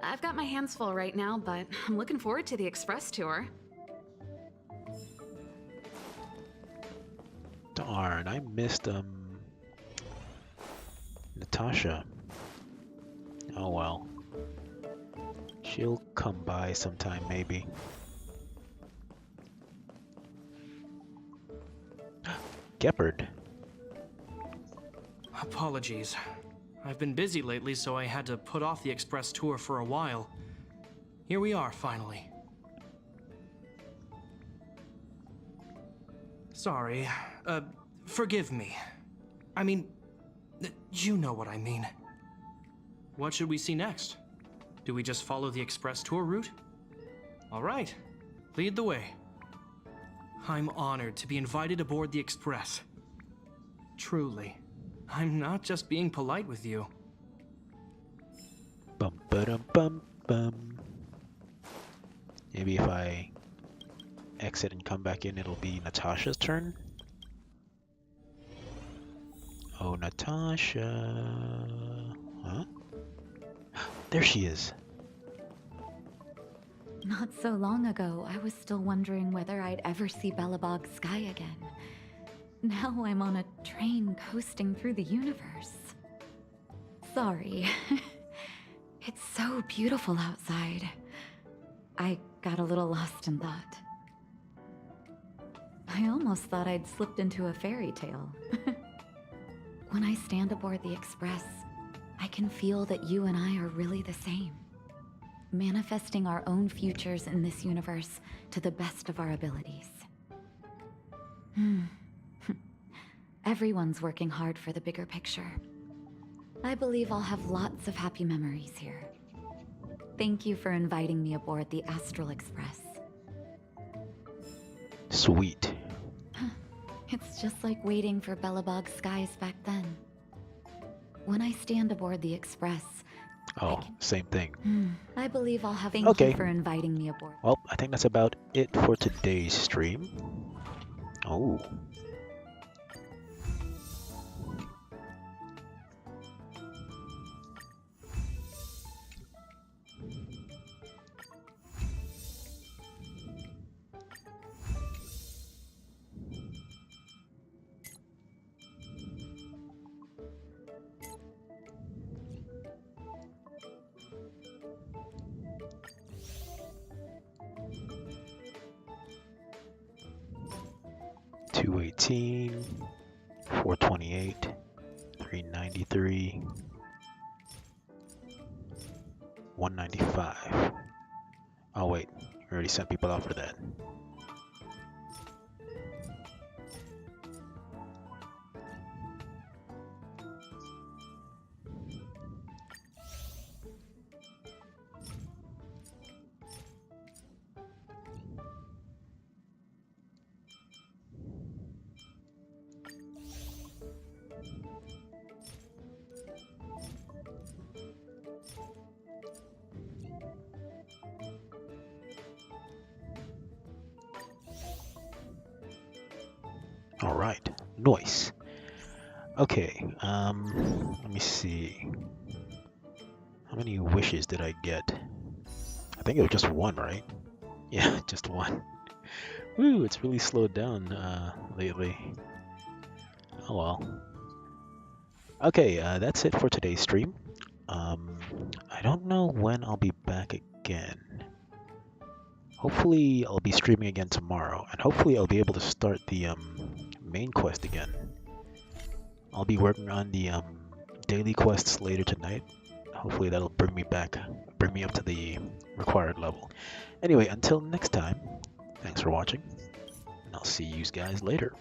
I've got my hands full right now, but I'm looking forward to the express tour. Darn, I missed Natasha. Oh well. She'll come by sometime maybe. Gepard. Apologies. I've been busy lately, so I had to put off the express tour for a while. Here we are, finally. Sorry. Forgive me. I mean, you know what I mean. What should we see next? Do we just follow the express tour route? All right. Lead the way. I'm honored to be invited aboard the express. Truly. I'm not just being polite with you. Bum ba-dum bum bum. Maybe if I exit and come back in, it'll be Natasha's turn. Oh, Natasha. Huh? There she is. Not so long ago, I was still wondering whether I'd ever see Belobog's sky again. Now I'm on a train coasting through the universe. Sorry. It's so beautiful outside. I got a little lost in thought. I almost thought I'd slipped into a fairy tale. When I stand aboard the Express, I can feel that you and I are really the same. Manifesting our own futures in this universe to the best of our abilities. Everyone's working hard for the bigger picture. I believe I'll have lots of happy memories here. Thank you for inviting me aboard the Astral Express. Sweet. It's just like waiting for Belobog's skies back then. When I stand aboard the Express... Oh, same thing. I believe I'll have... Thank you for inviting me aboard. Well, I think that's about it for today's stream. Oh. $218, $428, $393, $195. Oh wait, we already sent people out for that. All right, nice. Okay, let me see. How many wishes did I get? I think it was just one, right? Yeah, just one. Woo, it's really slowed down lately. Oh well. Okay, that's it for today's stream. I don't know when I'll be back again. Hopefully I'll be streaming again tomorrow, and hopefully I'll be able to start the main quest again. I'll be working on the daily quests later tonight. Hopefully that'll bring me up to the required level. Anyway, until next time, thanks for watching, and I'll see you guys later.